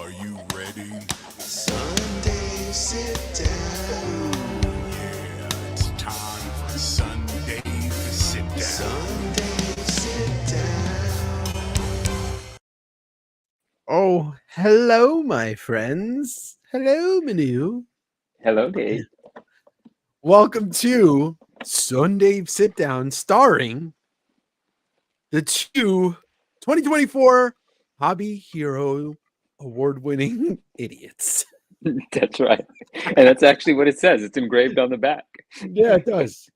Are you ready? Sunday Sitdown. Yeah, it's time for Sunday Sitdown. Sunday Sitdown. Oh, hello, my friends. Hello, Manu. Hello, Dave. Welcome to Sunday Sit Down, starring the two 2024 Hobby Hero award-winning idiots. That's right. And that's actually what it says. It's engraved on the back. Yeah, it does.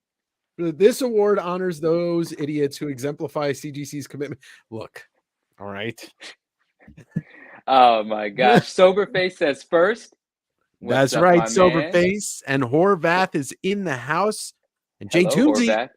This award honors those idiots who exemplify CGC's commitment. Look, all right. Oh my gosh. Soberface says first. What's That's up, right, my Soberface. And Horvath is in the house. And Jay Hello, Toomsy. Horvath.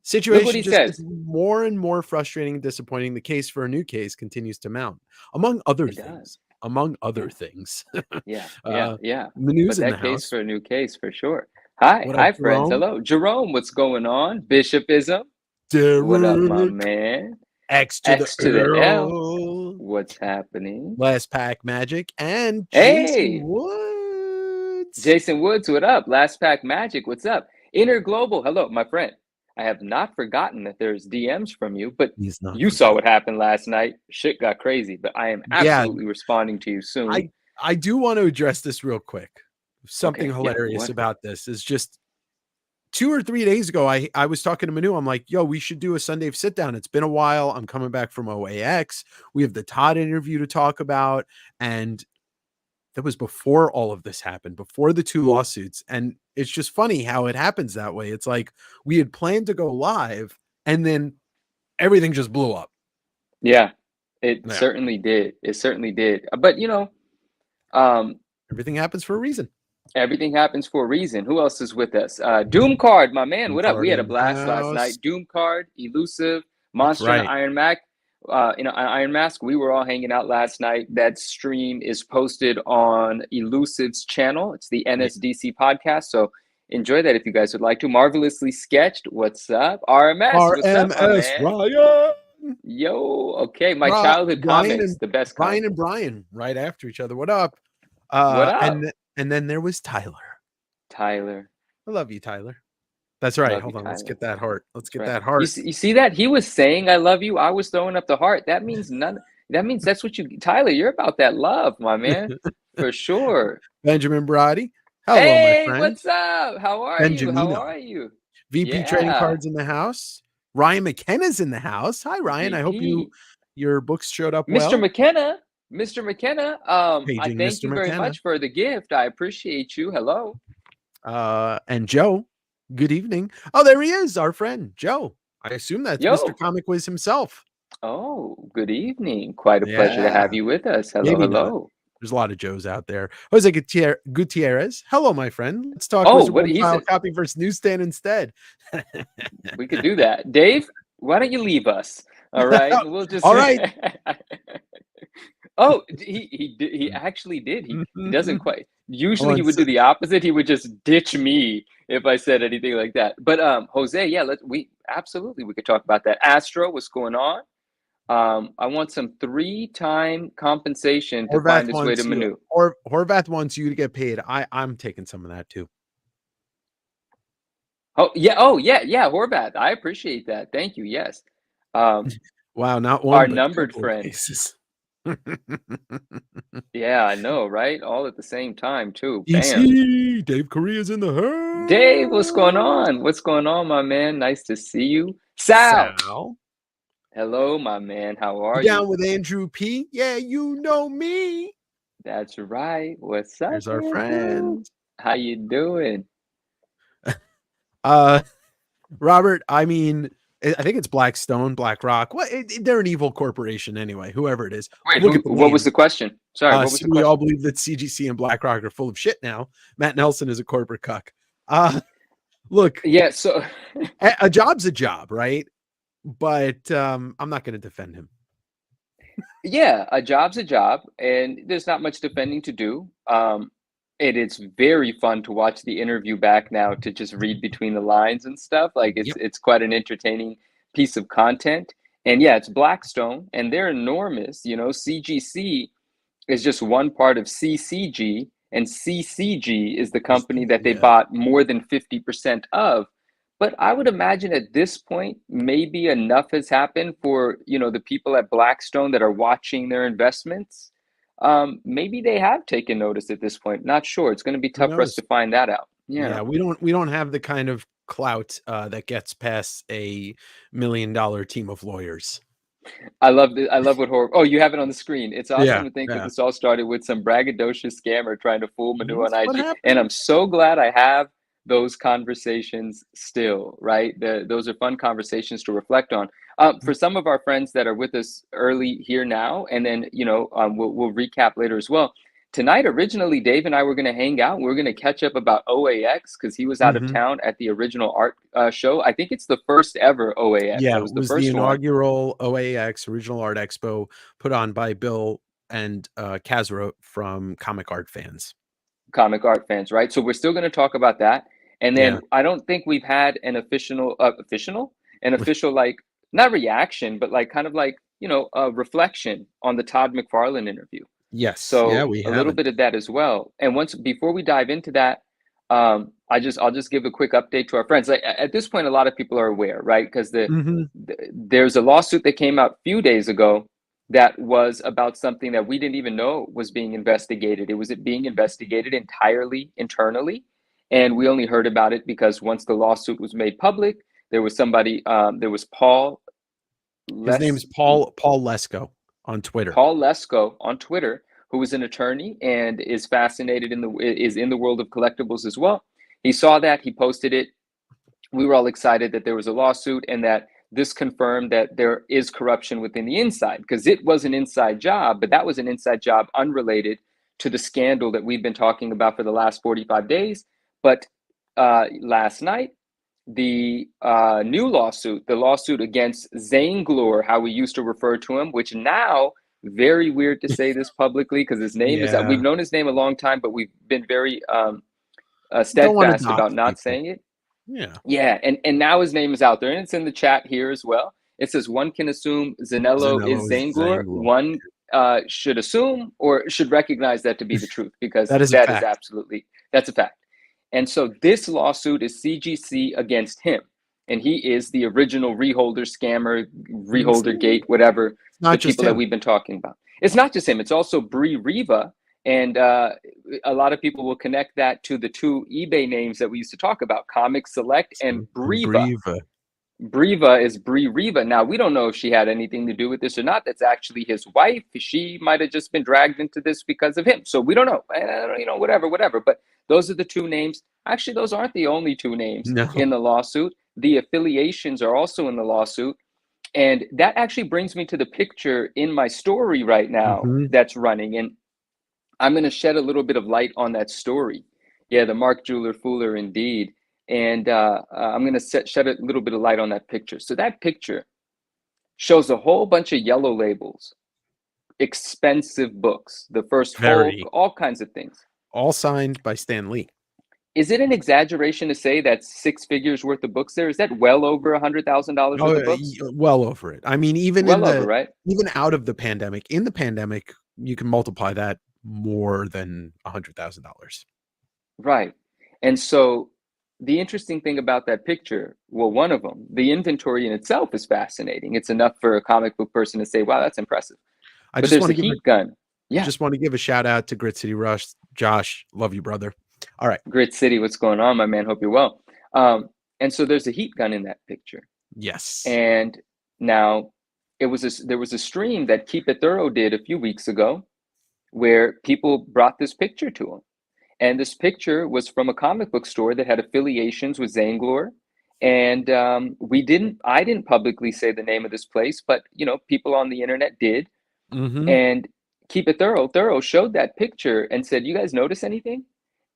Situation Look what he just says. gets more and more frustrating and disappointing. The case for a new case continues to mount, among other It things. does. Among other things. Yeah. Manu's But in that the case house. for a new case for sure. Hi, What hi, up, friends. Jerome? Hello, Jerome. What's going on? Bishopism. What up, my man? X to the L. What's happening? Last Pack Magic and Hey! Jason Woods. Jason Woods, what up? Last Pack Magic, what's up? Inner Global, hello, my friend. I have not forgotten that there's DMs from you, but you saw what happened last night. Shit got crazy, but I am absolutely responding to you soon. I do want to address this real quick. Something Okay, hilarious about this is just 2 or 3 days ago, I was talking to Manu. I'm like, yo, we should do a Sunday sit down. It's been a while. I'm coming back from OAX. We have the Todd interview to talk about. And that was before all of this happened, before the 2 lawsuits. And it's just funny how it happens that way. It's like we had planned to go live and then everything just blew up. Yeah, it certainly did. It certainly did. But, you know, everything happens for a reason. Everything happens for a reason. Who else is with us? Doom Card, my man. What up? We had a blast last night. Doom Card, Elusive, Monster, and Iron Mac. Iron Mask. We were all hanging out last night. That stream is posted on Elusive's channel. It's the NSDC podcast. So enjoy that if you guys would like to. Marvelously Sketched. What's up? RMS. What's up, my man? Ryan. Yo. Okay. My childhood comics. The best. Brian and Brian right after each other. What up? What up? And then there was Tyler. Tyler. I love you, Tyler. That's right. Hold on. Let's get that heart. Let's get that heart. You see that? He was saying, I love you. I was throwing up the heart. That means none. That means that's what you, Tyler, you're about that love, my man. For sure. Benjamin Brody. Hello, hey, my friend. What's up? How are you? How are you? VP Trading Cards in the house. Ryan McKenna's in the house. Hi, Ryan. VP. I hope your books showed up well. Mr. McKenna. I thank Mr. you very much for the gift. I appreciate you. Hello. And Joe, good evening. Oh, there he is, our friend, Joe. I assume that's Mr. Comic Wiz himself. Oh, good evening. Quite a pleasure to have you with us. Hello, hello. There's a lot of Joes out there. Jose Gutierrez. Hello, my friend. Let's talk copy versus newsstand instead. We could do that. Dave, why don't you leave us? All right. We'll just all right. Oh, he actually did. He doesn't quite. Usually he would do the opposite. He would just ditch me if I said anything like that. But Jose, yeah, we could talk about that. Astro, what's going on? I want some 3-time compensation to find its way to Manu. Horvath wants you to get paid. I'm taking some of that too. Oh yeah, Horvath. I appreciate that. Thank you. Yes. Wow, not one. Our numbered friend. Yeah, I know, right? All at the same time too. Bam. Dave Korea's in the house. Dave, what's going on? What's going on, my man? Nice to see you. Sal. Hello, my man. How are you? Down with Andrew P. Yeah, you know me. That's right. What's up? There's our friend. How you doing? Robert, I mean, I think it's Blackstone, BlackRock. Well, they're an evil corporation anyway, whoever it is. Wait, what was the question? Sorry, what was the question? We all believe that CGC and BlackRock are full of shit now. Matt Nelson is a corporate cuck. Look. Yeah, so a job's a job, right? But I'm not going to defend him. Yeah, a job's a job, and there's not much defending to do. It's very fun to watch the interview back now, to just read between the lines and stuff. Like it's quite an entertaining piece of content. And yeah, it's Blackstone, and they're enormous. You know, CGC is just one part of CCG, and CCG is the company that they bought more than 50% of. But I would imagine at this point, maybe enough has happened for, the people at Blackstone that are watching their investments. Maybe they have taken notice at this point. Not sure. It's going to be tough for us to find that out. Yeah, we don't have the kind of clout that gets past $1 million team of lawyers. I love what Oh, you have it on the screen. It's awesome Yeah, to think that yeah. this all started with some braggadocious scammer trying to fool Manu on That's what IG. happened. And I'm so glad I have those conversations still, right? Those are fun conversations to reflect on. For some of our friends that are with us early here now, and then, we'll recap later as well. Tonight, originally, Dave and I were going to hang out. We are going to catch up about OAX because he was out of town at the original art show. I think it's the first ever OAX. Yeah, It was the first inaugural OAX, Original Art Expo, put on by Bill and Kazra from Comic Art Fans. Comic art fans, right? So we're still going to talk about that. And then I don't think we've had an official like, not reaction, but like kind of like, a reflection on the Todd McFarlane interview. Yes. So yeah, we a little bit of that as well. And before we dive into that, I'll just give a quick update to our friends. Like at this point, a lot of people are aware, right? Because there's a lawsuit that came out a few days ago that was about something that we didn't even know was being investigated. It was being investigated entirely internally. And we only heard about it because once the lawsuit was made public, there was somebody, there was Paul. His name's Paul Lesko on Twitter. Paul Lesko on Twitter, who is an attorney and is fascinated is in the world of collectibles as well. He saw that, he posted it. We were all excited that there was a lawsuit and that this confirmed that there is corruption within the inside, because it was an inside job, but that was an inside job unrelated to the scandal that we've been talking about for the last 45 days. But last night, the new lawsuit, the lawsuit against Zanglor, how we used to refer to him, which now, very weird to say this publicly because his name is that we've known his name a long time, but we've been very steadfast about not saying it. Yeah. And now his name is out there, and it's in the chat here as well. It says one can assume Zanello is Zanglor. One should assume or should recognize that to be the truth, because that's a fact. And so this lawsuit is CGC against him. And he is the original reholder scammer, reholder gate, whatever, the people that we've been talking about. It's not just him. It's also Bree Riva. And a lot of people will connect that to the two eBay names that we used to talk about, Comic Select and Briva. Briva is Bree Riva. Now, we don't know if she had anything to do with this or not. That's actually his wife. She might have just been dragged into this because of him. So we don't know. Whatever. But those are the two names. Actually, those aren't the only two names in the lawsuit. The affiliations are also in the lawsuit. And that actually brings me to the picture in my story right now that's running. And I'm going to shed a little bit of light on that story. Yeah, the Mark Jeweler Fooler indeed. And I'm going to shed a little bit of light on that picture. So that picture shows a whole bunch of yellow labels, expensive books, the first Hulk, all kinds of things. All signed by Stan Lee. Is it an exaggeration to say that 6 figures worth of books there? Is that well over $100,000 worth of books? Well over it. I mean, even right? Even out of the pandemic, in the pandemic, you can multiply that more than $100,000. Right. And so the interesting thing about that picture, well, one of them, the inventory in itself is fascinating. It's enough for a comic book person to say, wow, that's impressive. But there's a heat gun. Yeah. Just want to give a shout out to Grit City Rush. Josh, love you, brother. All right. Grit City, what's going on, my man? Hope you're well. And so there's a heat gun in that picture. Yes. And now there was a stream that Keep It Thorough did a few weeks ago where people brought this picture to him. And this picture was from a comic book store that had affiliations with Zanglor. And I didn't publicly say the name of this place, but people on the internet did. And Keep It Thorough showed that picture and said, you guys notice anything?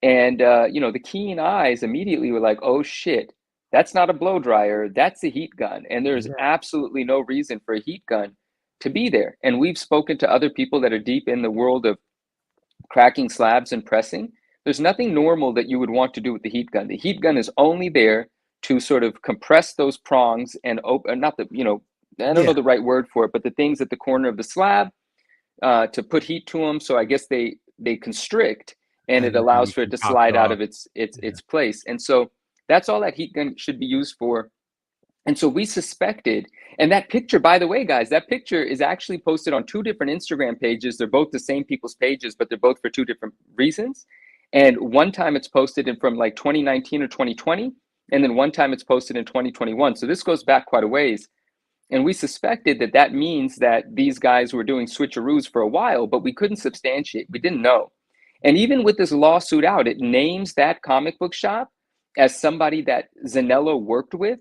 And the keen eyes immediately were like, oh shit, that's not a blow dryer, that's a heat gun. And there's absolutely no reason for a heat gun to be there. And we've spoken to other people that are deep in the world of cracking slabs and pressing. There's nothing normal that you would want to do with the heat gun. The heat gun is only there to sort of compress those prongs and open, I don't know the right word for it, but the things at the corner of the slab, to put heat to them. So I guess they constrict, and it And allows you for it can to pop slide it out off. of its Yeah. place. And so that's all that heat gun should be used for. And so we suspected, and that picture, by the way, guys, that picture is actually posted on 2 different Instagram pages. They're both the same people's pages, but they're both for 2 different reasons. And one time it's posted in from like 2019 or 2020, and then one time it's posted in 2021. So this goes back quite a ways. And we suspected that that means that these guys were doing switcheroos for a while, but we couldn't substantiate. We didn't know. And even with this lawsuit out, it names that comic book shop as somebody that Zanello worked with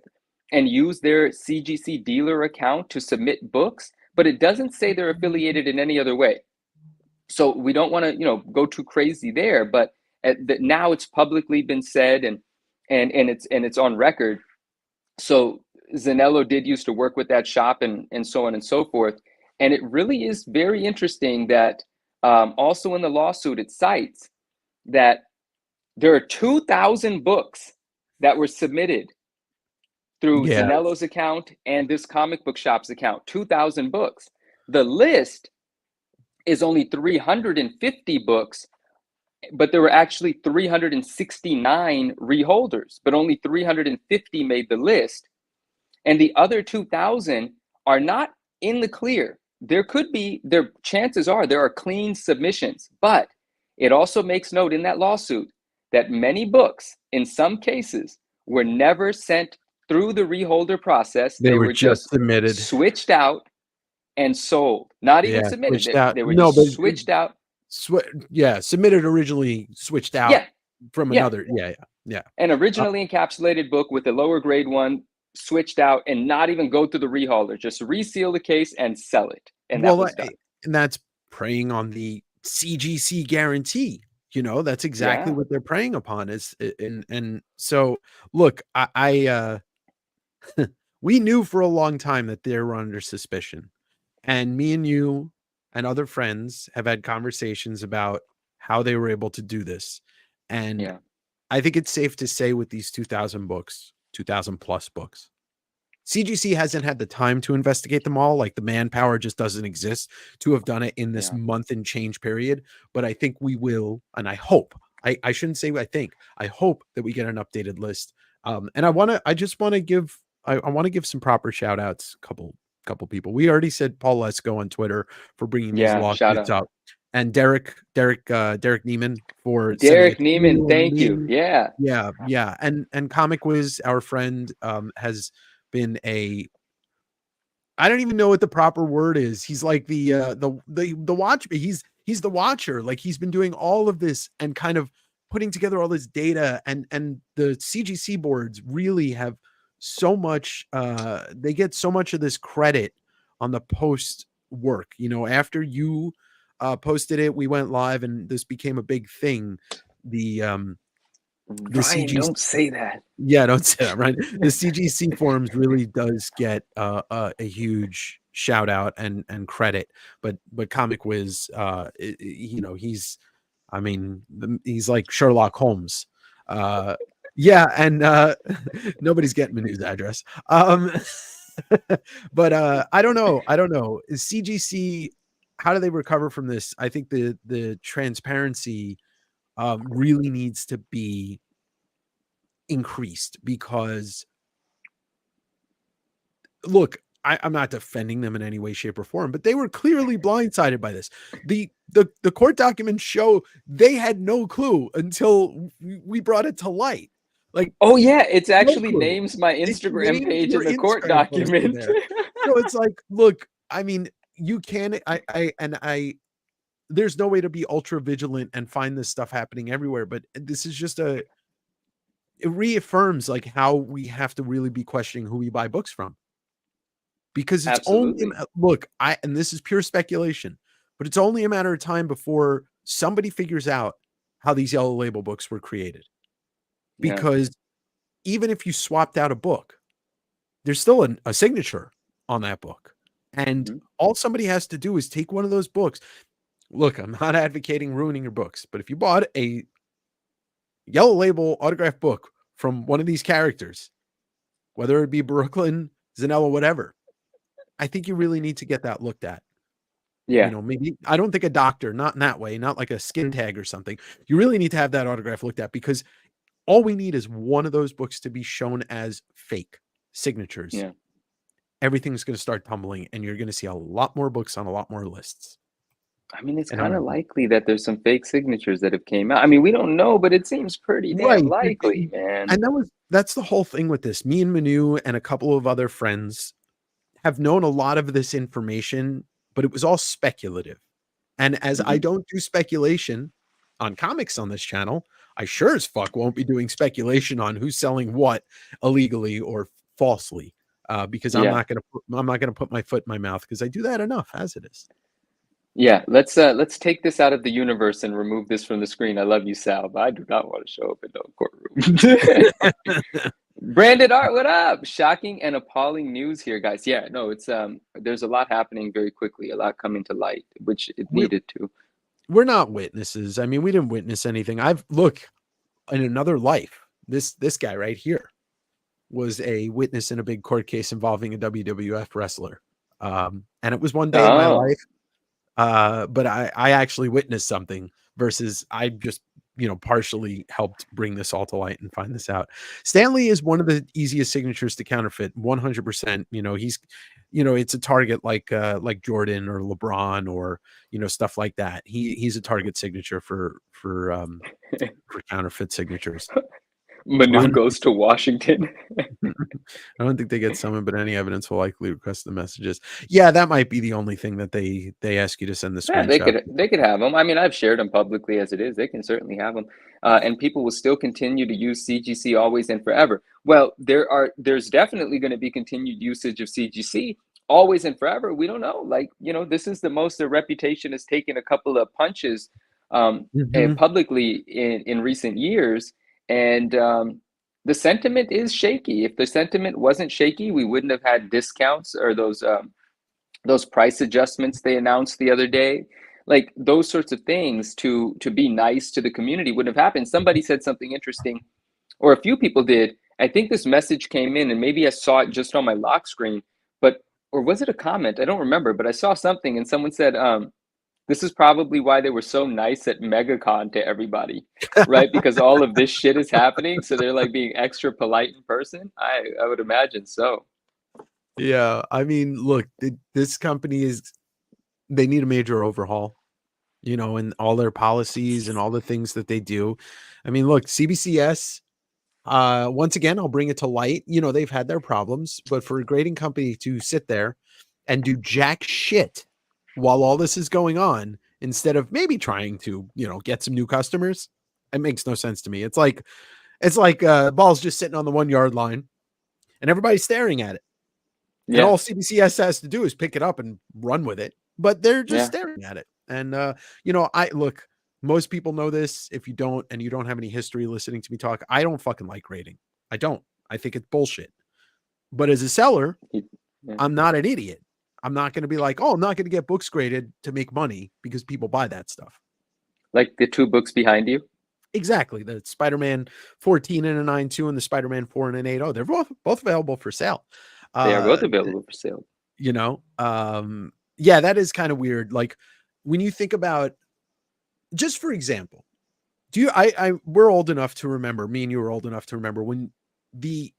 and used their CGC dealer account to submit books, but it doesn't say they're affiliated in any other way. So we don't want to, go too crazy there, but now it's publicly been said, and it's on record. So Zanello did used to work with that shop, and so on and so forth. And it really is very interesting that also in the lawsuit, it cites that there are 2,000 books that were submitted through Yeah. Zanello's account and this comic book shop's account. 2,000 books. The list is only 350 books, but there were actually 369 reholders, but only 350 made the list. And the other 2,000 are not in the clear. There could be, chances are there are clean submissions, but it also makes note in that lawsuit that many books, in some cases, were never sent through the reholder process. They were just submitted. switched out and sold. Not even Yeah, submitted. switched out. They were No, just but switched out. Submitted originally, switched out Yeah, from yeah. another. Yeah. An originally encapsulated book with a lower grade one switched out, and not even go through the reholder, just reseal the case and sell it. And that was done. And that's preying on the CGC guarantee. That's exactly what they're preying upon. And so look, I we knew for a long time that they were under suspicion, and me and you and other friends have had conversations about how they were able to do this. And I think it's safe to say with these 2,000 books, 2,000 plus books, CGC hasn't had the time to investigate them all. Like, the manpower just doesn't exist to have done it in this month and change period. But I think we will, and I hope. I shouldn't say I think. I hope that we get an updated list. And I want to give some proper shout outs. Couple people. We already said Paul Lesko on Twitter for bringing these lawsuits up, and Derek Neiman for Derek Neiman. Thank you. Yeah. And Comic Wiz, our friend, has been I don't even know what the proper word is. He's like the watch. He's the watcher. Like, he's been doing all of this and kind of putting together all this data, and the CGC boards really have so much. They get so much of this credit on the post work. After you posted it, we went live, and this became a big thing. The Ryan, don't say that. Yeah, don't say that, right? The CGC forums really does get a huge shout out and credit, but Comic Wiz, he's like Sherlock Holmes. And nobody's getting Manu's address. But I don't know. Is CGC, how do they recover from this? I think the transparency really needs to be increased, because look, I'm not defending them in any way, shape, or form, but they were clearly blindsided by this. The court documents show they had no clue until we brought it to light. Like, it's actually names my Instagram page in the court document. So it's like, look, I mean, you can, there's no way to be ultra vigilant and find this stuff happening everywhere, but this is just it reaffirms like how we have to really be questioning who we buy books from, because it's only, and this is pure speculation, but it's only a matter of time before somebody figures out how these yellow label books were created. Because even if you swapped out a book, there's still a signature on that book, and all somebody has to do is take one of those books. Look, I'm not advocating ruining your books, but if you bought a yellow label autographed book from one of these characters, whether it be Brooklyn, Zanello, whatever, I think you really need to get that looked at. Yeah. Maybe I don't think a doctor, not in that way, not like a skin tag or something. You really need to have that autograph looked at, because all we need is one of those books to be shown as fake signatures. Yeah. Everything's going to start tumbling, and you're going to see a lot more books on a lot more lists. I mean, it's And kind of likely that there's some fake signatures that have came out. I mean, we don't know, but it seems pretty damn likely, man. And that's the whole thing with this. Me and Manu and a couple of other friends have known a lot of this information, but it was all speculative. And as I don't do speculation on comics on this channel, I sure as fuck won't be doing speculation on who's selling what illegally or falsely, because I'm not gonna put my foot in my mouth, because I do that enough as it is. Yeah, let's take this out of the universe and remove this from the screen. I love you, Sal, but I do not want to show up in no courtroom. Branded Art, what up? Shocking and appalling news here, guys. Yeah, no, it's there's a lot happening very quickly, a lot coming to light, which it needed to. We're not witnesses. I mean, we didn't witness anything. Look, in another life, this guy right here was a witness in a big court case involving a WWF wrestler. And it was one day in my life. But I actually witnessed something, versus I just, partially helped bring this all to light and find this out. Stanley is one of the easiest signatures to counterfeit. 100%. He's, it's a target like Jordan or LeBron or, stuff like that. He's a target signature for counterfeit signatures. Manu goes to Washington. I don't think they get summoned, but any evidence will likely request the messages. Yeah, that might be the only thing that they ask you to send the screenshot. Yeah, they could have them. I mean, I've shared them publicly as it is. They can certainly have them, and people will still continue to use CGC always and forever. Well, there's definitely going to be continued usage of CGC always and forever. We don't know. Like, this is the most their reputation has taken a couple of punches and publicly in recent years. And the sentiment is shaky. If the sentiment wasn't shaky, we wouldn't have had discounts or those price adjustments they announced the other day. Like, those sorts of things to be nice to the community wouldn't have happened. Somebody said something interesting, or a few people did. I think this message came in, and maybe I saw it just on my lock screen, or was it a comment? I don't remember, but I saw something, and someone said, this is probably why they were so nice at MegaCon to everybody, right? Because all of this shit is happening. So they're like being extra polite in person. I would imagine so. Yeah. I mean, look, this company they need a major overhaul, in all their policies and all the things that they do. I mean, look, CBCS, once again, I'll bring it to light. They've had their problems, but for a grading company to sit there and do jack shit while all this is going on, instead of maybe trying to, get some new customers, it makes no sense to me. It's like ball's just sitting on the 1 yard line and everybody's staring at it. Yeah. And all CBCS has to do is pick it up and run with it, but they're just staring at it. And, look, most people know this. If you don't, and you don't have any history listening to me talk, I don't fucking like grading. I don't. I think it's bullshit. But as a seller, I'm not an idiot. I'm not going to be like, I'm not going to get books graded to make money, because people buy that stuff. Like the two books behind you? Exactly. The Spider-Man 14 and a 9.2 and the Spider-Man 4 and an 8.0. They're both available for sale. They are both available for sale. Yeah, that is kind of weird. Like, when you think about, just for example, we're old enough to remember, me and you were old enough to remember when the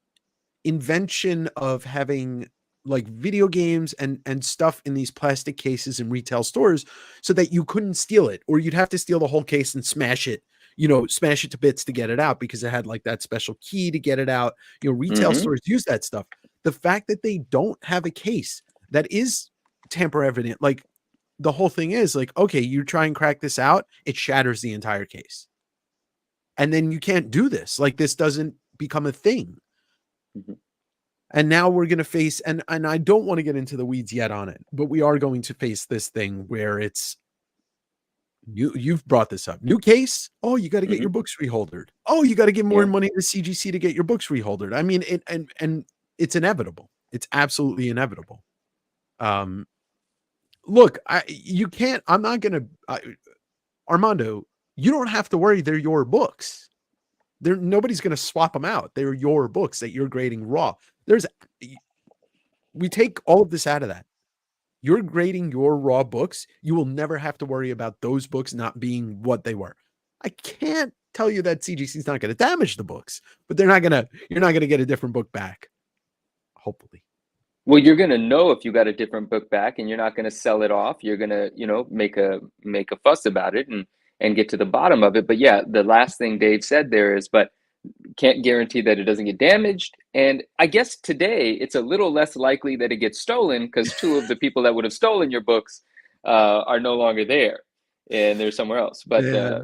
invention of having like video games and stuff in these plastic cases in retail stores, so that you couldn't steal it, or you'd have to steal the whole case and smash it to bits to get it out, because it had like that special key to get it out. Retail stores use that stuff. The fact that they don't have a case that is tamper evident, like, the whole thing is like, okay, you try and crack this out, it shatters the entire case. And then you can't do this. Like, this doesn't become a thing. And now we're going to face, and I don't want to get into the weeds yet on it, but we are going to face this thing where it's, you've brought this up. New case. Oh, you got to get your books reholdered. Oh, you got to give more money to CGC to get your books reholdered. I mean, and it's inevitable. It's absolutely inevitable. Look, I'm not going to, Armando, you don't have to worry. They're your books. Nobody's going to swap them out. They're your books that you're grading raw. We take all of this out of that. you're grading your raw books, you will never have to worry about those books not being what they were. I can't tell you that CGC is not going to damage the books, but you're not going to get a different book back. Hopefully. Well, you're going to know if you got a different book back, and you're not going to sell it off. You're going to, make a fuss about it and get to the bottom of it. But yeah, the last thing Dave said there is, but can't guarantee that it doesn't get damaged. And I guess today it's a little less likely that it gets stolen, because 2 of the people that would have stolen your books are no longer there, and they're somewhere else. But yeah.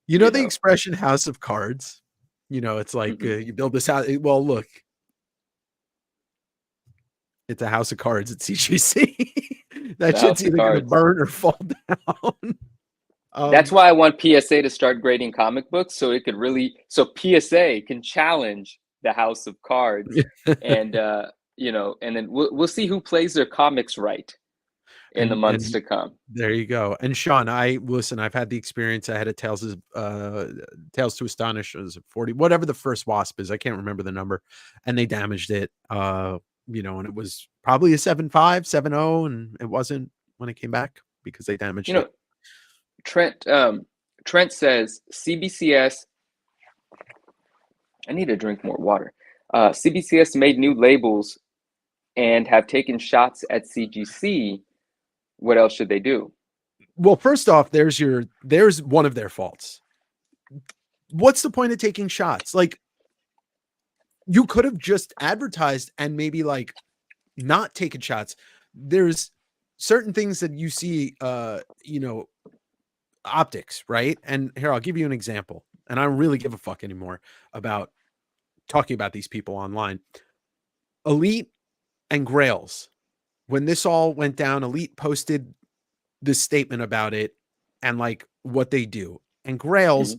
The expression "house of cards." It's like you build this house. Well, look, it's a house of cards at CGC. That shit's either going to burn or fall down. That's why I want PSA to start grading comic books, so it could so PSA can challenge the house of cards, and and then we'll see who plays their comics right in the months to come. There you go. And Sean, I've had the experience. I had a Tales to Astonish. It was 40, whatever the first Wasp is. I can't remember the number, and they damaged it. And it was probably a 7.5, 7.0, and it wasn't when it came back because they damaged it. Trent says CBCS. I need to drink more water. CBCS made new labels and have taken shots at CGC. What else should they do? Well, first off, there's one of their faults. What's the point of taking shots? Like, you could have just advertised and maybe like not taken shots. There's certain things that you see, optics, right? And here, I'll give you an example. And I don't really give a fuck anymore about talking about these people online. Elite and Grails. When this all went down, Elite posted this statement about it and like what they do. And Grails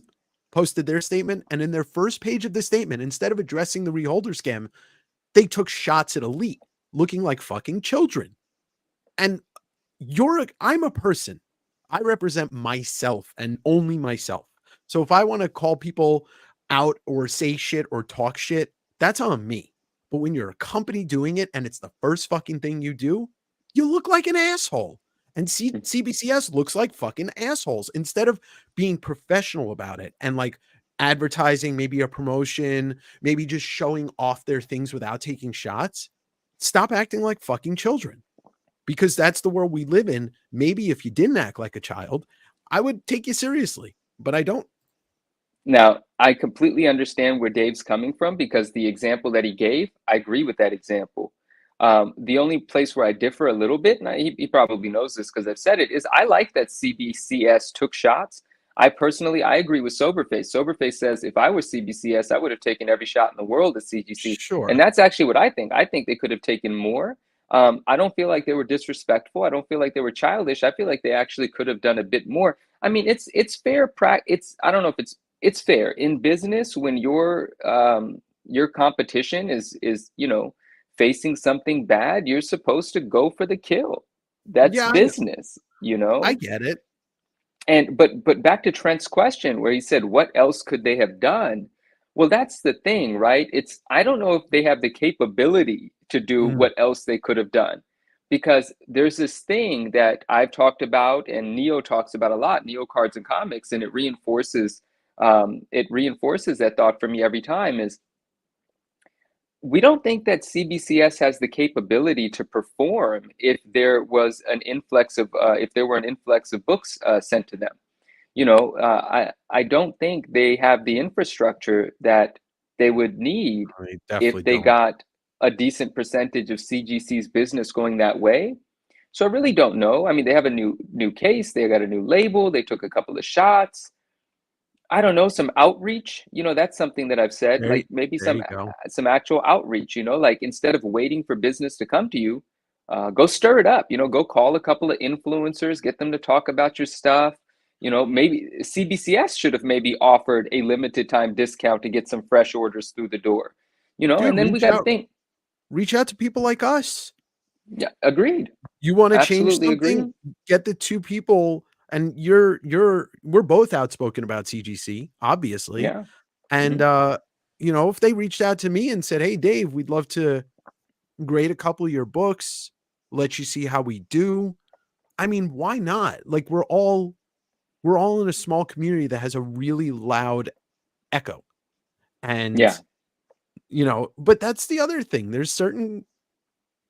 posted their statement. And in their first page of the statement, instead of addressing the reholder scam, they took shots at Elite, looking like fucking children. And I'm a person. I represent myself and only myself. So if I want to call people out or say shit or talk shit, that's on me. But when you're a company doing it and it's the first fucking thing you do, you look like an asshole. And CBCS looks like fucking assholes. Instead of being professional about it and like advertising, maybe a promotion, maybe just showing off their things without taking shots, stop acting like fucking children. Because that's the world we live in. Maybe if you didn't act like a child, I would take you seriously, but I don't. Now, I completely understand where Dave's coming from, because the example that he gave, I agree with that example. The only place where I differ a little bit, and he probably knows this because I've said it, is I like that CBCS took shots. I agree with Soberface. Soberface says, if I were CBCS, I would have taken every shot in the world at CGC. Sure. And that's actually what I think. I think they could have taken more. I don't feel like they were disrespectful. I don't feel like they were childish. I feel like they actually could have done a bit more. I mean, it's fair. I don't know if it's fair in business when your competition is facing something bad. You're supposed to go for the kill. That's business. I get it. And but back to Trent's question where he said, what else could they have done? Well, that's the thing, right? I don't know if they have the capability to do what else they could have done, because there's this thing that I've talked about and Neo talks about a lot, Neo Cards and Comics, and it reinforces that thought for me every time, is we don't think that CBCS has the capability to perform if there was an influx of books sent to them. I don't think they have the infrastructure that they would need if they got a decent percentage of CGC's business going that way. So I really don't know. I mean, they have a new case. They got a new label. They took a couple of shots. I don't know, some outreach. That's something that I've said, like maybe some actual outreach, like instead of waiting for business to come to you, go stir it up, go call a couple of influencers, get them to talk about your stuff. Maybe CBCS should have maybe offered a limited time discount to get some fresh orders through the door, Dude, and then we got to think. Reach out to people like us. Yeah, agreed. You want to change something? Agreed. Get the two people, and we're both outspoken about CGC, obviously. Yeah. And if they reached out to me and said, "Hey, Dave, we'd love to grade a couple of your books. let you see how we do. I mean, why not? Like, we're all in a small community that has a really loud echo. And, Yeah. you know, but that's the other thing. There's certain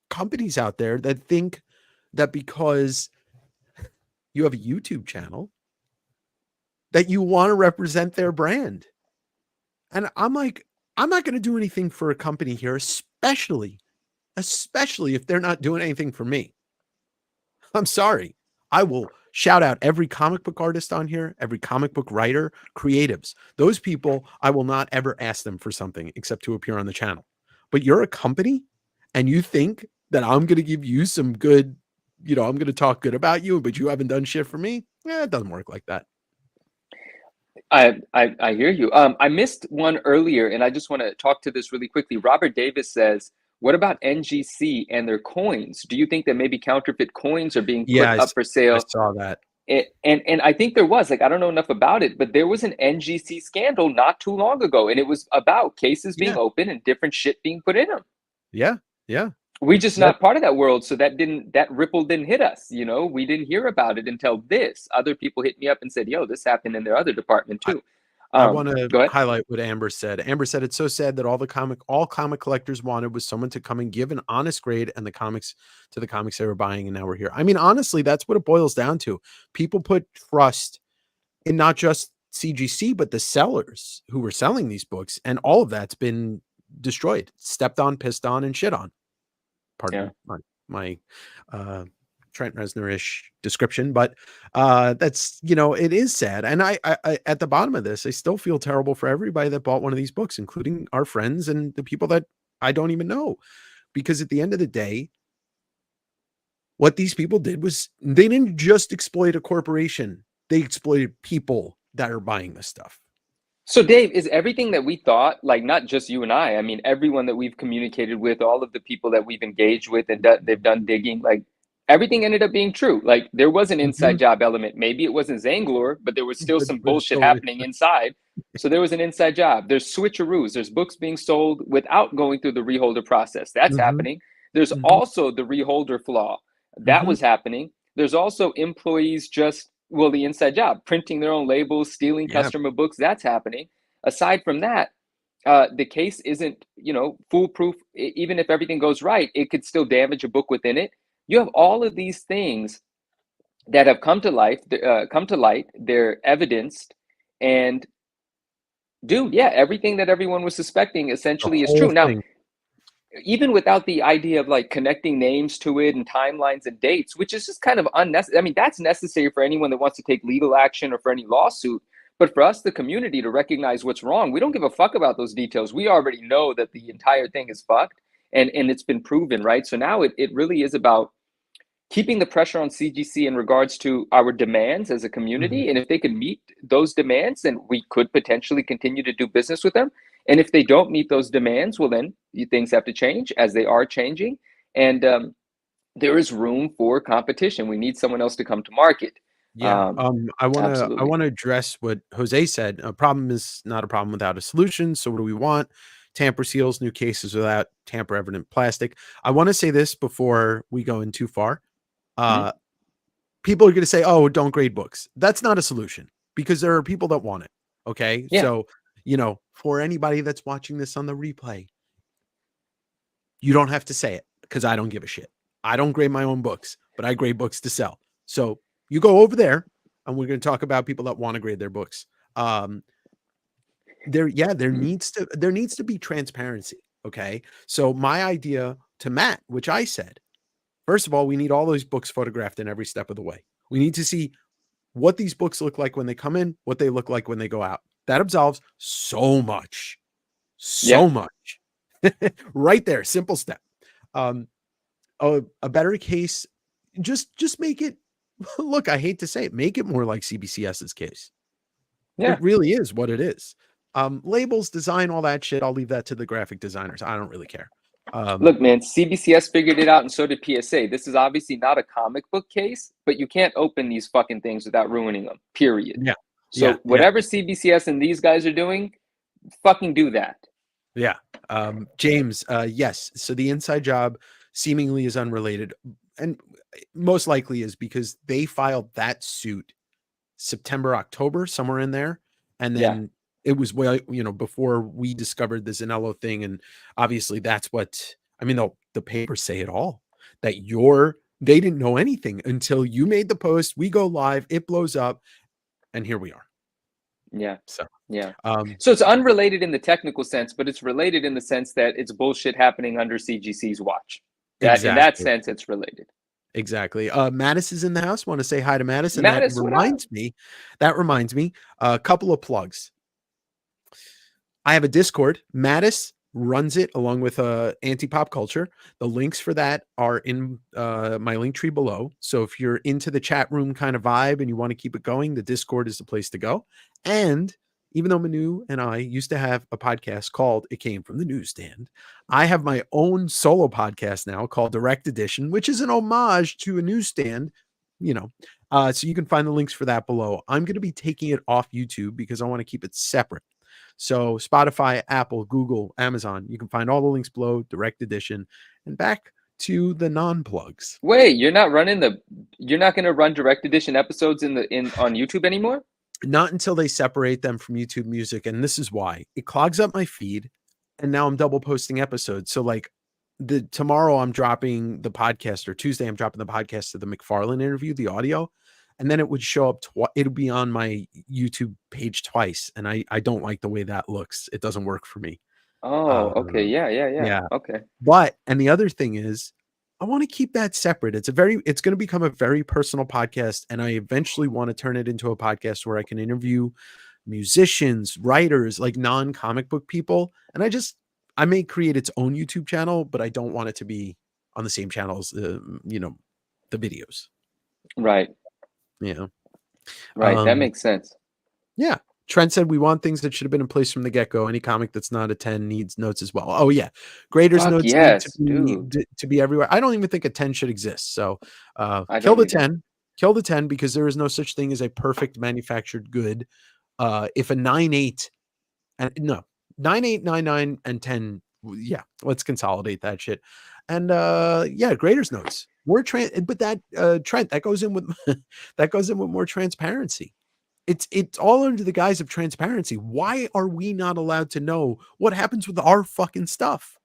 companies out there that think that because you have a YouTube channel that you want to represent their brand. And I'm like, I'm not going to do anything for a company here, especially if they're not doing anything for me. I'm sorry. I will shout out every comic book artist on here, every comic book writer, creatives. Those people, I will not ever ask them for something except to appear on the channel. But you're a company and you think that I'm going to give you some good, you know, I'm going to talk good about you, but you haven't done shit for me? Yeah, it doesn't work like that. I hear you. I missed one earlier, and I just want to talk to this really quickly. Robert Davis says, what about NGC and their coins? Do you think that maybe counterfeit coins are being put up for sale? I saw that. And I think there was, like, I don't know enough about it, but there was an NGC scandal not too long ago, and it was about cases being open and different shit being put in them. Yeah, yeah. We just not part of that world, so that ripple didn't hit us. You know, we didn't hear about it until this. Other people hit me up and said, "Yo, this happened in their other department too." I want to highlight what Amber said. Amber said, it's so sad that all comic collectors wanted was someone to come and give an honest grade and the comics they were buying. And now we're here. I mean, honestly, that's what it boils down to. People put trust in not just CGC, but the sellers who were selling these books. And all of that's been destroyed, stepped on, pissed on, and shit on. Pardon my Trent Reznor-ish description, but that's, you know, it is sad. And I at the bottom of this, I still feel terrible for everybody that bought one of these books, including our friends and the people that I don't even know, because at the end of the day, what these people did was they didn't just exploit a corporation. They exploited people that are buying this stuff. So Dave, is everything that we thought, like, not just you and I mean, everyone that we've communicated with, all of the people that we've engaged with and they've done digging, like, everything ended up being true? Like, there was an inside job element. Maybe it wasn't Zanglor, but there was still some bullshit happening inside. So there was an inside job. There's switcheroos. There's books being sold without going through the reholder process. That's happening. There's also the reholder flaw. That was happening. There's also employees the inside job, printing their own labels, stealing customer books. That's happening. Aside from that, the case isn't, you know, foolproof. Even if everything goes right, it could still damage a book within it. You have all of these things that have come to light. They're evidenced, and dude, everything that everyone was suspecting essentially is true. Now, even without the idea of like connecting names to it and timelines and dates, which is just kind of unnecessary. I mean, that's necessary for anyone that wants to take legal action or for any lawsuit. But for us, the community, to recognize what's wrong, we don't give a fuck about those details. We already know that the entire thing is fucked, and it's been proven, right? So now it really is about keeping the pressure on CGC in regards to our demands as a community. And if they can meet those demands, then we could potentially continue to do business with them. And if they don't meet those demands, well, then things have to change, as they are changing. And there is room for competition. We need someone else to come to market. I want to address what Jose said. A problem is not a problem without a solution. So what do we want? Tamper seals, new cases without tamper evident plastic. I want to say this before we go in too far. People are going to say, oh, don't grade books. That's not a solution, because there are people that want it. Okay. So, you know, for anybody that's watching this on the replay, you don't have to say it, because I don't give a shit. I don't grade my own books, but I grade books to sell. So you go over there and we're going to talk about people that want to grade their books. There needs to be transparency. Okay. So my idea to Matt, which I said, first of all, we need all those books photographed in every step of the way. We need to see what these books look like when they come in, what they look like when they go out. That absolves so much. Much. Right there. Simple step. A better case, just make it, look, I hate to say it, make it more like CBCS's case. It really is what it is. Labels, design, all that shit, I'll leave that to the graphic designers. I don't really care. Look, man, CBCS figured it out, and so did PSA. This is obviously not a comic book case, but you can't open these fucking things without ruining them, period. So whatever CBCS and these guys are doing, fucking do that. James, yes. So the inside job seemingly is unrelated. and most likely is because they filed that suit September, October, somewhere in there. And then it was, well, before we discovered the Zanello thing. And obviously that's what, I mean, the papers say it all, that they didn't know anything until you made the post. We go live, it blows up, and here we are. Yeah. So, so it's unrelated in the technical sense, but it's related in the sense that it's bullshit happening under CGC's watch. Exactly. In that sense, it's related. Exactly. Mattis is in the house. Want to say hi to Mattis. And Mattis, that reminds me, a couple of plugs. I have a Discord. Mattis runs it along with Anti-Pop Culture. The links for that are in my link tree below. So if you're into the chat room kind of vibe and you want to keep it going, the Discord is the place to go. And even though Manu and I used to have a podcast called It Came from the Newsstand, I have my own solo podcast now called Direct Edition, which is an homage to a newsstand, so you can find the links for that below. I'm going to be taking it off YouTube because I want to keep it separate. So Spotify, Apple, Google, Amazon, you can find all the links below, Direct Edition. And back to the non-plugs. Wait, you're not going to run Direct Edition episodes on YouTube anymore? Not until they separate them from YouTube Music. And this is why. It clogs up my feed. And now I'm double posting episodes. So like tomorrow I'm dropping the podcast, or Tuesday I'm dropping the podcast of the McFarlane interview, the audio. And then it would show up, it'll be on my YouTube page twice. And I don't like the way that looks. It doesn't work for me. Oh, okay. Yeah. Okay. But, and the other thing is, I want to keep that separate. It's going to become a very personal podcast. And I eventually want to turn it into a podcast where I can interview musicians, writers, like non-comic book people. And I may create its own YouTube channel, but I don't want it to be on the same channel as, the videos. Right. Yeah. Right. That makes sense. Yeah. Trent said we want things that should have been in place from the get-go. Any comic that's not a 10 needs notes as well. Oh yeah. Graders notes need to be everywhere. I don't even think a 10 should exist. So kill the 10 because there is no such thing as a perfect manufactured good. If a 9.8 and 9.8, 9.9 and 10. Yeah. Let's consolidate that shit. And graders notes. More but that Trent, that goes in with more transparency. It's all under the guise of transparency. Why are we not allowed to know what happens with our fucking stuff?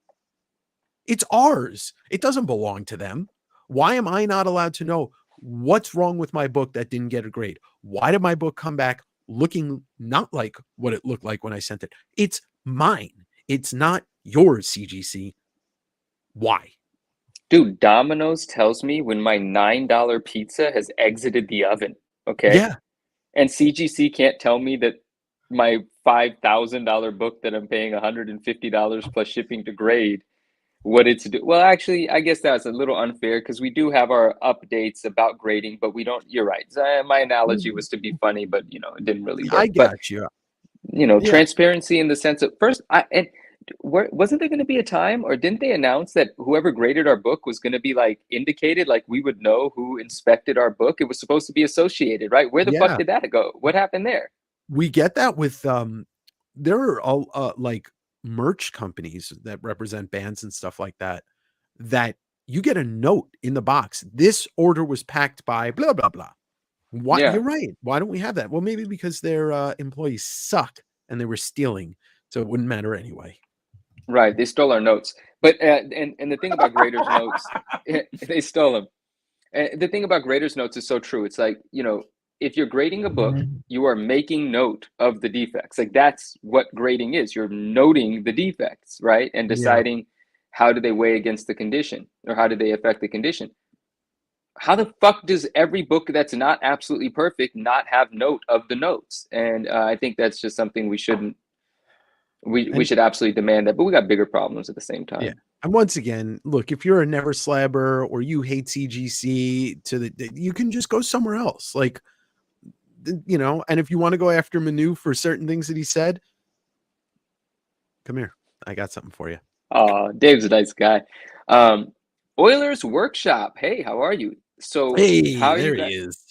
It's ours. It doesn't belong to them. Why am I not allowed to know what's wrong with my book that didn't get a grade? Why did my book come back looking not like what it looked like when I sent it? It's mine. It's not yours, CGC. Why? Dude, Domino's tells me when my $9 pizza has exited the oven. Okay. Yeah. And CGC can't tell me that my $5,000 book that I'm paying $150 plus shipping to grade, what it's do. Well, actually, I guess that's a little unfair because we do have our updates about grading, but we don't. You're right. My analogy was to be funny, but it didn't really work. I got you. Transparency in the sense of first, wasn't there going to be a time, or didn't they announce that whoever graded our book was going to be like indicated, like we would know who inspected our book? It was supposed to be associated, right? Where the fuck did that go? What happened there? We get that with there are all like merch companies that represent bands and stuff like that you get a note in the box. This order was packed by blah blah blah. Why? You're right. Why don't we have that? Well, maybe because their employees suck and they were stealing, so it wouldn't matter anyway. Right, they stole our notes. But and the thing about graders notes, they stole them. And the thing about graders notes is so true. It's like, if you're grading a book, you are making note of the defects. Like that's what grading is. You're noting the defects, right? And deciding how do they weigh against the condition, or how do they affect the condition. How the fuck does every book that's not absolutely perfect not have note of the notes? And I think that's just something we shouldn't. We should absolutely demand that, but we got bigger problems at the same time. Yeah. And once again, look, if you're a never slabber or you hate CGC you can just go somewhere else. Like, and if you want to go after Manu for certain things that he said, come here. I got something for you. Oh, Dave's a nice guy. Oilers Workshop. Hey, how are you? So hey, there he is.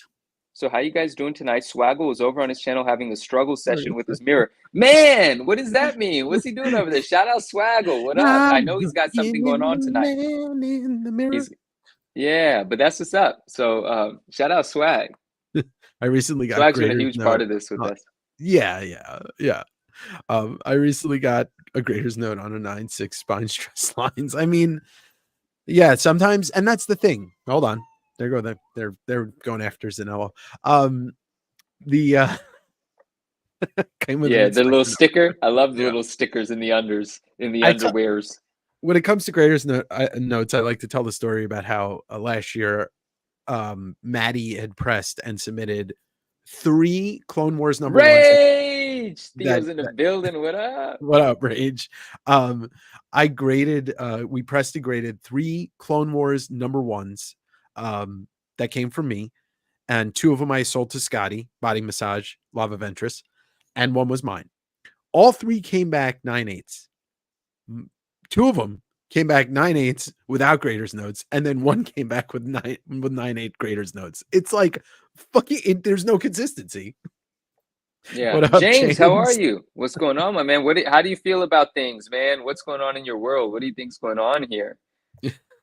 So how you guys doing tonight? Swaggle was over on his channel having a struggle session with his mirror. Man, what does that mean? What's he doing over there? Shout out Swaggle. What up? I know he's got something going on tonight. Man in the mirror. Yeah, but that's what's up. So shout out Swag. I recently got Swag's been a Grader's huge part note. of this with us. Yeah. I recently got a Grader's note on a 9.6 spine stress lines. I mean, yeah, sometimes, and that's the thing. Hold on, there go they're going after Zanello. The came with an Yeah, the little inspection. sticker. I love the Yeah, little stickers in the I tell underwears. when it comes to Grader's notes, I like to tell the story about how last year, Maddie had pressed and submitted 3 Clone Wars number ones Rage! that Theo's in the building. What up? what up, Rage? I graded, we pressed and graded 3 Clone Wars number ones, that came from me, and 2 of them I sold to Scotty, Body Massage, Lava Ventress, and 1 was mine. All 3 came back 9.8s. 2 of them came back 9.8s without Grader's notes, and then 1 came back with 9.8 Grader's notes. It's like fucking, there's no consistency. Yeah, What up, James? How are James? you? What's going on, my man? How do you feel about things, man? What's going on in your world? What do you think's going on here?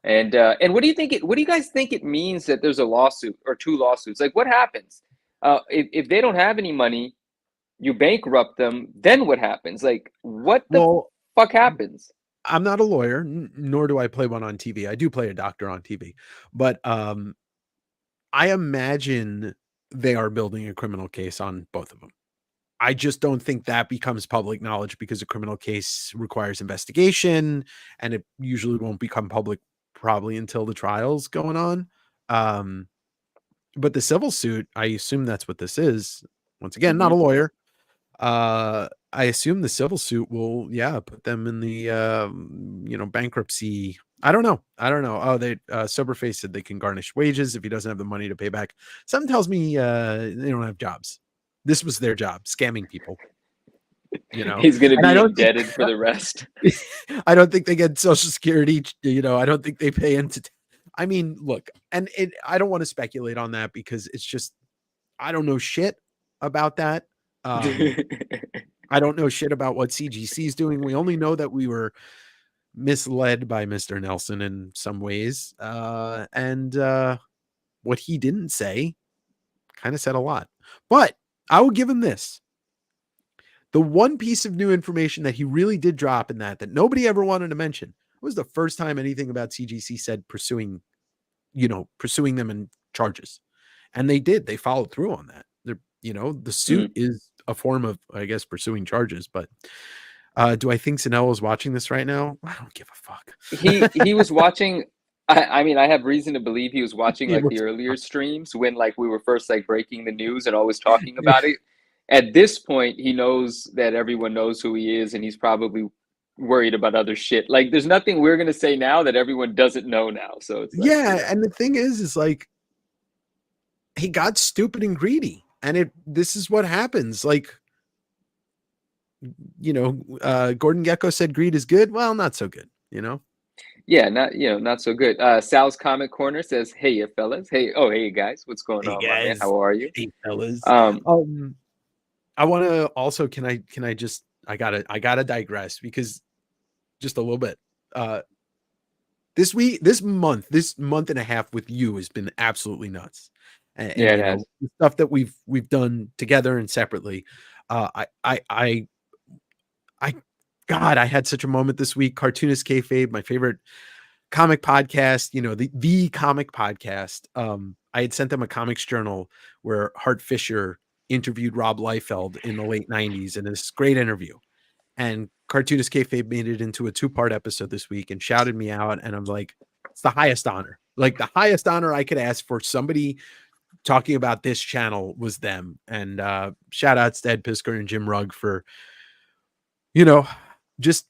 And what do you think? What do you guys think it means that there's a lawsuit or 2 lawsuits? Like, what happens if they don't have any money? You bankrupt them. Then what happens? Like, what the Well, fuck happens? I'm not a lawyer, nor do I play one on TV. I do play a doctor on TV, but I imagine they are building a criminal case on both of them. I just don't think that becomes public knowledge because a criminal case requires investigation, and it usually won't become public probably until the trial's going on. But the civil suit, I assume that's what this is. Once again, not a lawyer. I assume the civil suit will, put them in the, bankruptcy. I don't know. Oh, they, Soberface said they can garnish wages if he doesn't have the money to pay back. Something tells me, they don't have jobs. This was their job, scamming people, He's gonna and I be don't indebted think, for the rest. I don't think they get Social Security. I don't think they pay into, I mean, look, and I don't want to speculate on that because it's just, I don't know shit about that. I don't know shit about what CGC is doing. We only know that we were misled by Mr. Nelson in some ways. And what he didn't say kind of said a lot. But I will give him this. The one piece of new information that he really did drop in that nobody ever wanted to mention was the first time anything about CGC said pursuing them in charges. And they did. They followed through on that. The suit is a form of, I guess, pursuing charges. But do I think Zanello is watching this right now? I don't give a fuck. He was watching. I mean, I have reason to believe he was watching He like was- the earlier streams when like we were first like breaking the news and always talking about it. At this point, he knows that everyone knows who he is, and he's probably worried about other shit. Like, there's nothing we're gonna say now that everyone doesn't know now. So it's like, and the thing is like he got stupid and greedy, and this is what happens. Like, Gordon Gekko said greed is good. Well, not so good, yeah, not so good. Sal's Comic Corner says, "Hey, you fellas. Hey, guys. What's going Hey on, my man? guys. How are you? Hey fellas. Um, I want to also, can I just, I gotta digress because just a little bit. This month and a half with you has been absolutely nuts. And Yeah, it has. the stuff that we've done together and separately. God, I had such a moment this week. Cartoonist Kayfabe, my favorite comic podcast, the comic podcast. I had sent them a comics journal where Hart Fisher interviewed Rob Liefeld in the late 90s, and this great interview. And Cartoonist Kayfabe made it into a 2-part episode this week and shouted me out. And I'm like, it's the highest honor. Like, the highest honor I could ask for somebody talking about this channel was them. And shout outs to Ed Pisker and Jim Rugg for, just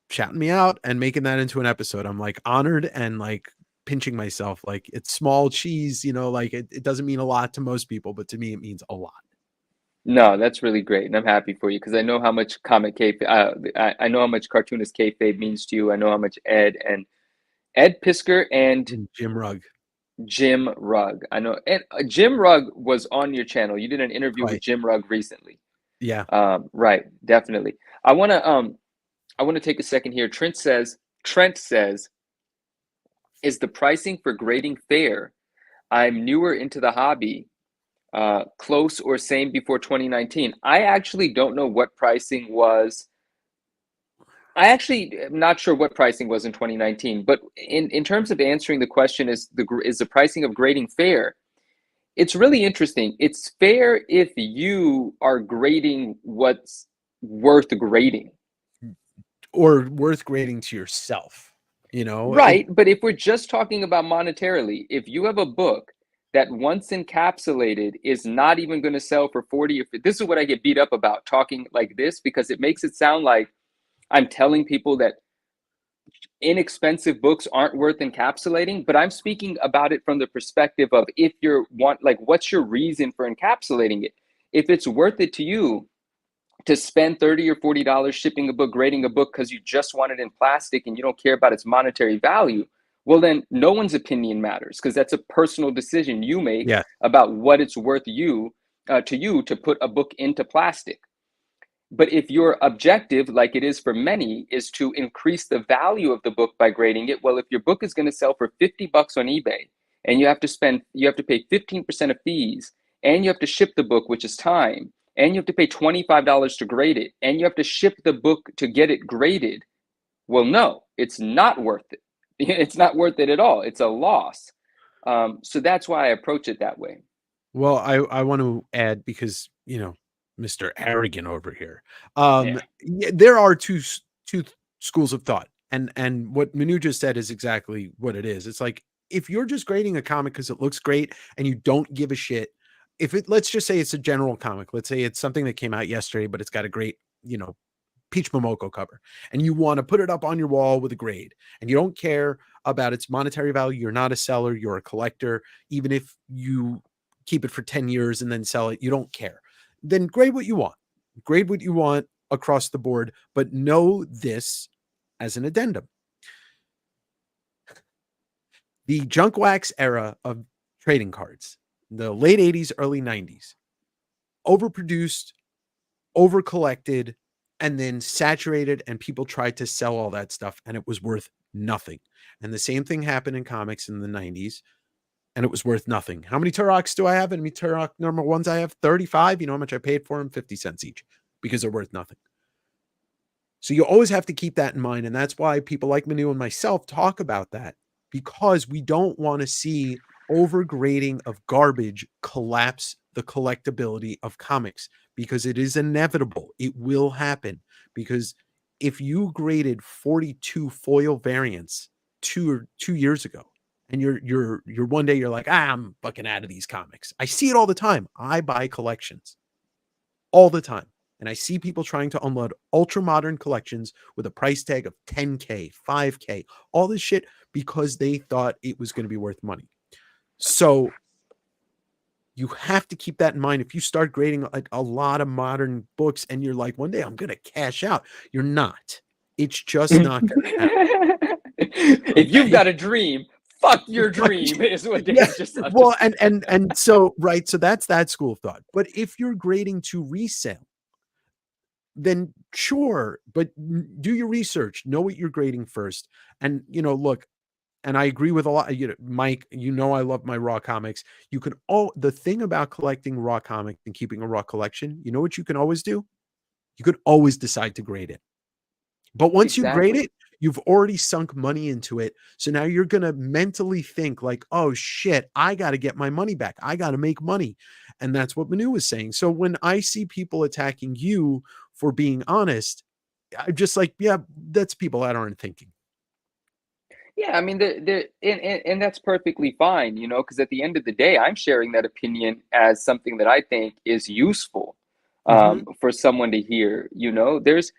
shouting me out and making that into an episode. I'm like honored and like pinching myself. Like, it's small cheese, like it doesn't mean a lot to most people, but to me, it means a lot. No, that's really great, and I'm happy for you because I know how much comic kayfabe. I know how much cartoonist kayfabe means to you. I know how much Ed Pisker and Jim Rugg. Jim Rugg. I know, and Jim Rugg was on your channel. You did an interview with Jim Rugg recently. Yeah. Right. Definitely. I want to take a second here. Trent says, Is the pricing for grading fair? I'm newer into the hobby. Close or same before 2019. I actually don't know what pricing was. I actually am not sure what pricing was in 2019, but in terms of answering the question, is the pricing of grading fair? It's really interesting. It's fair if you are grading what's worth grading. Or worth grading to yourself, you know? Right, but if we're just talking about monetarily, if you have a book that once encapsulated is not even going to sell for 40 or 50, this is what I get beat up about talking like this, because it makes it sound like I'm telling people that inexpensive books aren't worth encapsulating, but I'm speaking about it from the perspective of, if you're what's your reason for encapsulating it? If it's worth it to you to spend $30 or $40 shipping a book, grading a book because you just want it in plastic and you don't care about its monetary value, well, then no one's opinion matters, because that's a personal decision you make about what it's worth to you to put a book into plastic. But if your objective, like it is for many, is to increase the value of the book by grading it, well, if your book is going to sell for $50 on eBay and you have to pay 15% of fees, and you have to ship the book, which is time, and you have to pay $25 to grade it, and you have to ship the book to get it graded, well, no, it's not worth it. It's not worth it at all. It's a loss. So that's why I approach it that way. Well, I want to add, because, you know, Mr. Arrogant over here. There are two schools of thought, and what Manu just said is exactly what it is. It's like, if you're just grading a comic because it looks great and you don't give a shit, let's just say it's a general comic. Let's say it's something that came out yesterday, but it's got a great, you know, Peach Momoko cover, and you want to put it up on your wall with a grade, and you don't care about its monetary value. You're not a seller, you're a collector. Even if you keep it for 10 years and then sell it, you don't care. Then grade what you want across the board, but know this as an addendum. The junk wax era of trading cards, the late 80s, early 90s, overproduced, overcollected, and then saturated, and people tried to sell all that stuff, and it was worth nothing. And the same thing happened in comics in the 90s, and it was worth nothing. How many Turoks do I have? How many Turok number ones I have? 35. You know how much I paid for them? 50 cents each, because they're worth nothing. So you always have to keep that in mind. And that's why people like Manu and myself talk about that, because we don't want to see overgrading of garbage collapse the collectability of comics, because it is inevitable. It will happen, because if you graded 42 foil variants two years ago, and you're one day you're like, I'm fucking out of these comics. I see it all the time. I buy collections all the time, and I see people trying to unload ultra modern collections with a price tag of 10K, 5K, all this shit, because they thought it was going to be worth money. So you have to keep that in mind. If you start grading like a lot of modern books and you're like, one day I'm going to cash out, you're not. It's just not going to happen. If you've got a dream, fuck your dream, is what Dave just said. Well, and so, right. So that's that school of thought. But if you're grading to resale, then sure, but do your research, know what you're grading first. And, you know, look, and I agree with a lot, you know, Mike, you know, I love my raw comics. You can the thing about collecting raw comics and keeping a raw collection, you know what you can always do? You could always decide to grade it. But once you grade it, you've already sunk money into it. So now you're going to mentally think like, oh shit, I got to get my money back. I got to make money. And that's what Manu was saying. So when I see people attacking you for being honest, I'm just like, yeah, that's people that aren't thinking. Yeah, I mean, and that's perfectly fine, you know, because at the end of the day, I'm sharing that opinion as something that I think is useful for someone to hear. You know, there's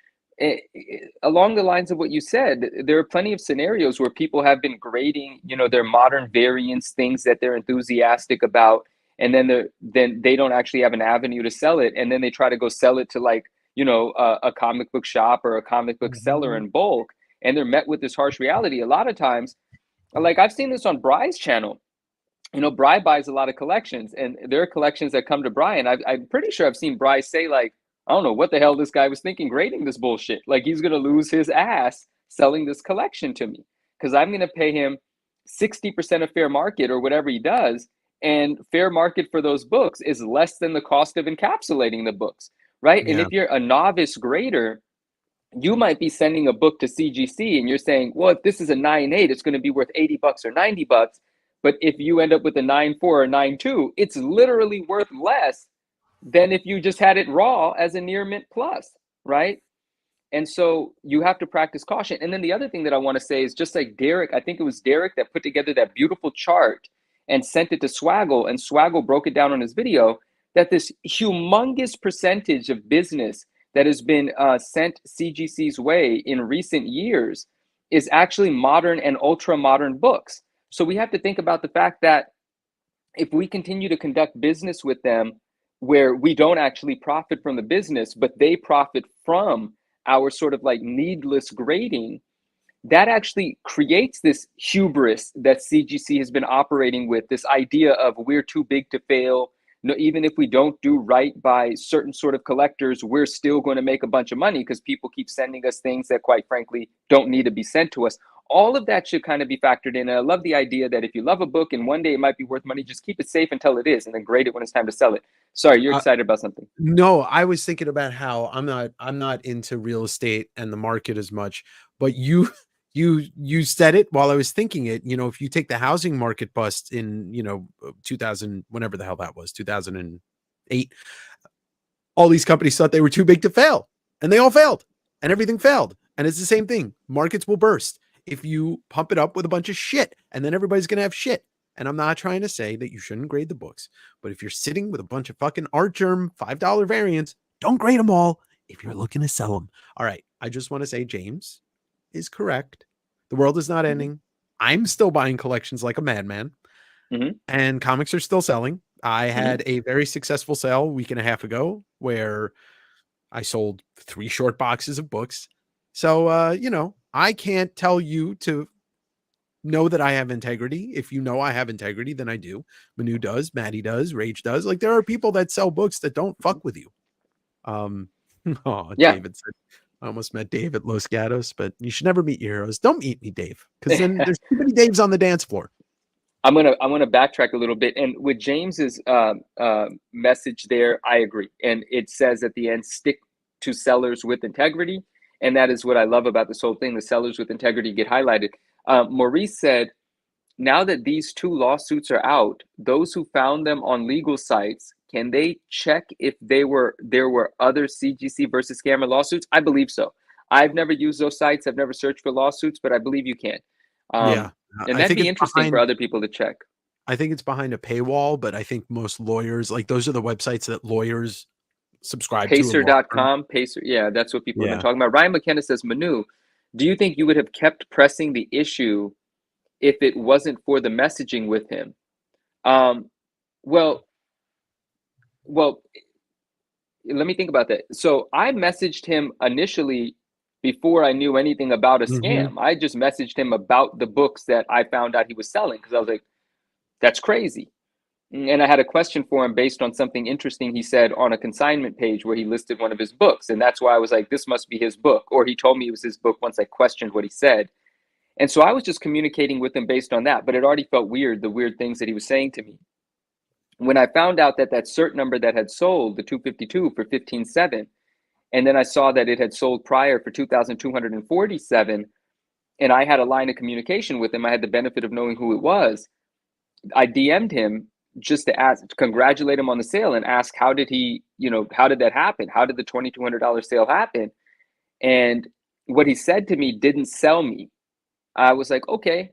along the lines of what you said, there are plenty of scenarios where people have been grading, you know, their modern variants, things that they're enthusiastic about, and then they don't actually have an avenue to sell it, and then they try to go sell it to, like, you know, a comic book shop or a comic book seller in bulk. And they're met with this harsh reality. A lot of times, like I've seen this on Bry's channel. You know, Bry buys a lot of collections, and there are collections that come to Bry, and I'm pretty sure I've seen Bry say, like, I don't know what the hell this guy was thinking grading this bullshit. Like, he's going to lose his ass selling this collection to me, because I'm going to pay him 60% of fair market or whatever he does. And fair market for those books is less than the cost of encapsulating the books, right? And Yeah. if you're a novice grader, you might be sending a book to CGC and you're saying, well, if this is a 9.8, it's going to be worth $80 or $90. But if you end up with a 9.4 or 9.2, it's literally worth less than if you just had it raw as a near mint plus, right? And so you have to practice caution. And then the other thing that I want to say is, just like Derek, I think it was Derek that put together that beautiful chart and sent it to Swaggle, and Swaggle broke it down on his video, that this humongous percentage of business that has been sent CGC's way in recent years is actually modern and ultra modern books. So we have to think about the fact that if we continue to conduct business with them where we don't actually profit from the business, but they profit from our sort of like needless grading, that actually creates this hubris that CGC has been operating with, this idea of we're too big to fail. No, even if we don't do right by certain sort of collectors, we're still going to make a bunch of money because people keep sending us things that, quite frankly, don't need to be sent to us. All of that should kind of be factored in. And I love the idea that if you love a book and one day it might be worth money, just keep it safe until it is, and then grade it when it's time to sell it. Sorry, you're excited about something. No, I was thinking about how I'm not into real estate and the market as much, but you said it while I was thinking it. You know, if you take the housing market bust in, 2000, whenever the hell that was, 2008, all these companies thought they were too big to fail, and they all failed, and everything failed. And it's the same thing. Markets will burst if you pump it up with a bunch of shit, and then everybody's going to have shit. And I'm not trying to say that you shouldn't grade the books, but if you're sitting with a bunch of fucking art germ $5 variants, don't grade them all if you're looking to sell them. All right. I just want to say James is correct. The world is not ending. I'm still buying collections like a madman, and comics are still selling. I had a very successful sale a week and a half ago where I sold 3 short boxes of books. So, I can't tell you to know that I have integrity. If you know I have integrity, then I do. Manu does, Maddie does, Rage does. Like, there are people that sell books that don't fuck with you. David said, I almost met Dave at Los Gatos, but you should never meet your heroes. Don't meet me, Dave, because then there's too many Daves on the dance floor. I'm gonna backtrack a little bit, and with James's message there, I agree. And it says at the end, stick to sellers with integrity, and that is what I love about this whole thing. The sellers with integrity get highlighted. Maurice said, now that these 2 lawsuits are out, those who found them on legal sites, can they check if there were other CGC versus scammer lawsuits? I believe so. I've never used those sites. I've never searched for lawsuits, but I believe you can. Yeah. And that'd be interesting for other people to check. I think it's behind a paywall, but I think most lawyers, like, those are the websites that lawyers subscribe to. Pacer.com, Pacer. Yeah, that's what people have been talking about. Ryan McKenna says, Manu, do you think you would have kept pressing the issue if it wasn't for the messaging with him? Well, let me think about that. So I messaged him initially before I knew anything about a scam. I just messaged him about the books that I found out he was selling, because I was like, that's crazy. And I had a question for him based on something interesting he said on a consignment page where he listed one of his books. And that's why I was like, this must be his book. Or he told me it was his book once I questioned what he said. And so I was just communicating with him based on that, but it already felt weird, the weird things that he was saying to me. When I found out that cert number that had sold, the 252 for 15.7, and then I saw that it had sold prior for 2,247, and I had a line of communication with him, I had the benefit of knowing who it was. I DM'd him just to congratulate him on the sale and ask, how did that happen? How did the $2,200 sale happen? And what he said to me didn't sell me. I was like, okay,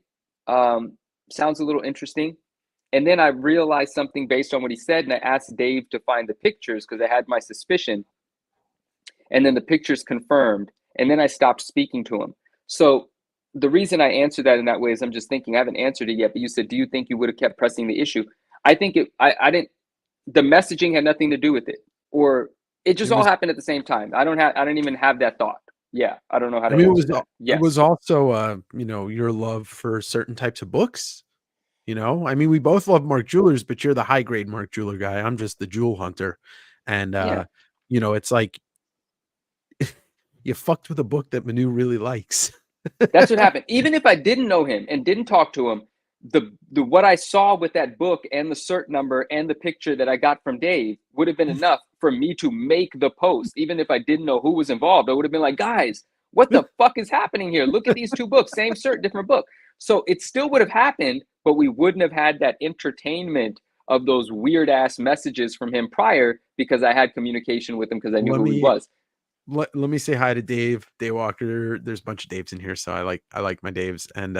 sounds a little interesting. And then I realized something based on what he said, and I asked Dave to find the pictures because I had my suspicion. And then the pictures confirmed, and then I stopped speaking to him. So the reason I answered that in that way is I'm just thinking, I haven't answered it yet, but you said, do you think you would have kept pressing the issue? I think I didn't, the messaging had nothing to do with it, or it just all happened at the same time. I don't even have that thought. Yeah, I don't know how to answer that. Yes. It was also, your love for certain types of books. I mean, we both love Mark Jewelers, but you're the high grade Mark Jeweler guy. I'm just the jewel hunter. And, it's like you fucked with a book that Manu really likes. That's what happened. Even if I didn't know him and didn't talk to him, the what I saw with that book and the cert number and the picture that I got from Dave would have been enough for me to make the post. Even if I didn't know who was involved, I would have been like, guys, what the fuck is happening here? Look at these two books, same cert, different book. So it still would have happened, but we wouldn't have had that entertainment of those weird ass messages from him prior, because I had communication with him because I knew who he was. Let me say hi to Dave Walker. There's a bunch of Daves in here, so I like my Daves. And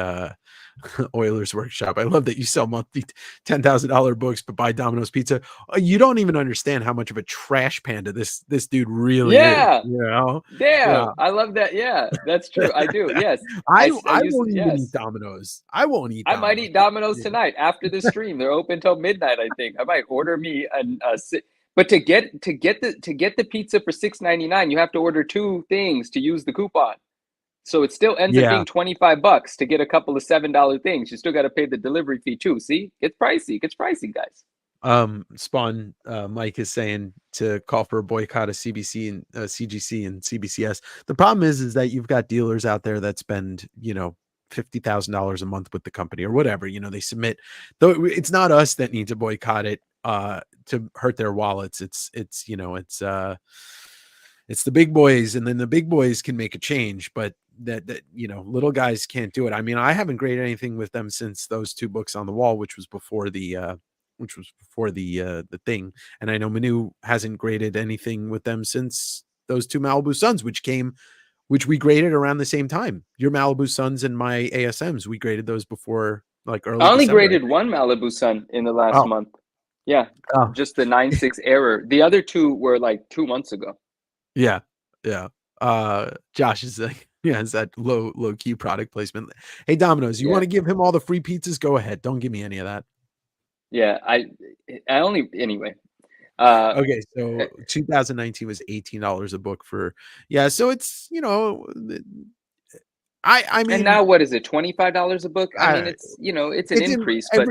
Oilers Workshop, I love that you sell monthly $10,000 books but buy Domino's pizza. You don't even understand how much of a trash panda this dude really is, you know. Yeah, I love that. Yeah, that's true. I do. Yes. I won't even eat Domino's. I won't eat Domino's. I might eat Domino's tonight after the stream. They're open till midnight, I think. I might order me but to get the pizza for $6.99, you have to order 2 things to use the coupon. So it still ends up being $25 to get a couple of $7 things. You still got to pay the delivery fee too. See, it's pricey. It's pricey, guys. Spawn Mike is saying to call for a boycott of CBC and CGC and CBCS. The problem is that you've got dealers out there that spend, you know, $50,000 a month with the company or whatever. You know, they submit. Though it's not us that need to boycott it to hurt their wallets. It's you know, it's the big boys, and then the big boys can make a change, but that you know, little guys can't do it. I mean, I haven't graded anything with them since those 2 books on the wall, which was before the thing. And I know Manu hasn't graded anything with them since those 2 Malibu Suns, which we graded around the same time. Your Malibu Suns and my ASMs, we graded those before, like early. I only December, graded 1 Malibu Sun in the last month. Yeah, just the 9.6 error. The other 2 were like 2 months ago. Yeah. Josh is like, yeah, it's that low key product placement. Hey, Domino's, you want to give him all the free pizzas? Go ahead. Don't give me any of that. Yeah, I only anyway. Okay, so 2019 was $18 a book for, so it's, you know, I mean, and now what is it, $25 a book? I mean, it's, you know, it's an increase, but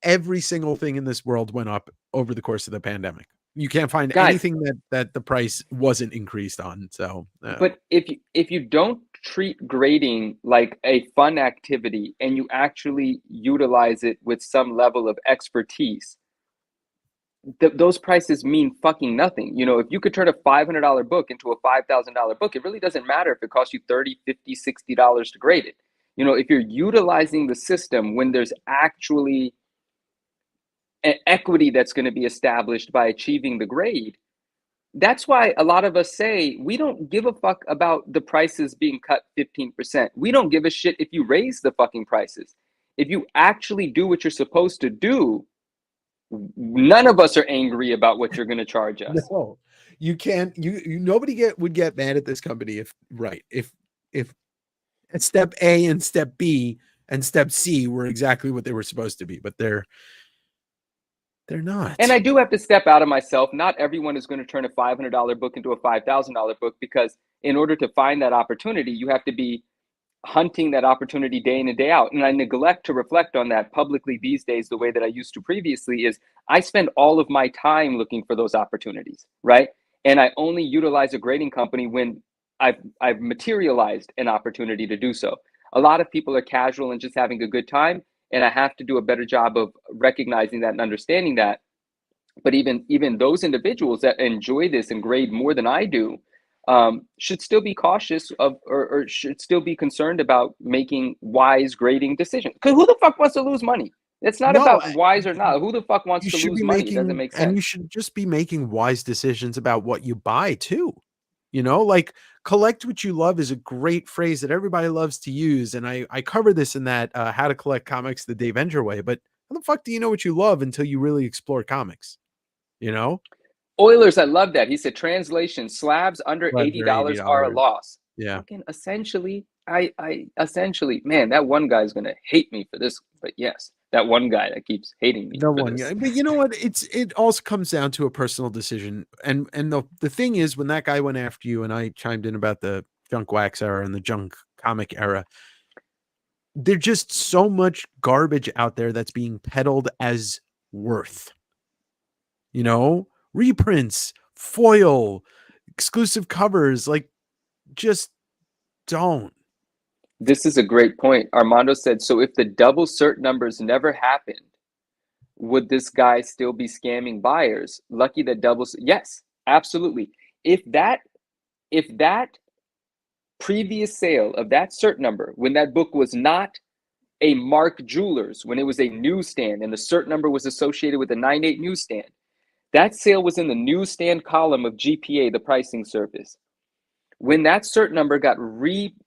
every single thing in this world went up over the course of the pandemic. You can't find anything that the price wasn't increased on. So, but if you don't treat grading like a fun activity and you actually utilize it with some level of expertise, those prices mean fucking nothing. You know, if you could turn a $500 book into a $5,000 book, it really doesn't matter if it costs you $30, $50, $60 to grade it. You know, if you're utilizing the system when there's actually an equity that's going to be established by achieving the grade, that's why a lot of us say we don't give a fuck about the prices being cut 15%. We don't give a shit if you raise the fucking prices. If you actually do what you're supposed to do, none of us are angry about what you're going to charge us. No, you can't. Nobody would get mad at this company if step A and step B and step C were exactly what they were supposed to be, but they're not. And I do have to step out of myself. Not everyone is going to turn a $500 book into a $5,000 book, because in order to find that opportunity, you have to be hunting that opportunity day in and day out. And I neglect to reflect on that publicly these days the way that I used to previously. Is I spend all of my time looking for those opportunities, right? And I only utilize a grading company when I've materialized an opportunity to do so. A lot of people are casual and just having a good time, and I have to do a better job of recognizing that and understanding that. But even those individuals that enjoy this and grade more than I do should still be cautious of, or should still be concerned about making wise grading decisions. Because who the fuck wants to lose money? It's not about wise or not. Who the fuck wants to lose money? It doesn't make sense. And you should just be making wise decisions about what you buy too. You know, like, collect what you love is a great phrase that everybody loves to use. And I cover this in that How to Collect Comics the Davenger Way. But how the fuck do you know what you love until you really explore comics? You know? Oilers, I love that. He said, translation, slabs under $80 are a loss. Yeah. Fucking essentially, I essentially, man, that one guy's going to hate me for this. But yes, that one guy that keeps hating me. But you know what? It also comes down to a personal decision. And the thing is, when that guy went after you and I chimed in about the junk wax era and the junk comic era, there's just so much garbage out there that's being peddled as worth. You know, reprints, foil, exclusive covers, like, just don't. This is a great point. Armando said, so if the double cert numbers never happened, would this guy still be scamming buyers? Lucky that yes, absolutely. If that previous sale of that cert number, when that book was not a Mark Jewelers, when it was a newsstand and the cert number was associated with a 9.8 Newsstand, that sale was in the newsstand column of GPA, the pricing service. When that cert number got reorganized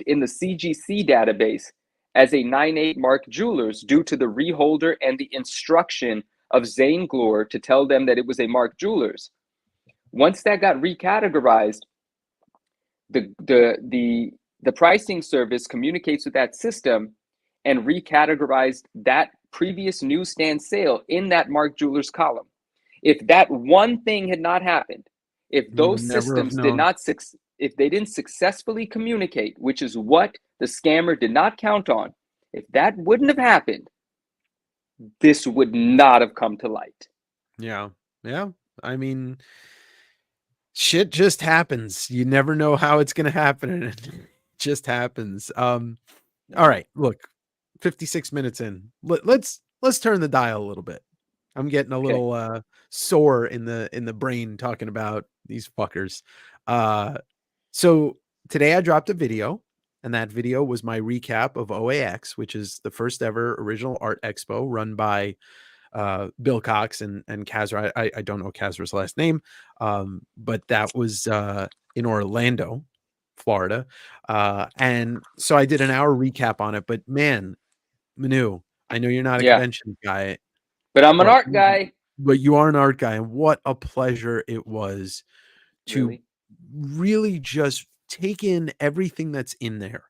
in the CGC database as a 9.8 Mark Jewelers due to the reholder and the instruction of Zane Glore to tell them that it was a Mark Jewelers, once that got recategorized, the pricing service communicates with that system and recategorized that previous newsstand sale in that Mark Jewelers column. If that one thing had not happened, if those systems did not, if they didn't successfully communicate, which is what the scammer did not count on, if that wouldn't have happened, this would not have come to light. Yeah. Yeah. I mean, shit just happens. You never know how it's going to happen, and it just happens. All right, look, 56 minutes in. Let's turn the dial a little bit. I'm getting a little sore in the brain talking about these fuckers. So today I dropped a video, and that video was my recap of OAX, which is the first ever original art expo run by Bill Cox and Kazra. I don't know Kazra's last name, but that was in Orlando, Florida. And so I did an hour recap on it. But man, Manu, I know you're not a convention guy, but I'm an art guy. But you are an art guy, and what a pleasure it was to really just take in everything that's in there,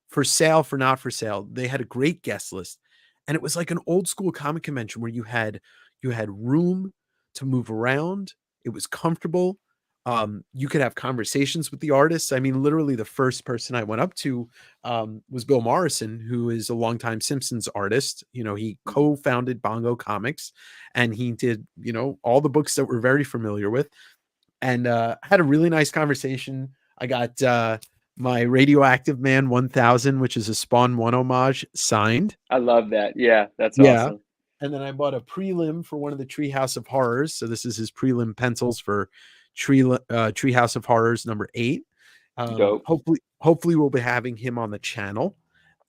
for sale, for not for sale. They had a great guest list. And it was like an old school comic convention where you had room to move around. It was comfortable. You could have conversations with the artists. I mean, literally the first person I went up to was Bill Morrison, who is a longtime Simpsons artist. You know, he co-founded Bongo Comics, and he did, you know, all the books that we're very familiar with, and had a really nice conversation. I got my Radioactive Man 1000, which is a Spawn 1 homage, signed. I love that. Yeah, that's awesome. And then I bought a prelim for one of the Treehouse of Horrors. So this is his prelim pencils for Treehouse of Horrors number 8. Hopefully we'll be having him on the channel.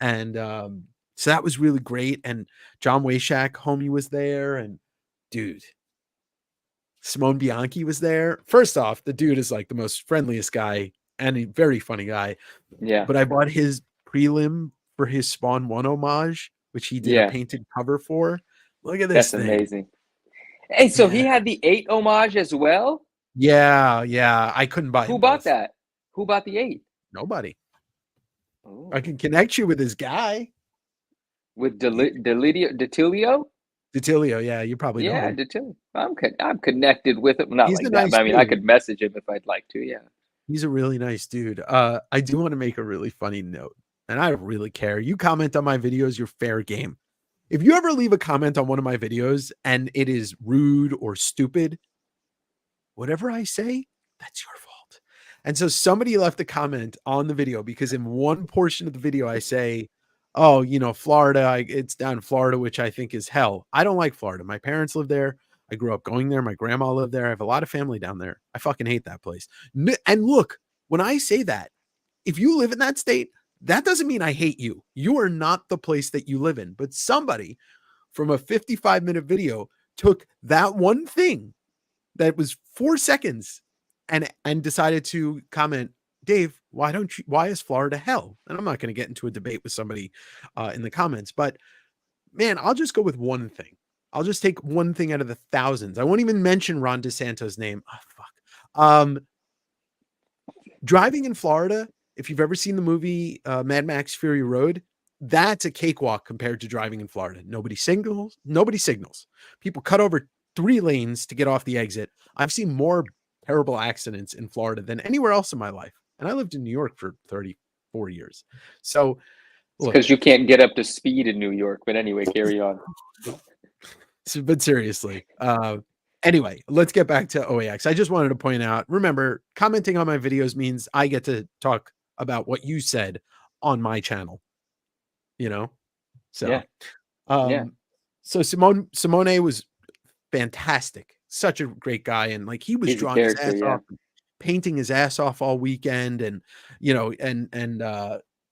And so that was really great. And John Wayshak, homie, was there. And dude, Simone Bianchi was there. First off, the dude is like the most friendliest guy and a very funny guy. Yeah. But I bought his prelim for his Spawn 1 homage, which he did a painted cover for. Look at this. That's amazing. Hey, so he had the 8 homage as well? Yeah. I couldn't buy it. Who bought that? Who bought the 8? Nobody. Ooh. I can connect you with his guy. With Detilio? Detilio, yeah, you probably know him. Detilio. I'm connected with him. Not like that. Nice, I mean, I could message him if I'd like to, yeah. He's a really nice dude. I do want to make a really funny note, and I don't really care. You comment on my videos, you're fair game. If you ever leave a comment on one of my videos and it is rude or stupid, whatever I say, that's your fault. And so somebody left a comment on the video because in one portion of the video I say, oh, you know, Florida, it's down in Florida, which I think is hell. I don't like Florida. My parents live there. I grew up going there. My grandma lived there. I have a lot of family down there. I fucking hate that place. And look, when I say that, if you live in that state, that doesn't mean I hate you. You are not the place that you live in. But somebody from a 55-minute video took that one thing that was 4 seconds and decided to comment, Dave, why is Florida hell? And I'm not going to get into a debate with somebody in the comments, but man, I'll just go with one thing. I'll just take one thing out of the thousands. I won't even mention Ron DeSanto's name. Oh, fuck. Driving in Florida, if you've ever seen the movie Mad Max Fury Road, that's a cakewalk compared to driving in Florida. Nobody signals. People cut over 3 lanes to get off the exit. I've seen more terrible accidents in Florida than anywhere else in my life. And I lived in New York for 34 years. So because you can't get up to speed in New York. But anyway, carry on. But seriously, Anyway, let's get back to OAX. I just wanted to point out, remember, commenting on my videos means I get to talk about what you said on my channel, you know? So, Yeah. so Simone was fantastic. Such a great guy. And like, he was He's a drawing his character. ass Yeah. off, painting his ass off all weekend. And, you know,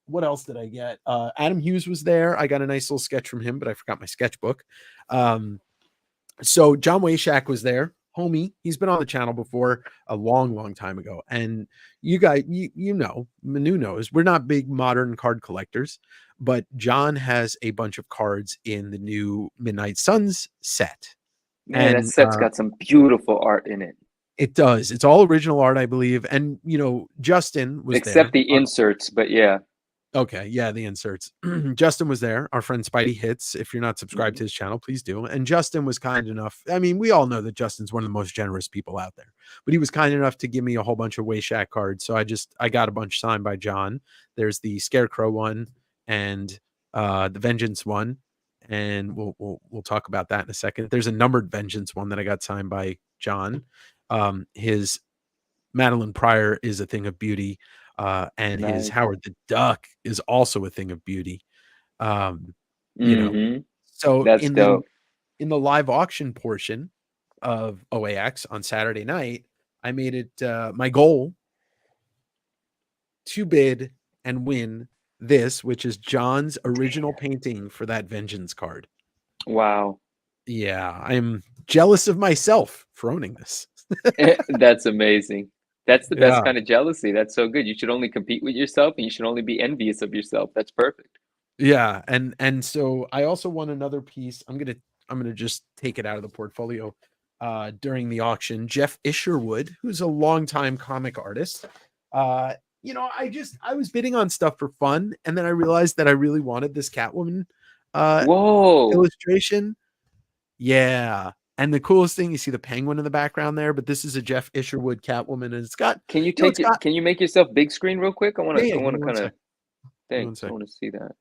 what else did I get? Adam Hughes was there. I got a nice little sketch from him, but I forgot my sketchbook. So John Wayshak was there, homie. He's been on the channel before a long, long time ago. And you guys, you know, Manu knows we're not big modern card collectors, but John has a bunch of cards in the new Midnight Suns set. Man, that And set's got some beautiful art in it. it does. It's all original art, I believe. And you know, Justin was Except there. the inserts, but yeah. Okay, yeah, the inserts. Justin was there, our friend Spidey Hits. If you're not subscribed to his channel, please do. And Justin was kind enough. I mean, we all know that Justin's one of the most generous people out there, but he was kind enough to give me a whole bunch of Wayshak cards. So I got a bunch signed by John. There's the Scarecrow one and the Vengeance one, and we'll talk about that in a second. There's a numbered Vengeance one that I got signed by John. His Madeline Pryor is a thing of beauty. And his Howard the Duck is also a thing of beauty. You know, so that's dope. In the live auction portion of OAX on Saturday night, I made it my goal to bid and win this, which is John's original painting for that Vengeance card. Wow. Yeah, I'm jealous of myself for owning this. That's amazing. That's the best kind of jealousy. That's so good. You should only compete with yourself, and you should only be envious of yourself. That's perfect. Yeah, and so I also won another piece. I'm gonna just take it out of the portfolio during the auction. Jeff Isherwood, who's a longtime comic artist. You know, I was bidding on stuff for fun, and then I realized that I really wanted this Catwoman illustration. Yeah. And the coolest thing, you see the penguin in the background there, but this is a Jeff Isherwood Catwoman, and it's got. Can you take it? Can you make yourself big screen real quick? I want to. Yeah, I want to kind of. Thanks. I want to see that.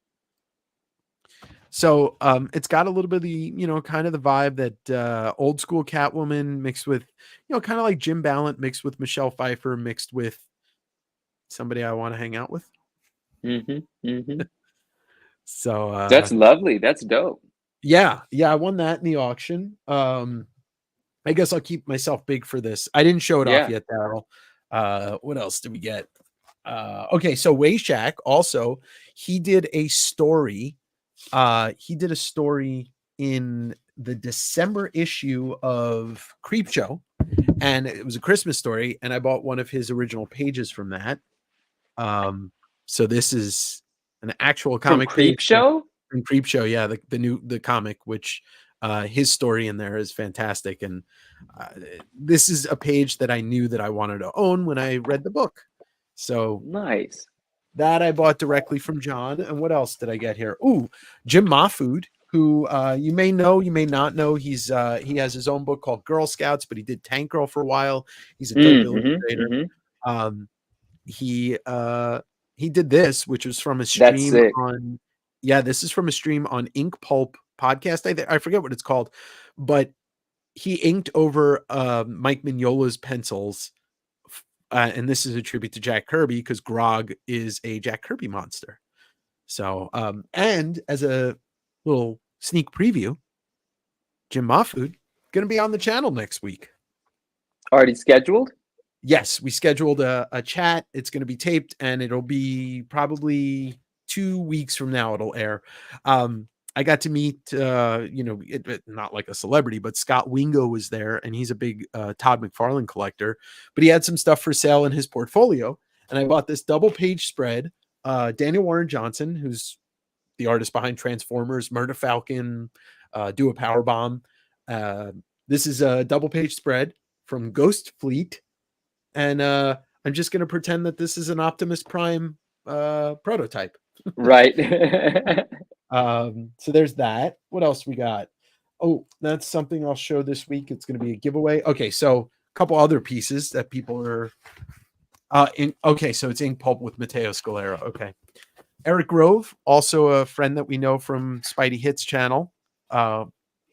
So it's got a little bit of the, you know, kind of the vibe that old school Catwoman mixed with, you know, kind of like Jim Ballant mixed with Michelle Pfeiffer mixed with somebody I want to hang out with. So that's lovely. That's dope. Yeah, I won that in the auction. I guess I'll keep myself big for this. I didn't show it off yet, Daryl. What else did we get? Okay, so Wayshak also, he did a story. He did a story in the December issue of Creepshow, and it was a Christmas story, and I bought one of his original pages from that. So this is an actual comic Creepshow? From Creepshow, yeah, the comic, which his story in there is fantastic, and this is a page that I knew that I wanted to own when I read the book. So nice. That I bought directly from John. And what else did I get here? Ooh, Jim Mahfood, who you may know, you may not know. He has his own book called Girl Scouts, but he did Tank Girl for a while. He's a dope illustrator. He did this, which was from a stream on. Yeah, this is from a stream on Ink Pulp podcast. I forget what it's called, but he inked over Mike Mignola's pencils. And this is a tribute to Jack Kirby because Grog is a Jack Kirby monster. So, and as a little sneak preview, Jim Mahfood going to be on the channel next week. Already scheduled? Yes, we scheduled a chat. It's going to be taped, and it'll be probably 2 weeks from now. It'll air. I got to meet, not like a celebrity, but Scott Wingo was there, and he's a big Todd McFarlane collector. But he had some stuff for sale in his portfolio, and I bought this double-page spread. Daniel Warren Johnson, who's the artist behind Transformers, Murder Falcon, Do a Power Bomb. This is a double-page spread from Ghost Fleet, and I'm just going to pretend that this is an Optimus Prime prototype. Right. So there's that. What else we got? Oh, that's something I'll show this week. It's going to be a giveaway. Okay, so a couple other pieces that people are okay, so it's Ink Pulp with Matteo Scalera. Okay. Eric Grove, also a friend that we know from Spidey Hits channel.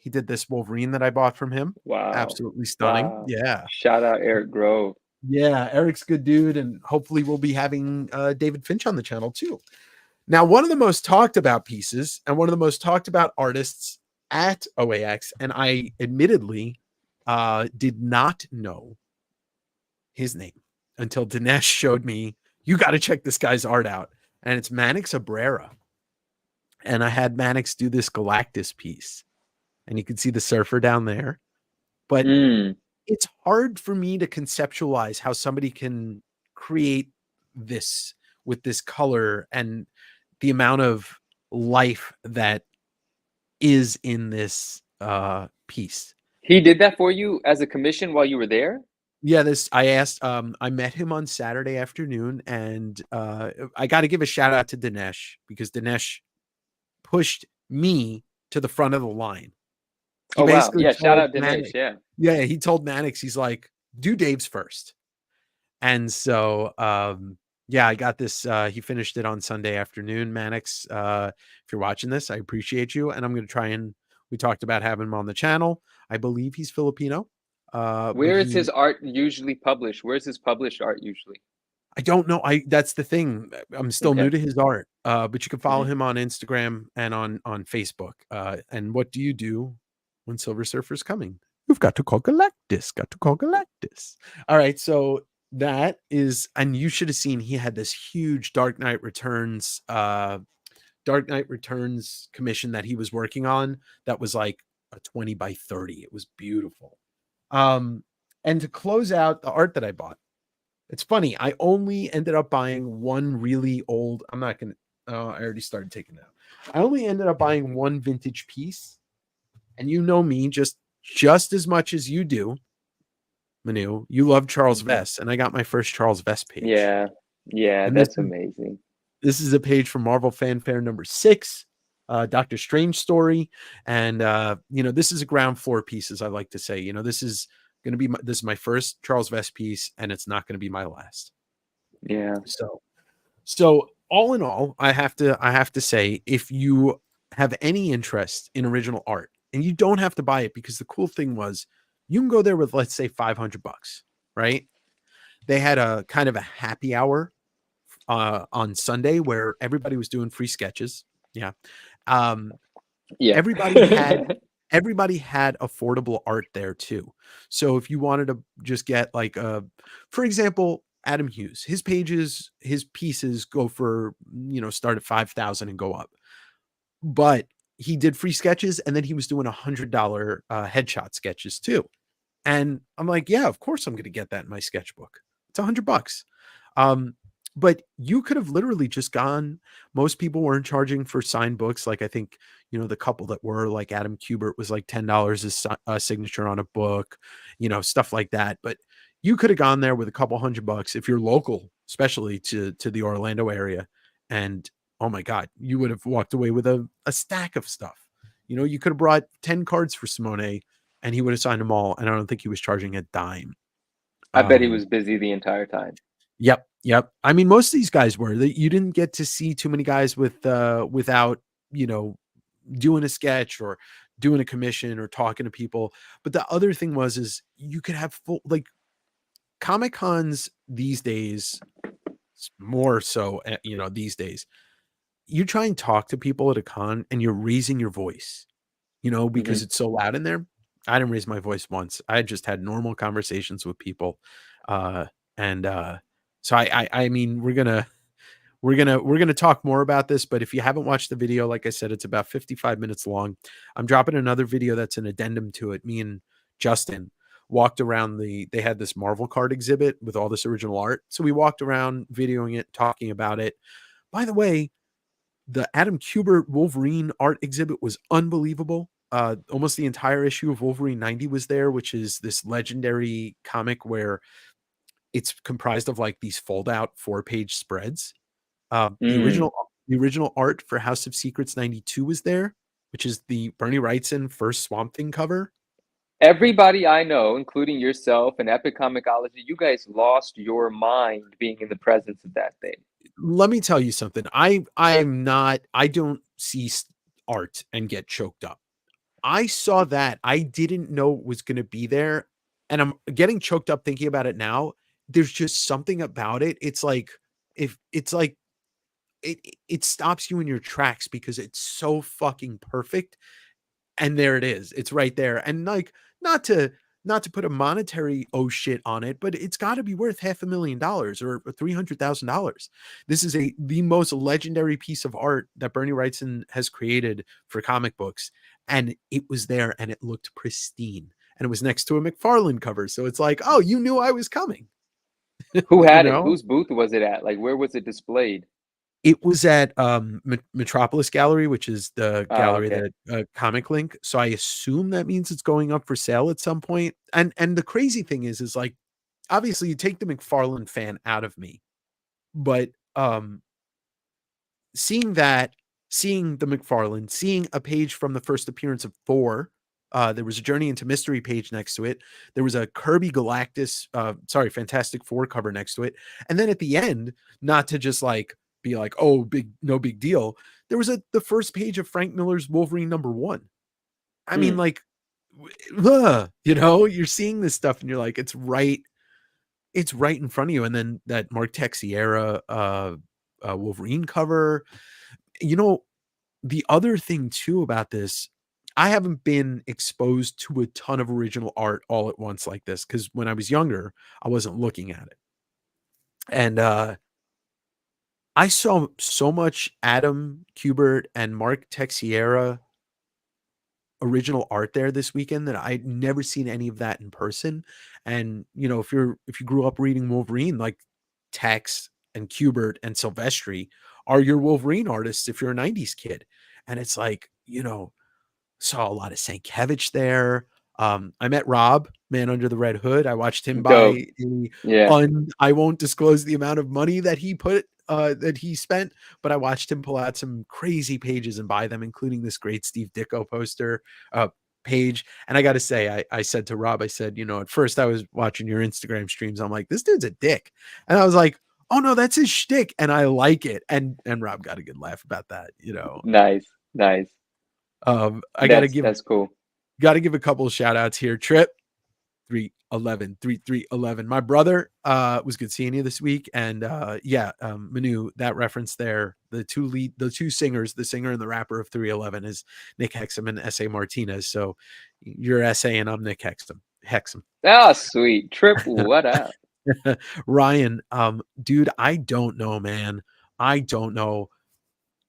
He did this Wolverine that I bought from him. Wow. Absolutely stunning. Wow. Yeah. Shout out Eric Grove. Yeah, Eric's good dude, and hopefully we'll be having David Finch on the channel too. Now, one of the most talked about pieces and one of the most talked about artists at OAX, and I admittedly did not know his name until Dinesh showed me, you got to check this guy's art out. And it's Mannix Abrera. And I had Mannix do this Galactus piece. And you can see the surfer down there. But it's hard for me to conceptualize how somebody can create this with this color and the amount of life that is in this piece. He did that for you as a commission while you were there? Yeah, I met him on Saturday afternoon, and I got to give a shout out to Dinesh, because Dinesh pushed me to the front of the line. Oh, wow. Yeah, shout out Dinesh. Yeah, he told Mannix, he's like, do Dave's first. And so, yeah, I got this. He finished it on Sunday afternoon. Mannix, if you're watching this, I appreciate you. And I'm going to try and, we talked about having him on the channel. I believe he's Filipino. Where is his art usually published? Where's his published art usually? I don't know. That's the thing. I'm still new to his art. But you can follow him on Instagram and on Facebook. And what do you do when Silver Surfer's coming? You've got to call Galactus. Got to call Galactus. All right. So that is, and you should have seen, he had this huge Dark Knight Returns commission that he was working on. That was like a 20 by 30. It was beautiful. And to close out the art that I bought, it's funny, I only ended up buying one really old, I'm not gonna, I already started taking that. I only ended up buying one vintage piece, and you know me just as much as you do, Manu. You love Charles Vess, and I got my first Charles Vess page. Yeah, and that's amazing. This is a page from Marvel Fanfare number 6, Doctor Strange story, and this is a ground floor piece, as I like to say. This is going to be this is my first Charles Vess piece, and it's not going to be my last. Yeah. So all in all, I have to say, if you have any interest in original art, and you don't have to buy it, because the cool thing was you can go there with, let's say, $500, right? They had a kind of a happy hour on Sunday where everybody was doing free sketches. Yeah. Everybody had affordable art there too. So if you wanted to just get like for example, Adam Hughes, his pieces go for, start at 5,000 and go up. But he did free sketches, and then he was doing $100 headshot sketches too. And I'm like, yeah, of course I'm going to get that in my sketchbook. It's $100. But you could have literally just gone. Most people weren't charging for signed books. Like, I think, the couple that were, like Adam Kubert was like $10 a signature on a book, stuff like that. But you could have gone there with a couple $100 if you're local, especially to the Orlando area. And oh my God, you would have walked away with a stack of stuff. You could have brought 10 cards for Simone, and he would have signed them all. And I don't think he was charging a dime. I bet he was busy the entire time. Yep. I mean, most of these guys were. You didn't get to see too many guys without, doing a sketch or doing a commission or talking to people. But the other thing is you could have full, like, Comic Cons these days, more so, these days, you try and talk to people at a con and you're raising your voice, because it's so loud in there. I didn't raise my voice once. I just had normal conversations with people. So I mean, we're gonna talk more about this, but if you haven't watched the video, like I said, it's about 55 minutes long. I'm dropping another video that's an addendum to it. Me and Justin walked around they had this Marvel card exhibit with all this original art. So we walked around videoing it, talking about it. By the way, the Adam Kubert Wolverine art exhibit was unbelievable. Almost the entire issue of Wolverine 90 was there, which is this legendary comic where it's comprised of like these fold out 4-page spreads. The original art for House of Secrets 92 was there, which is the Bernie Wrightson first Swamp Thing cover. Everybody I know, including yourself and Epic Comicology, you guys lost your mind being in the presence of that thing. Let me tell you something. I don't see art and get choked up. I saw that. I didn't know it was going to be there. And I'm getting choked up thinking about it now. There's just something about it. It's like, if it's like, it stops you in your tracks because it's so fucking perfect. And there it is. It's right there. And like, not to put a monetary oh shit on it, but it's got to be worth $500,000 or $300,000. This is the most legendary piece of art that Bernie Wrightson has created for comic books, and it was there and it looked pristine, and it was next to a McFarlane cover, so it's like, oh, you knew I was coming. Who You had it? know, Whose booth was it at? Like, where was it displayed? it was at Metropolis Gallery, which is the Oh, gallery okay. that Comic Link. So I assume that means it's going up for sale at some point. And the crazy thing is like, obviously you take the McFarlane fan out of me, but seeing that, seeing the McFarlane, seeing a page from the first appearance of Thor. There was a Journey into Mystery page next to it. There was a Kirby Galactus, Fantastic Four cover next to it. And then at the end, not to just like be like, oh, no big deal. There was the first page of Frank Miller's Wolverine #1. I mean, like, you're seeing this stuff and you're like, it's right in front of you. And then that Mark Texiera Wolverine cover. The other thing too about this, I haven't been exposed to a ton of original art all at once like this, because when I was younger, I wasn't looking at it. And I saw so much Adam Kubert and Mark Texiera original art there this weekend that I'd never seen any of that in person. And if you grew up reading Wolverine, like Tex and Kubert and Silvestri are your Wolverine artists if you're a 90s kid. And it's like, saw a lot of Sankiewicz there. I met Rob, Man Under the Red Hood. I watched him Dope. buy Yeah. I won't disclose the amount of money that he spent, but I watched him pull out some crazy pages and buy them, including this great Steve Ditko poster page. And I got to say, I said to Rob, I said, at first I was watching your Instagram streams. I'm like, this dude's a dick. And I was like, oh no, that's his shtick. And I like it. And Rob got a good laugh about that, Nice. I That's cool. got to give a couple of shout outs here. Trip 311. My brother was good seeing you this week. And Manu, that reference there, the two singers, the singer and the rapper of 311 is Nick Hexum and S.A. Martinez. So you're S.A. and I'm Nick Hexum. Oh, sweet. Trip, what up? Ryan, dude, I don't know, man. I don't know.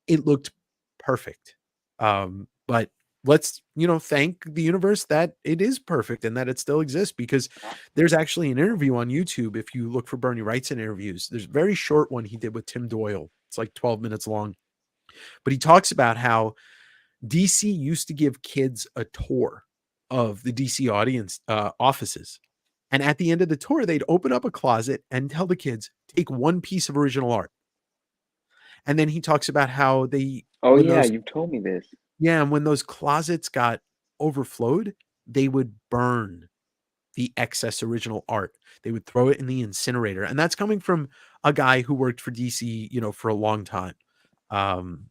It looked perfect. But let's, thank the universe that it is perfect and that it still exists, because there's actually an interview on YouTube. If you look for Bernie Wrightson interviews, there's a very short one he did with Tim Doyle. It's like 12 minutes long, but he talks about how DC used to give kids a tour of the DC audience offices. And at the end of the tour, they'd open up a closet and tell the kids, take one piece of original art. And then he talks about how You've told me this. Yeah, and when those closets got overflowed, they would burn the excess original art. They would throw it in the incinerator. And that's coming from a guy who worked for DC, for a long time.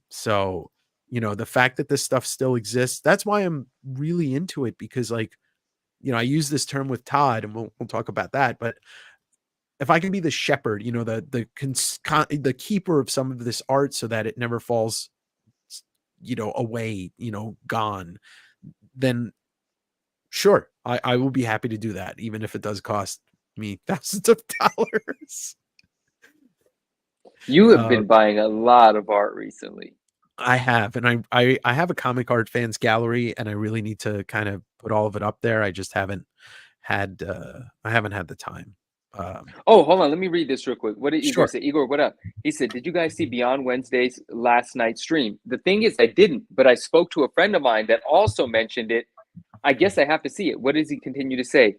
So, the fact that this stuff still exists, that's why I'm really into it, because I use this term with Todd, and we'll talk about that. But if I can be the shepherd, the keeper of some of this art so that it never falls away, gone, then sure, I will be happy to do that, even if it does cost me thousands of dollars. You have been buying a lot of art recently. I have, and I have a comic art fans gallery, and I really need to kind of put all of it up there. I just haven't had the time. Hold on, let me read this real quick. What did Igor say? Igor, what up? He said, did you guys see Beyond Wednesday's last night's stream? The thing is, I didn't, but I spoke to a friend of mine that also mentioned it. I guess I have to see it. What does he continue to say?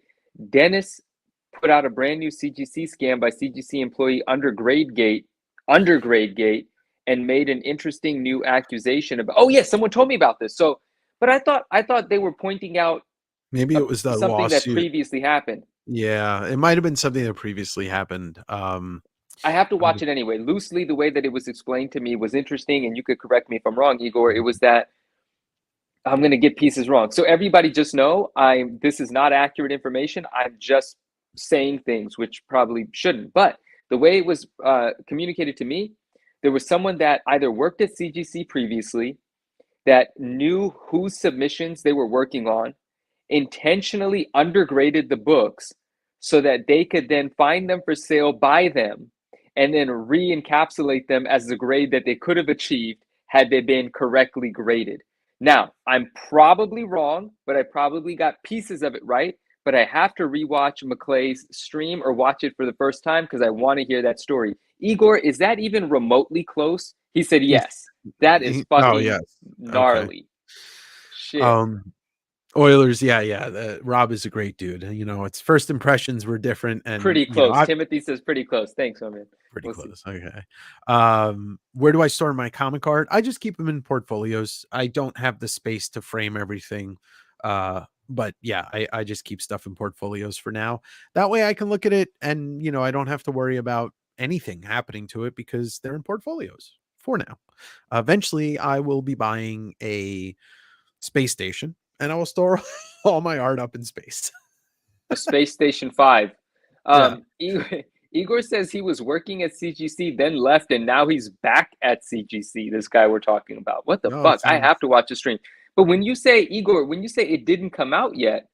Dennis put out a brand new CGC scam by CGC employee Undergrade Gate, and made an interesting new accusation about. Oh yes, someone told me about this. So, but I thought they were pointing out maybe it was the something lawsuit that previously happened. Yeah, it might have been something that previously happened. I have to watch it anyway. Loosely, the way that it was explained to me was interesting, and you could correct me if I'm wrong, Igor. It was that I'm going to get pieces wrong. So everybody just know this is not accurate information. I'm just saying things which probably shouldn't. But the way it was communicated to me, there was someone that either worked at CGC previously that knew whose submissions they were working on, intentionally undergraded the books so that they could then find them for sale, buy them, and then re-encapsulate them as the grade that they could have achieved had they been correctly graded. Now, I'm probably wrong, but I probably got pieces of it right. But I have to rewatch McClay's stream or watch it for the first time because I want to hear that story. Igor, is that even remotely close? He said yes. That is fucking yes. gnarly. Okay. Shit. Oilers, yeah. Rob is a great dude. You know, its first impressions were different and Pretty close. You know, Timothy says pretty close. Thanks, my man. Pretty close. See. Okay. Where do I store my comic card? I just keep them in portfolios. I don't have the space to frame everything. But yeah, I just keep stuff in portfolios for now. That way I can look at it and, you know, I don't have to worry about anything happening to it because they're in portfolios for now. Eventually I will be buying a space station and I will store all my art up in space. A Space Station 5. Igor says he was working at CGC, then left, and now he's back at CGC. This guy we're talking about. What the fuck? I have to watch the stream. But when you say, Igor, when you say it didn't come out yet,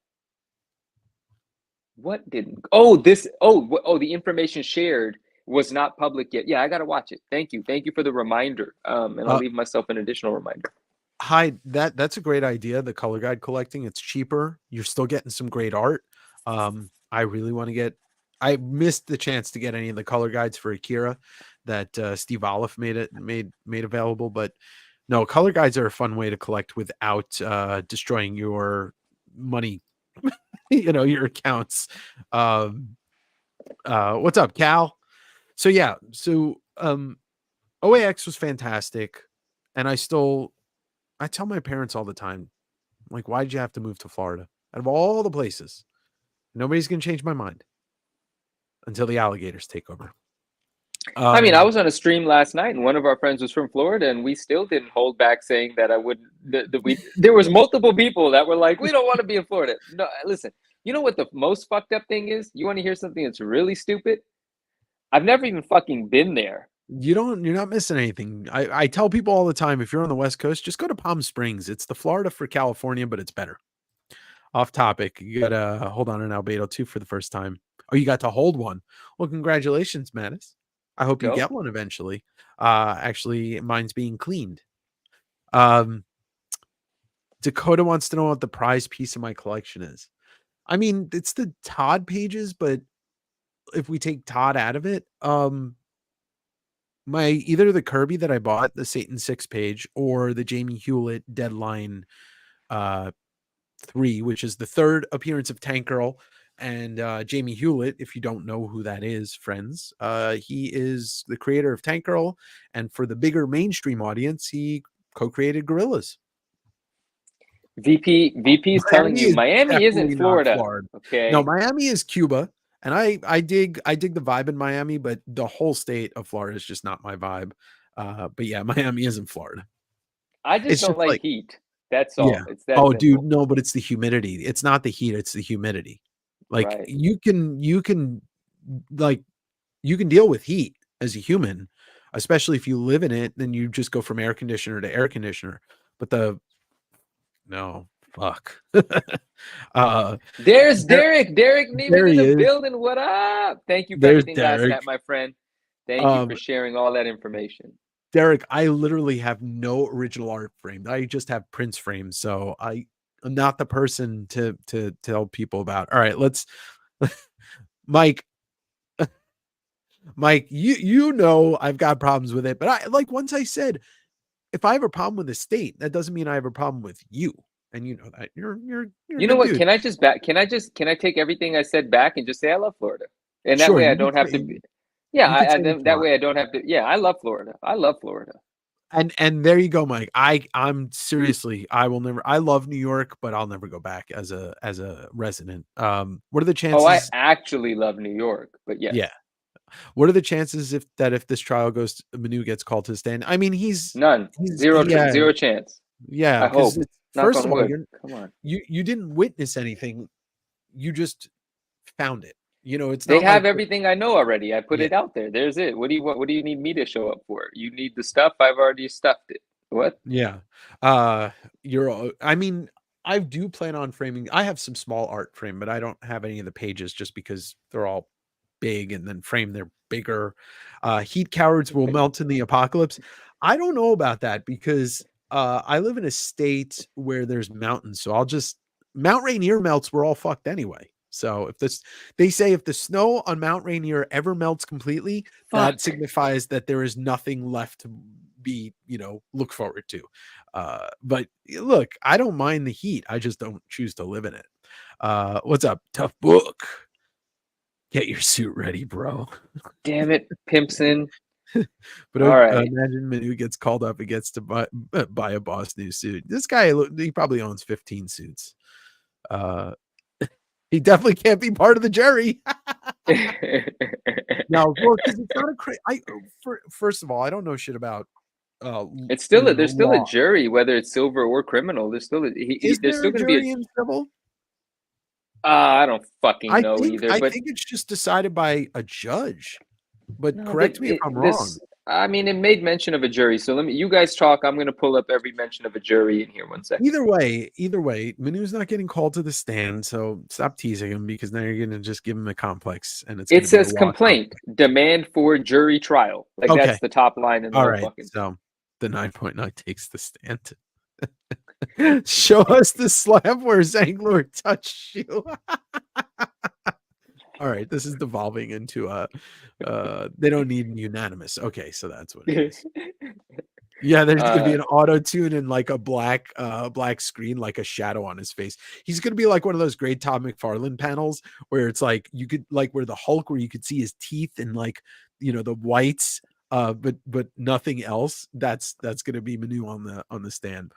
what didn't? The information shared was not public yet. Yeah, I got to watch it. Thank you for the reminder. And I'll leave myself an additional reminder. Hi, that's a great idea. The color guide collecting, it's cheaper. You're still getting some great art. I really want to get. I missed the chance to get any of the color guides for Akira that Steve Olive made available, but no, color guides are a fun way to collect without destroying your money, you know, your accounts. What's up, Cal? So yeah, OAX was fantastic, and I tell my parents all the time, like, why did you have to move to Florida? Out of all the places, nobody's gonna change my mind until the alligators take over. I mean, I was on a stream last night, and one of our friends was from Florida, and we still didn't hold back saying that I wouldn't. There was multiple people that were like, "We don't want to be in Florida." No, listen. You know what the most fucked up thing is? You want to hear something that's really stupid? I've never even fucking been there. You're not missing anything. I tell people all the time, if you're on the West Coast, just go to Palm Springs. It's the Florida for California, but it's better. Off topic. You gotta hold on an Albedo 2 for the first time. Oh, you got to hold one. Well, congratulations, Mattis. I hope you get one eventually. Actually, mine's being cleaned. Dakota wants to know what the prize piece of my collection is. I mean, it's the Todd pages, but if we take Todd out of it, either the Kirby that I bought, the Satan 6 page, or the Jamie Hewlett Deadline 3, which is the third appearance of Tank Girl. And Jamie Hewlett, if you don't know who that is, friends, he is the creator of Tank Girl, and for the bigger mainstream audience, he co-created Gorillaz. VP is telling you Miami isn't Florida. Okay, no, Miami is Cuba, and I dig the vibe in Miami, but the whole state of Florida is just not my vibe. But yeah, Miami isn't Florida. I just don't like heat. That's all. Yeah. It's that simple. Simple. Dude, no, but it's the humidity. It's not the heat, it's the humidity. Like right. you can deal with heat as a human, especially if you live in it, then you just go from air conditioner to air conditioner. But fuck. There's Derek. Derek Neiman in the building. What up? Thank you for everything last night, my friend. Thank you for sharing all that information. Derek, I literally have no original art frame. I just have Prince frames. So I'm not the person to tell people about. All right, let's Mike, you know I've got problems with it, but I once I said, if I have a problem with the state, that doesn't mean I have a problem with you. And you know that you're you know what? Dude. Can I take everything I said back and just say I love Florida? And that way I don't have to be. Yeah, that way I don't have to. Yeah, I love Florida. I love Florida. And there you go, Mike. I'm seriously, I love New York, but I'll never go back as a resident. What are the chances? Oh, I actually love New York, but yes. Yeah. What are the chances if this trial Manu gets called to the stand? I mean, he's none. Zero chance. Yeah. I hope. First on of all, wood. Come on. you didn't witness anything. You just found it. You know, it's They not have like everything I know already. I put yeah. it out there. There's it. What do you need me to show up for? You need the stuff. I've already stuffed it. What? Yeah. I mean, I do plan on framing. I have some small art frame, but I don't have any of the pages just because they're all big and then frame they're bigger. Heat cowards will melt in the apocalypse. I don't know about that because I live in a state where there's mountains. So I'll just Mount Rainier melts, we're all fucked anyway. So they say if the snow on Mount Rainier ever melts completely, that Fuck. signifies that there is nothing left to be, look forward to. But look, I don't mind the heat. I just don't choose to live in it. What's up? Tough book. Get your suit ready, bro. Damn it, Pimpson. But All right. imagine Manu gets called up and gets to buy a Boss new suit. This guy, he probably owns 15 suits. He definitely can't be part of the jury. No, well, because it's not first of all, I don't know shit about. It's still there's still a law. jury, whether it's silver or criminal. There's still Is there's there still a going to jury be in civil? I don't fucking know either. I But think it's just decided by a judge. But no, correct me if I'm wrong. I mean, it made mention of a jury. So you guys talk. I'm going to pull up every mention of a jury in here. 1 second. Either way, Manu's not getting called to the stand, so stop teasing him because now you're going to just give him a complex, and It says complaint, demand for jury trial. Like okay. That's the top line in the All whole right, fucking. So the 9.9 takes the stand. Show us the slab where Zanglor touched you. All right, this is devolving into they don't need an unanimous. Okay, so that's what it is. Yeah, there's gonna be an auto tune and like a black screen, like a shadow on his face. He's gonna be like one of those great Todd McFarlane panels where it's like you could like where the Hulk, where you could see his teeth and like the whites, but nothing else. That's gonna be Manu on the stand.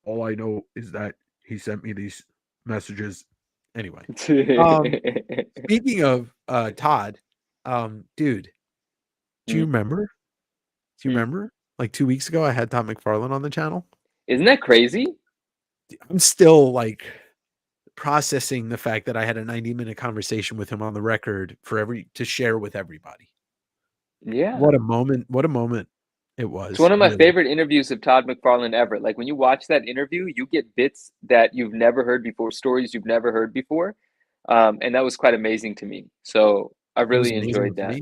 All I know is that he sent me these messages. Anyway, speaking of Todd, dude, do you remember? Do you remember? Like 2 weeks ago, I had Todd McFarlane on the channel. Isn't that crazy? I'm still like processing the fact that I had a 90-minute conversation with him on the record to share with everybody. Yeah. What a moment. What a moment it was. It's one of my favorite interviews of Todd McFarlane ever. Like when you watch that interview, you get bits that you've never heard before, stories you've never heard before. And that was quite amazing to me. So I really enjoyed that.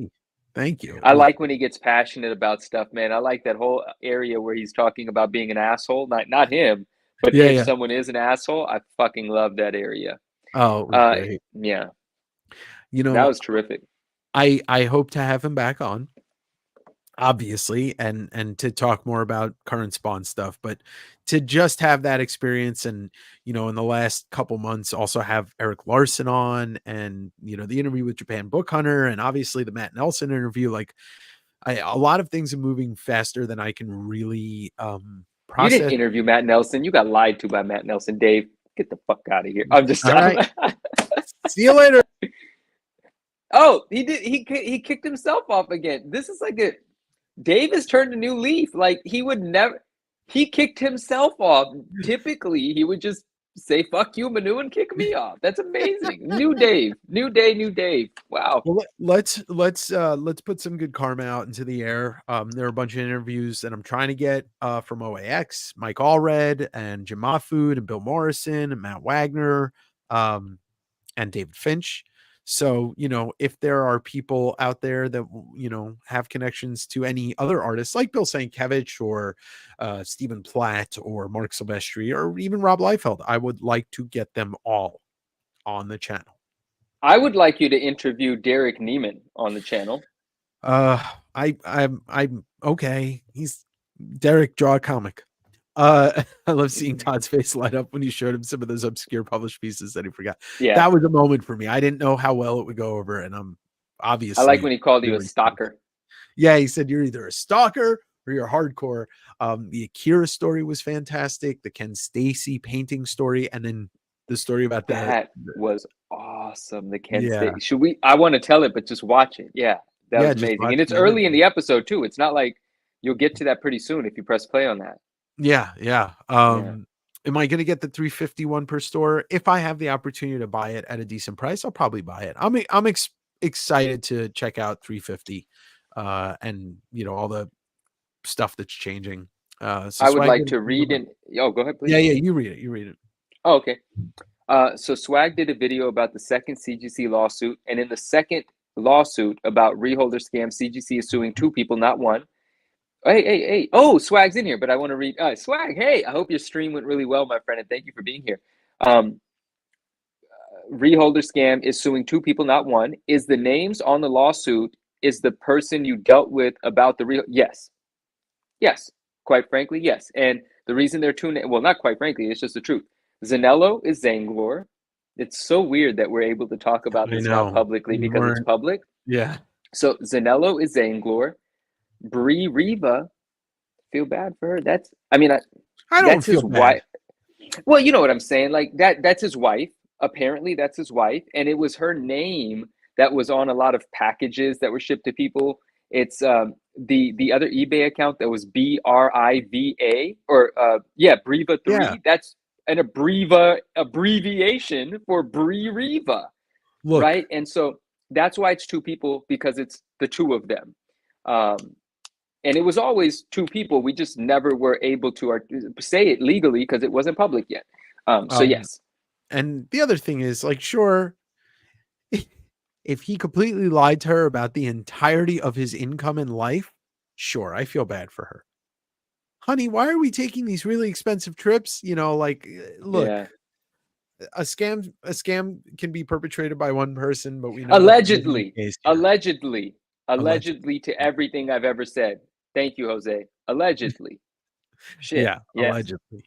Thank you. I like when he gets passionate about stuff, man. I like that whole area where he's talking about being an asshole. Not him, but if someone is an asshole, I fucking love that area. Oh, it was great. Yeah. That was terrific. I hope to have him back on, obviously, and to talk more about current Spawn stuff, but to just have that experience and in the last couple months also have Eric Larson on and the interview with Japan Book Hunter and obviously the Matt Nelson interview. Like a lot of things are moving faster than I can really process. You didn't interview Matt Nelson. You got lied to by Matt Nelson. Dave, get the fuck out of here. I'm just right. See you later. Oh, he did. He kicked himself off again. This is like Dave has turned a new leaf. Like he would never. He kicked himself off. Typically, he would just say "fuck you, Manu" and kick me off. That's amazing. New Dave, new day, new Dave. Wow. Well, let's put some good karma out into the air. There are a bunch of interviews that I'm trying to get from OAX, Mike Allred, and Jim Mahfood, and Bill Morrison, and Matt Wagner, and David Finch. So, if there are people out there that, have connections to any other artists like Bill Sienkiewicz or Stephen Platt or Mark Silvestri or even Rob Liefeld, I would like to get them all on the channel. I would like you to interview Derek Neiman on the channel. I'm okay. He's Derek, draw a comic. I love seeing Todd's face light up when you showed him some of those obscure published pieces that he forgot. Yeah, that was a moment for me. I didn't know how well it would go over, and I'm obviously. I like when he called you a stalker. Yeah, he said you're either a stalker or you're hardcore. The Akira story was fantastic. The Ken Stacy painting story, and then the story about that was awesome. The Ken Stacy. Should we? I want to tell it, but just watch it. Yeah, that was amazing, and it's early in the episode too. It's not like you'll get to that pretty soon if you press play on that. Yeah. Yeah. Am I going to get the 351 per store? If I have the opportunity to buy it at a decent price, I'll probably buy it. I'm excited to check out 350 and all the stuff that's changing. So I would Swag like did a to video read about- go ahead, please. Yeah, you read it. You read it. Oh, okay. So Swag did a video about the second CGC lawsuit, and in the second lawsuit about reholder scam, CGC is suing two people, not one. Hey. Oh, Swag's in here, but I want to read. Swag, hey, I hope your stream went really well, my friend, and thank you for being here. Reholder scam is suing two people, not one. Is the names on the lawsuit is the person you dealt with about the real? Yes. Quite frankly, yes. And the reason they're tuning, well, not quite frankly, it's just the truth. Zanello is Zanglor. It's so weird that we're able to talk about this now publicly because it's public. Yeah. So Zanello is Zanglor. Bree Riva, feel bad for her. I don't feel bad. Wife. Well, you know what I'm saying? Like that's his wife. Apparently that's his wife. And it was her name that was on a lot of packages that were shipped to people. It's the other eBay account that was BRIVA or Briva 3. Yeah. That's an abbreviation for Bree Riva. Look. Right? And so that's why it's two people, because it's the two of them. And it was always two people. We just never were able to say it legally because it wasn't public yet. So yes. And the other thing is, like, sure, if he completely lied to her about the entirety of his income in life, sure, I feel bad for her. Honey, why are we taking these really expensive trips? Look, a scam can be perpetrated by one person, but we know allegedly to everything I've ever said. Thank you, Jose. Allegedly. Shit. Yeah, yes. Allegedly.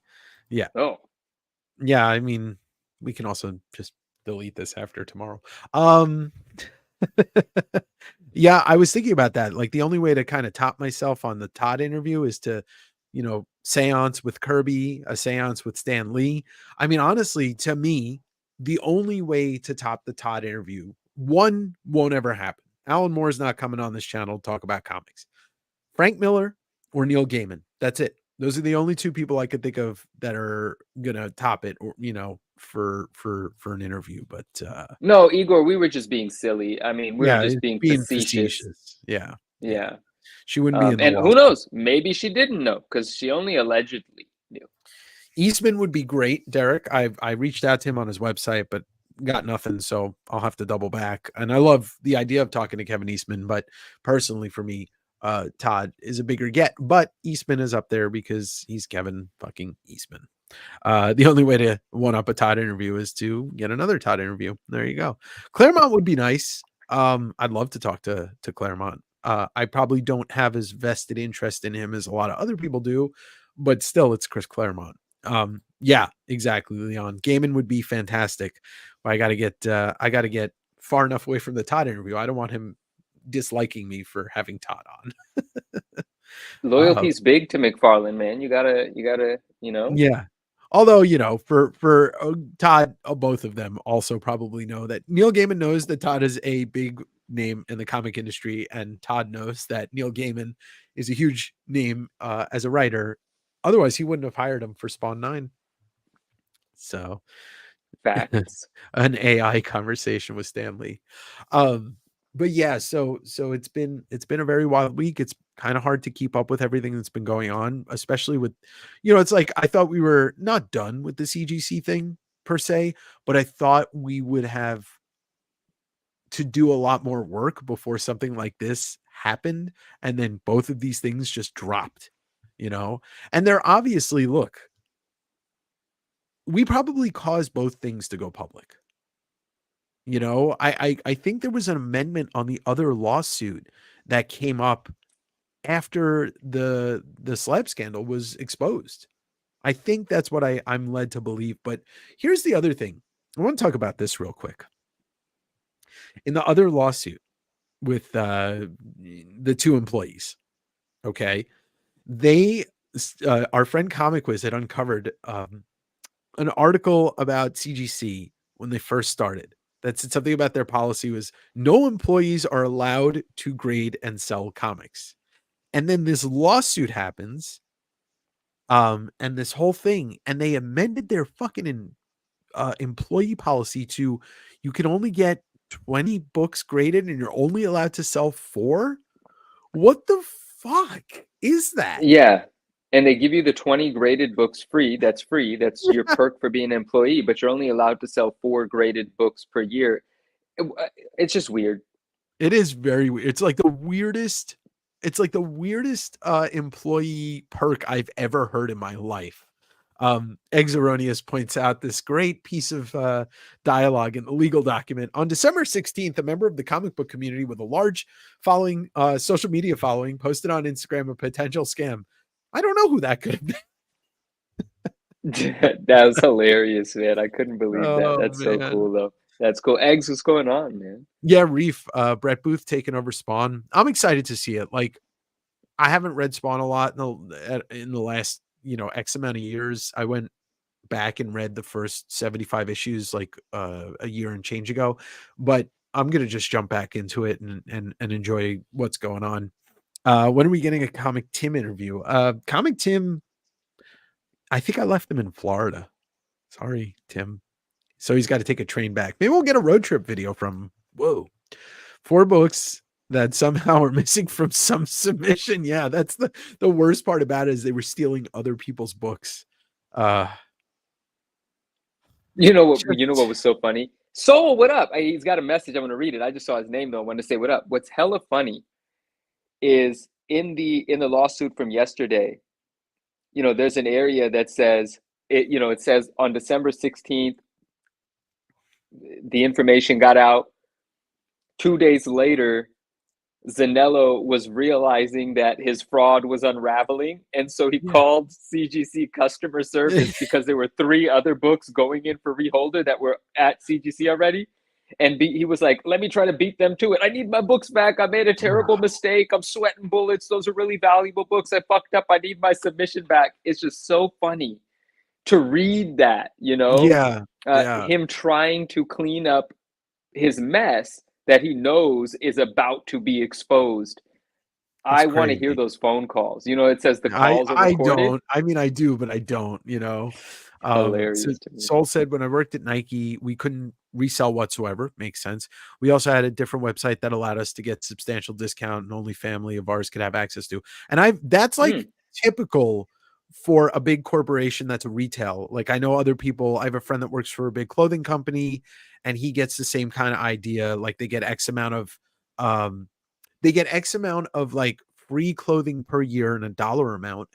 Yeah. Oh. Yeah, I mean, we can also just delete this after tomorrow. Yeah, I was thinking about that. Like, the only way to kind of top myself on the Todd interview is to, seance with Kirby, a seance with Stan Lee. I mean, honestly, to me, the only way to top the Todd interview, one, won't ever happen. Alan Moore's not coming on this channel to talk about comics. Frank Miller or Neil Gaiman. That's it. Those are the only two people I could think of that are gonna top it, or for an interview. But no, Igor, we were just being silly. I mean, we were just being facetious. Yeah. She wouldn't be in the and who knows? Maybe she didn't know because she only allegedly knew. Eastman would be great, Derek. I reached out to him on his website, but got nothing, so I'll have to double back. And I love the idea of talking to Kevin Eastman, but personally for me, Todd is a bigger get, but Eastman is up there because he's Kevin fucking Eastman. The only way to one up a Todd interview is to get another Todd interview. There you go. Claremont would be nice. I'd love to talk to Claremont. I probably don't have as vested interest in him as a lot of other people do, but still, it's Chris Claremont. Yeah, exactly, Leon. Gaiman would be fantastic. I got to get far enough away from the Todd interview. I don't want him disliking me for having Todd on. Loyalty's big to McFarlane, man. You gotta, Yeah. Although, for Todd, both of them also probably know that Neil Gaiman knows that Todd is a big name in the comic industry, and Todd knows that Neil Gaiman is a huge name as a writer. Otherwise, he wouldn't have hired him for Spawn 9. So, facts. An AI conversation with Stan Lee. But yeah, so it's been a very wild week. It's kind of hard to keep up with everything that's been going on, especially with, it's like I thought we were not done with the CGC thing per se, but I thought we would have to do a lot more work before something like this happened, and then both of these things just dropped, and they're obviously, look, we probably caused both things to go public. I think there was an amendment on the other lawsuit that came up after the slab scandal was exposed. I think that's what I'm led to believe. But here's the other thing. I want to talk about this real quick. In the other lawsuit with the two employees, okay, they our friend Comic Wiz had uncovered an article about CGC when they first started. That said something about their policy was no employees are allowed to grade and sell comics. And then this lawsuit happens And this whole thing, and they amended their fucking employee policy to you can only get 20 books graded and you're only allowed to sell 4. What the fuck is that? Yeah. And they give you the 20 graded books free. That's free. That's your perk for being an employee, but you're only allowed to sell 4 graded books per year. It's just weird. It is very weird. It's like the weirdest employee perk I've ever heard in my life. Eggs Erroneous points out this great piece of dialogue in the legal document. On December 16th, a member of the comic book community with a large following, social media following, posted on Instagram a potential scam. I don't know who that could have been. That was hilarious, man. I couldn't believe that. That's man. so cool, though. That's cool. Eggs, what's going on, man? Yeah, Reef, Brett Booth taking over Spawn. I'm excited to see it. Like, I haven't read Spawn a lot in the last, X amount of years. I went back and read the first 75 issues like a year and change ago, but I'm gonna just jump back into it and enjoy what's going on. When are we getting a Comic Tim interview? Comic Tim, I think I left him in Florida. Sorry, Tim. So he's got to take a train back. Maybe we'll get a road trip video from him. Whoa. 4 books that somehow are missing from some submission. Yeah, that's the worst part about it is they were stealing other people's books. You know what was so funny? Soul, what up? He's got a message. I'm gonna read it. I just saw his name though. I wanted to say what up. What's hella funny is in the lawsuit from yesterday, there's an area that says it says on December 16th, the information got out. 2 days later, Zanello was realizing that his fraud was unraveling, and so he called CGC customer service because there were 3 other books going in for Reholder that were at CGC already. And he was like, let me try to beat them to it. I need my books back. I made a terrible mistake. I'm sweating bullets. Those are really valuable books. I fucked up. I need my submission back. It's just so funny to read that, him trying to clean up his mess that he knows is about to be exposed. I want to hear those phone calls. It says the calls are recorded. I don't. I mean, I do, but I don't, Hilarious. So Soul said, when I worked at Nike, we couldn't resell whatsoever. Makes sense. We also had a different website that allowed us to get substantial discount and only family of ours could have access to. And that's like typical for a big corporation that's a retail. Like, I know other people, I have a friend that works for a big clothing company and he gets the same kind of idea. Like, they get X amount of like free clothing per year and a dollar amount,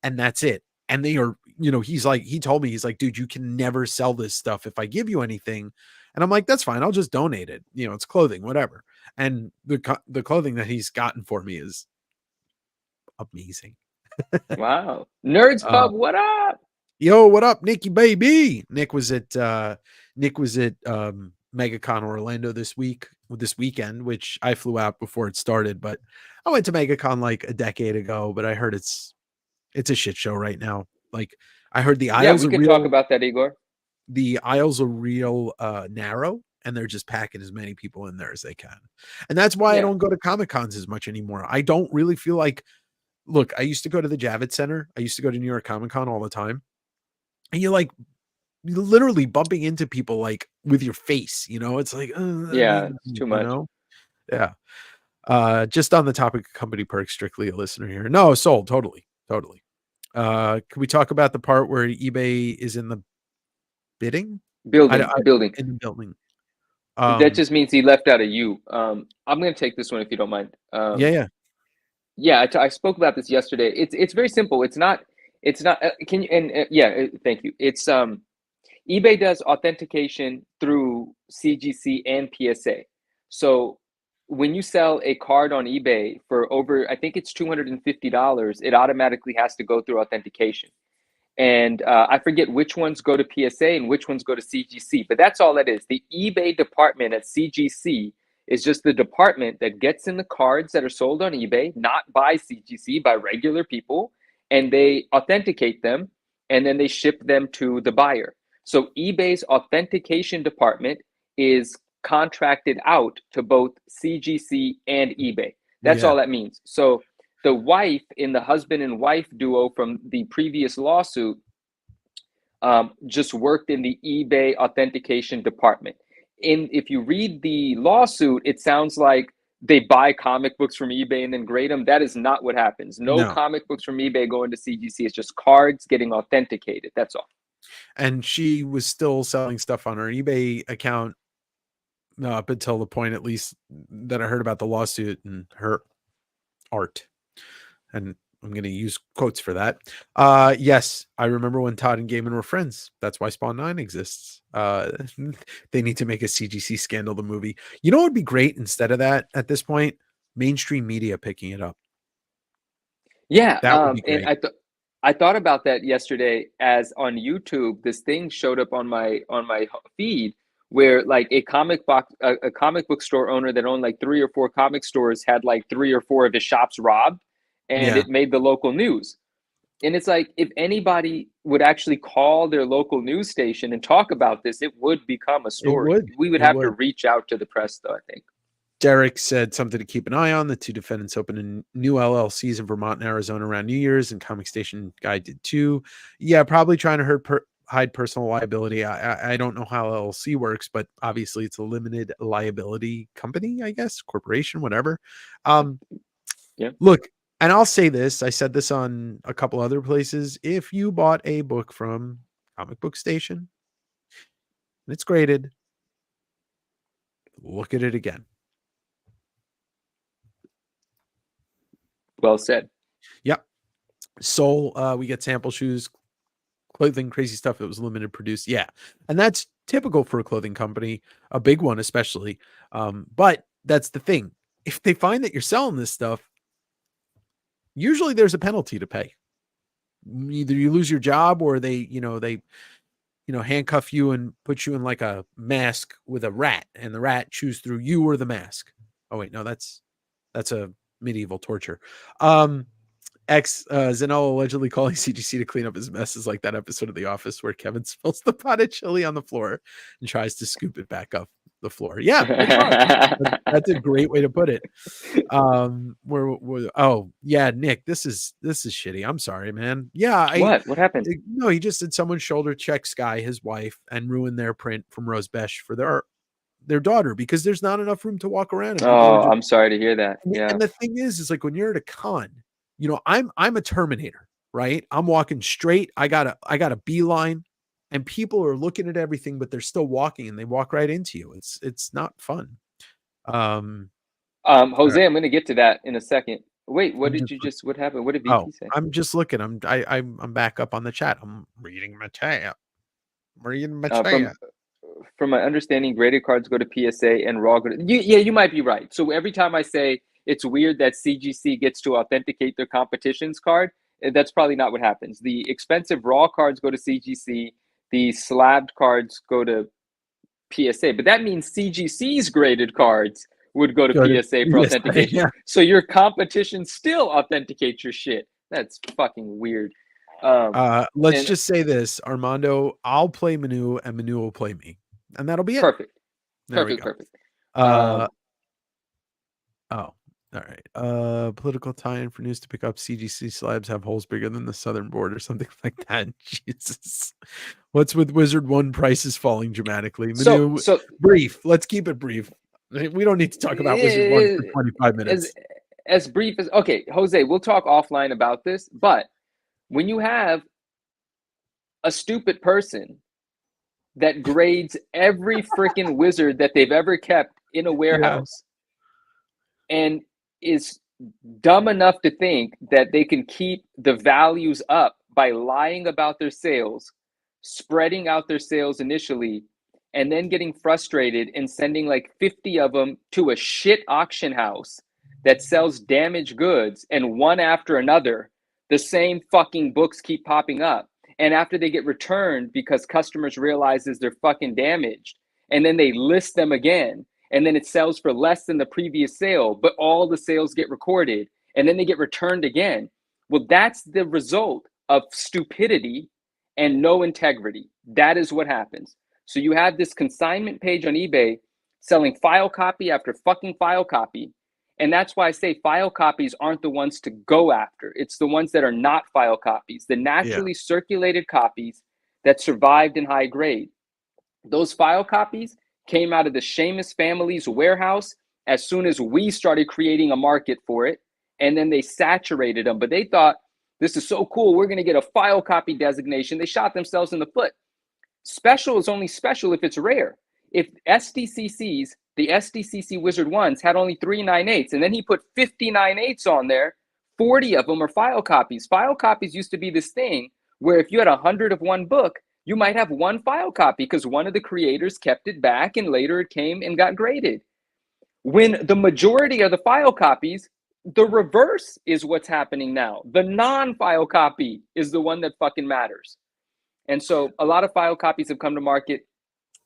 and that's it. And they are, he told me, he's like, dude, you can never sell this stuff if I give you anything. And I'm like, that's fine. I'll just donate it. It's clothing, whatever. And the clothing that he's gotten for me is amazing. Wow. Nerds Pub, what up? Yo, what up, Nicky baby? Nick was at MegaCon Orlando this weekend, which I flew out before it started, but I went to MegaCon like a decade ago, but I heard it's a shit show right now. Like, I heard the aisles we can talk about that, Igor. The aisles are real narrow, and they're just packing as many people in there as they can. And that's why I don't go to Comic Cons as much anymore. I don't really feel like, look, I used to go to the Javits Center. I used to go to New York Comic Con all the time. And you're literally bumping into people like with your face, it's like, it's too much. Yeah. Just on the topic of company perks, strictly a listener here. No, sold. Totally. Can we talk about the part where eBay is in the building? In the building. That just means he left out a U. I'm going to take this one if you don't mind. I spoke about this yesterday. It's very simple. It's not. Can you? Thank you. It's eBay does authentication through CGC and PSA. So when you sell a card on eBay for over, I think it's $250, it automatically has to go through authentication. And I forget which ones go to PSA and which ones go to CGC, but that's all that is. The eBay department at CGC is just the department that gets in the cards that are sold on eBay, not by CGC, by regular people, and they authenticate them, and then they ship them to the buyer. So eBay's authentication department is contracted out to both CGC and eBay. That's all that means. So the wife in the husband and wife duo from the previous lawsuit just worked in the eBay authentication department. If you read the lawsuit, it sounds like they buy comic books from eBay and then grade them. That is not what happens. No comic books from eBay go into CGC. It's just cards getting authenticated. That's all. And she was still selling stuff on her eBay account up until the point, at least, that I heard about the lawsuit and her art. And I'm going to use quotes for that. Yes, I remember when Todd and Gaiman were friends. That's why Spawn 9 exists. They need to make a CGC Scandal, the movie. You know what would be great instead of that at this point? Mainstream media picking it up. Yeah, that would be great. and I thought about that yesterday, as on YouTube, this thing showed up on my feed where like a comic book store owner that owned like 3 or 4 comic stores had like 3 or 4 of his shops robbed, and it made the local news. And it's like, if anybody would actually call their local news station and talk about this, it would become a story. We would have to reach out to the press, though, I think. Derek said something to keep an eye on. The 2 defendants opened in new LLCs in Vermont and Arizona around New Year's, and Comic Station guy did too. Yeah, probably trying to hide personal liability. I don't know how LLC works, but obviously it's a limited liability company, I guess, corporation, whatever. Look, and I'll say this, I said this on a couple other places. If you bought a book from Comic Book Station and it's graded, look at it again. Well said. Yep. Soul, we get sample shoes, clothing, crazy stuff that was limited produced. Yeah. And that's typical for a clothing company, a big one especially. But that's the thing. If they find that you're selling this stuff, usually there's a penalty to pay. Either you lose your job, or they handcuff you and put you in like a mask with a rat, and the rat chews through you or the mask. Oh wait, no, that's a medieval torture. Zanello allegedly calling CGC to clean up his mess is like that episode of The Office where Kevin spills the pot of chili on the floor and tries to scoop it back up the floor. Yeah, that's a great way to put it. Nick, this is shitty. I'm sorry, man. Yeah, what happened? No, he just said someone shoulder checked Sky, his wife, and ruined their print from Rose Besh for their daughter, because there's not enough room to walk around. I'm sorry to hear that. Yeah. And the thing is like when you're at a con, I'm a Terminator, right? I'm walking straight. I got a beeline, and people are looking at everything, but they're still walking, and they walk right into you. It's not fun. Jose, I'm going to get to that in a second. Wait, what happened? What did VP say? I'm just looking. I'm back up on the chat. I'm reading my chat. From my understanding, graded cards go to PSA and raw. You might be right. So every time I say it's weird that CGC gets to authenticate their competition's card, that's probably not what happens. The expensive raw cards go to CGC. The slabbed cards go to PSA. But that means CGC's graded cards would go to PSA for authentication. Yeah. So your competition still authenticates your shit. That's fucking weird. Let's just say this, Armando, I'll play Manu and Manu will play me, and that'll be it. Perfect. All right. Political tie-in for news to pick up. CGC slabs have holes bigger than the southern border, something like that. Jesus. What's with Wizard 1 prices falling dramatically? Manu, so brief. Let's keep it brief. We don't need to talk about Wizard 1 for 25 minutes. As brief as okay, Jose, we'll talk offline about this, but when you have a stupid person that grades every freaking wizard that they've ever kept in a warehouse and is dumb enough to think that they can keep the values up by lying about their sales, spreading out their sales initially, and then getting frustrated and sending like 50 of them to a shit auction house that sells damaged goods, and one after another, the same fucking books keep popping up. And after they get returned because customers realizes they're fucking damaged, and then they list them again, and then it sells for less than the previous sale, but all the sales get recorded, and then they get returned again. Well, that's the result of stupidity and no integrity. That is what happens. So you have this consignment page on eBay selling file copy after fucking file copy, And that's why I say file copies aren't the ones to go after. It's the ones that are not file copies, the naturally circulated copies that survived in high grade. Those file copies came out of the Seamus family's warehouse as soon as we started creating a market for it. And then they saturated them. But they thought, this is so cool, we're going to get a file copy designation. They shot themselves in the foot. Special is only special if it's rare. If SDCCs, the SDCC Wizard ones, had only 3 9/8, and then he put 50 9/8 on there, 40 of them are file copies. File copies used to be this thing where if you had 100 of one book, you might have one file copy because one of the creators kept it back and later it came and got graded. When the majority of the file copies, the reverse is what's happening now. The non-file copy is the one that fucking matters. And so a lot of file copies have come to market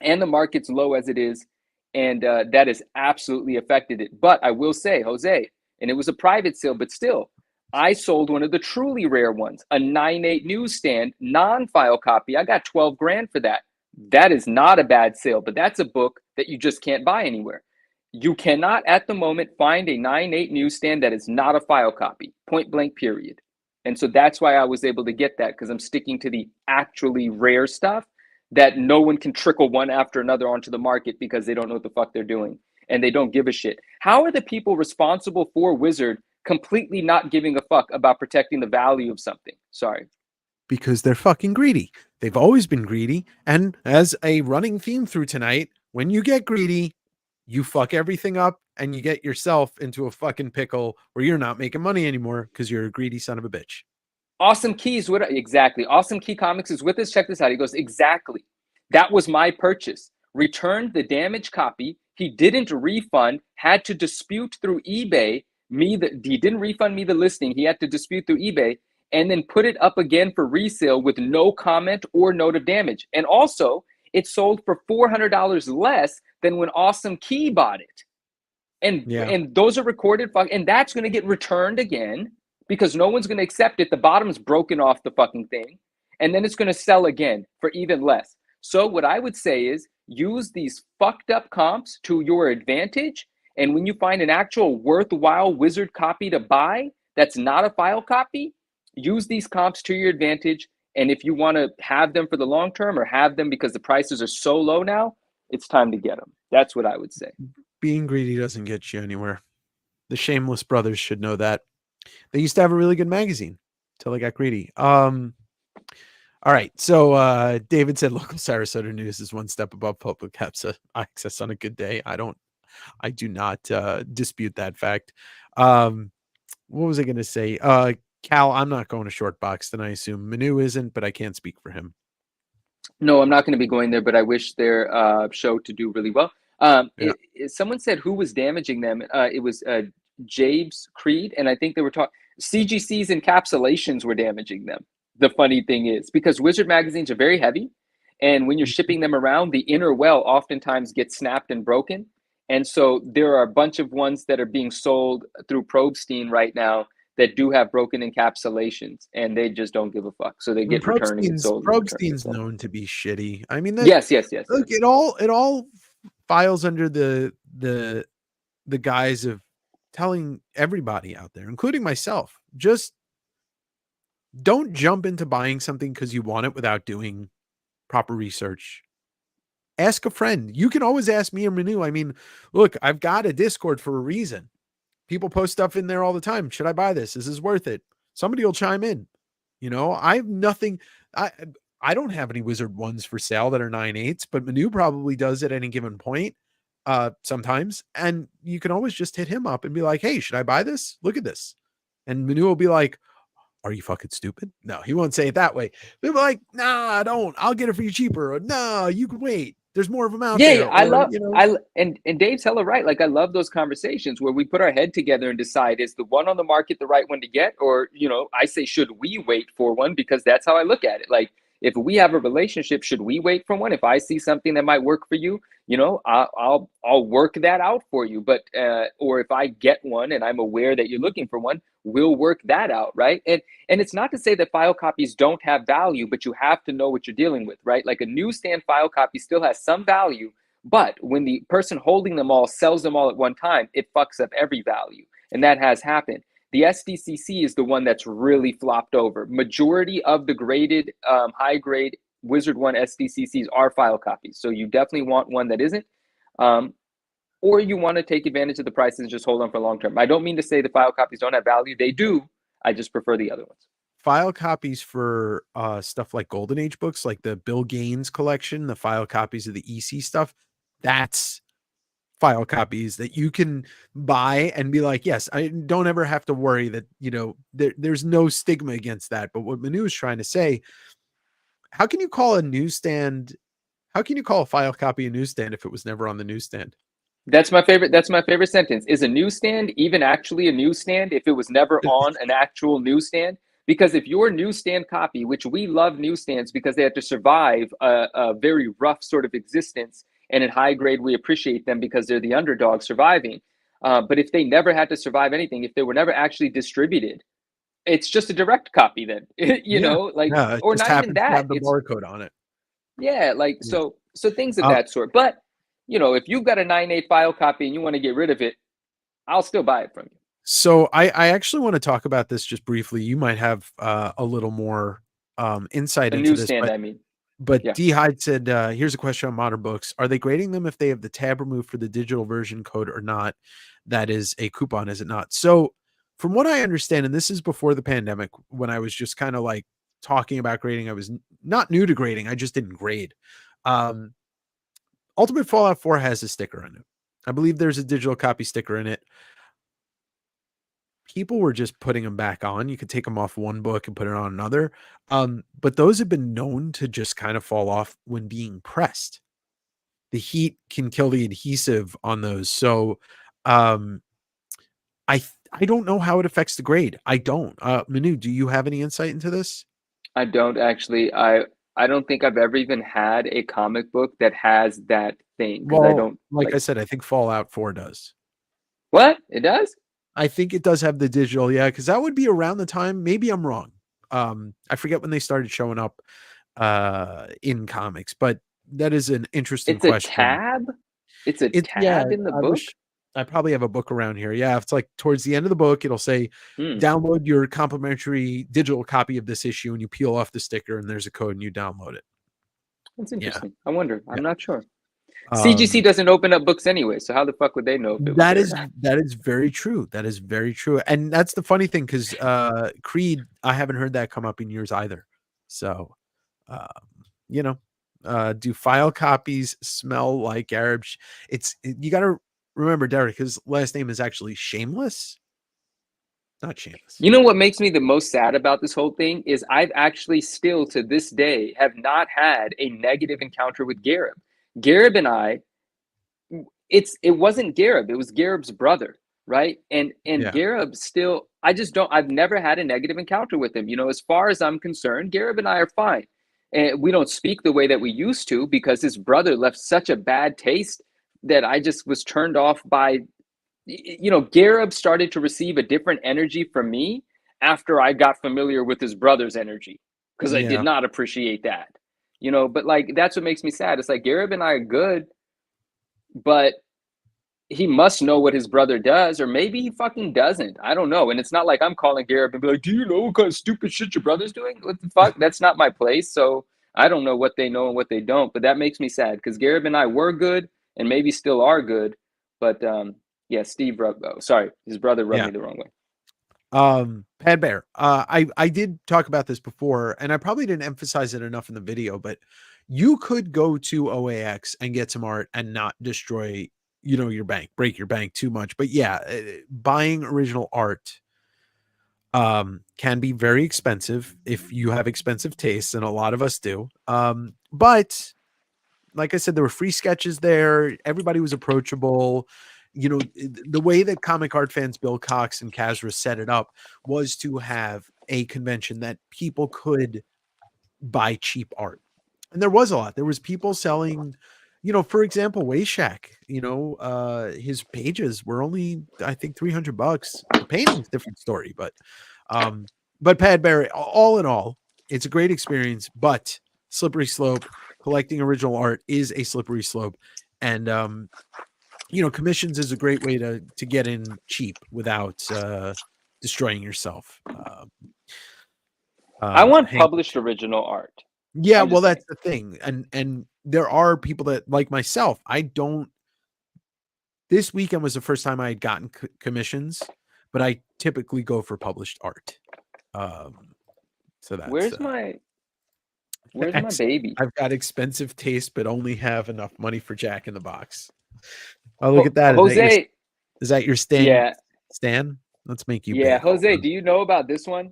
and the market's low as it is. And that has absolutely affected it. But I will say, Jose, and it was a private sale, but still, I sold one of the truly rare ones, a 9.8 Newsstand non-file copy. I got 12 grand for that. That is not a bad sale, but that's a book that you just can't buy anywhere. You cannot at the moment find a 9.8 Newsstand that is not a file copy, point blank, period. And so that's why I was able to get that, because I'm sticking to the actually rare stuff that no one can trickle one after another onto the market because they don't know what the fuck they're doing and they don't give a shit. How are the people responsible for Wizard completely not giving a fuck about protecting the value of something? Sorry. Because they're fucking greedy. They've always been greedy. And as a running theme through tonight, when you get greedy, you fuck everything up and you get yourself into a fucking pickle where you're not making money anymore because you're a greedy son of a bitch. Awesome Keys, exactly. Awesome Key Comics is with us. Check this out. He goes, exactly. That was my purchase. Returned the damaged copy. He didn't refund, had to dispute through eBay. He didn't refund me the listing. He had to dispute through eBay and then put it up again for resale with no comment or note of damage. And also, it sold for $400 less than when Awesome Key bought it. And those are recorded, and that's going to get returned again because no one's going to accept it. The bottom's broken off the fucking thing, and then it's going to sell again for even less. So what I would say is use these fucked up comps to your advantage. And when you find an actual worthwhile Wizard copy to buy that's not a file copy, use these comps to your advantage. And if you want to have them for the long term or have them because the prices are so low now, it's time to get them. That's what I would say. Being greedy doesn't get you anywhere. The Shameless Brothers should know that. They used to have a really good magazine until they got greedy. All right. So David said local Sarasota news is one step above public access on a good day. I do not dispute that fact. What was I going to say? Cal, I'm not going to Short Box, then I assume Manu isn't, but I can't speak for him. No, I'm not going to be going there, but I wish their show to do really well. Someone said who was damaging them. It was Jabe's Creed, and I think they were talking CGC's encapsulations were damaging them. The funny thing is, because Wizard magazines are very heavy, and when you're shipping them around, the inner well oftentimes gets snapped and broken. And so there are a bunch of ones that are being sold through Probstein right now that do have broken encapsulations, and they just don't give a fuck. So they get returned and sold. Probstein's known to be shitty. I mean, yes. Look, it all files under the guise of telling everybody out there, including myself, just don't jump into buying something because you want it without doing proper research. Ask a friend. You can always ask me or Manu. I mean, look, I've got a Discord for a reason. People post stuff in there all the time. Should I buy this? Is this worth it? Somebody will chime in. You know, I have nothing. I don't have any Wizard ones for sale that are 9/8, but Manu probably does at any given point sometimes. And you can always just hit him up and be like, hey, should I buy this? Look at this. And Manu will be like, are you fucking stupid? No, he won't say it that way. They'll be like, nah, I don't. I'll get it for you cheaper. Or, no, you can wait. There's more of them out there. And Dave's hella right. Like, I love those conversations where we put our head together and decide, is the one on the market the right one to get? Or, I say, should we wait for one? Because that's how I look at it. Like, if we have a relationship, should we wait for one? If I see something that might work for you, I'll work that out for you. But or if I get one and I'm aware that you're looking for one, we'll work that out, right? And it's not to say that file copies don't have value, but you have to know what you're dealing with, right? Like a newsstand file copy still has some value, But when the person holding them all sells them all at one time, it fucks up every value. And that has happened. The SDCC is the one that's really flopped over. Majority of the graded, high grade Wizard 1 SDCCs are file copies. So you definitely want one that isn't. Or you want to take advantage of the prices and just hold on for long term. I don't mean to say the file copies don't have value. They do. I just prefer the other ones. File copies for stuff like Golden Age books, like the Bill Gaines collection, the file copies of the EC stuff, that's file copies that you can buy and be like, yes, I don't ever have to worry that, you know, there's no stigma against that. But what Manu is trying to say, how can you call a newsstand, how can you call a file copy a newsstand if it was never on the newsstand? That's my favorite. That's my favorite sentence. Is a newsstand even actually a newsstand if it was never on an actual newsstand? Because if your newsstand copy, which we love newsstands because they had to survive a very rough sort of existence, and in high grade, we appreciate them because they're the underdog surviving. But if they never had to survive anything, if they were never actually distributed, it's just a direct copy then, you know, like, or not even that. Have the barcode on it. Yeah, like, so things of that sort. But, you know, if you've got a 9.8 file copy and you want to get rid of it, I'll still buy it from you. So I actually want to talk about this just briefly. You might have a little more insight into this. Newsstand, I mean. But yeah. D-Hyde said, here's a question on modern books. Are they grading them if they have the tab removed for the digital version code or not? That is a coupon, is it not? So from what I understand, and this is before the pandemic, when I was just kind of like talking about grading, I was not new to grading. I just didn't grade. Ultimate Fallout 4 has a sticker in it. I believe there's a digital copy sticker in it. People were just putting them back on. You could take them off one book and put it on another. But those have been known to just kind of fall off when being pressed. The heat can kill the adhesive on those. So I don't know how it affects the grade. I don't. Manu, do you have any insight into this? I don't actually. I don't think I've ever even had a comic book that has that thing. Well, I don't like I said, I think Fallout 4 does. What? It does? I think it does have the digital, yeah, because that would be around the time. Maybe I'm wrong. I forget when they started showing up in comics, but that is an interesting question. It's a tab? It's a tab in the book? I probably have a book around here. Yeah, it's like towards the end of the book, it'll say, download your complimentary digital copy of this issue, and you peel off the sticker, and there's a code, and you download it. That's interesting. Yeah. I wonder. I'm not sure. CGC doesn't open up books anyway, so how the fuck would they know if it was that is very true. That is very true. And that's the funny thing, because Creed, I haven't heard that come up in years either. So you know, do file copies smell like Arab? You gotta remember, Derek, his last name is actually Shameless. Not Shameless. You know what makes me the most sad about this whole thing is I've actually still to this day have not had a negative encounter with Garib. Garib and I, it wasn't Garib, it was Garib's brother, right? And Garib still, I've never had a negative encounter with him. You know, as far as I'm concerned, Garib and I are fine. And we don't speak the way that we used to because his brother left such a bad taste that I just was turned off by, you know, Garib started to receive a different energy from me after I got familiar with his brother's energy because I did not appreciate that. You know, but like, that's what makes me sad. It's like Garib and I are good, but he must know what his brother does, or maybe he fucking doesn't. I don't know. And it's not like I'm calling Garib and be like, do you know what kind of stupid shit your brother's doing? What the fuck? That's not my place. So I don't know what they know and what they don't, but that makes me sad because Garib and I were good and maybe still are good. But yeah, his brother rubbed me the wrong way. Pad Bear, I did talk about this before, and I probably didn't emphasize it enough in the video, but you could go to OAX and get some art and not destroy, you know, your bank, break your bank too much. But yeah, buying original art can be very expensive if you have expensive tastes, and a lot of us do. But like I said, there were free sketches there. Everybody was approachable. You know, the way that comic art fans Bill Cox and Kazra set it up was to have a convention that people could buy cheap art. And there was a lot. There was people selling, you know, for example, Wayshack, you know, his pages were only, I think, $300. The painting's a different story, but Pad Bear, all in all, it's a great experience, but slippery slope. Collecting original art is a slippery slope. And commissions is a great way to get in cheap without destroying yourself. I want published original art. Yeah, well, that's the thing. And there are people that, like myself, this weekend was the first time I had gotten commissions, but I typically go for published art. So that's where's my baby? I've got expensive taste, but only have enough money for Jack in the Box. Oh, look at that. Jose. Is that your Stan? Yeah. Stan? Let's make you Yeah, big. Jose, do you know about this one?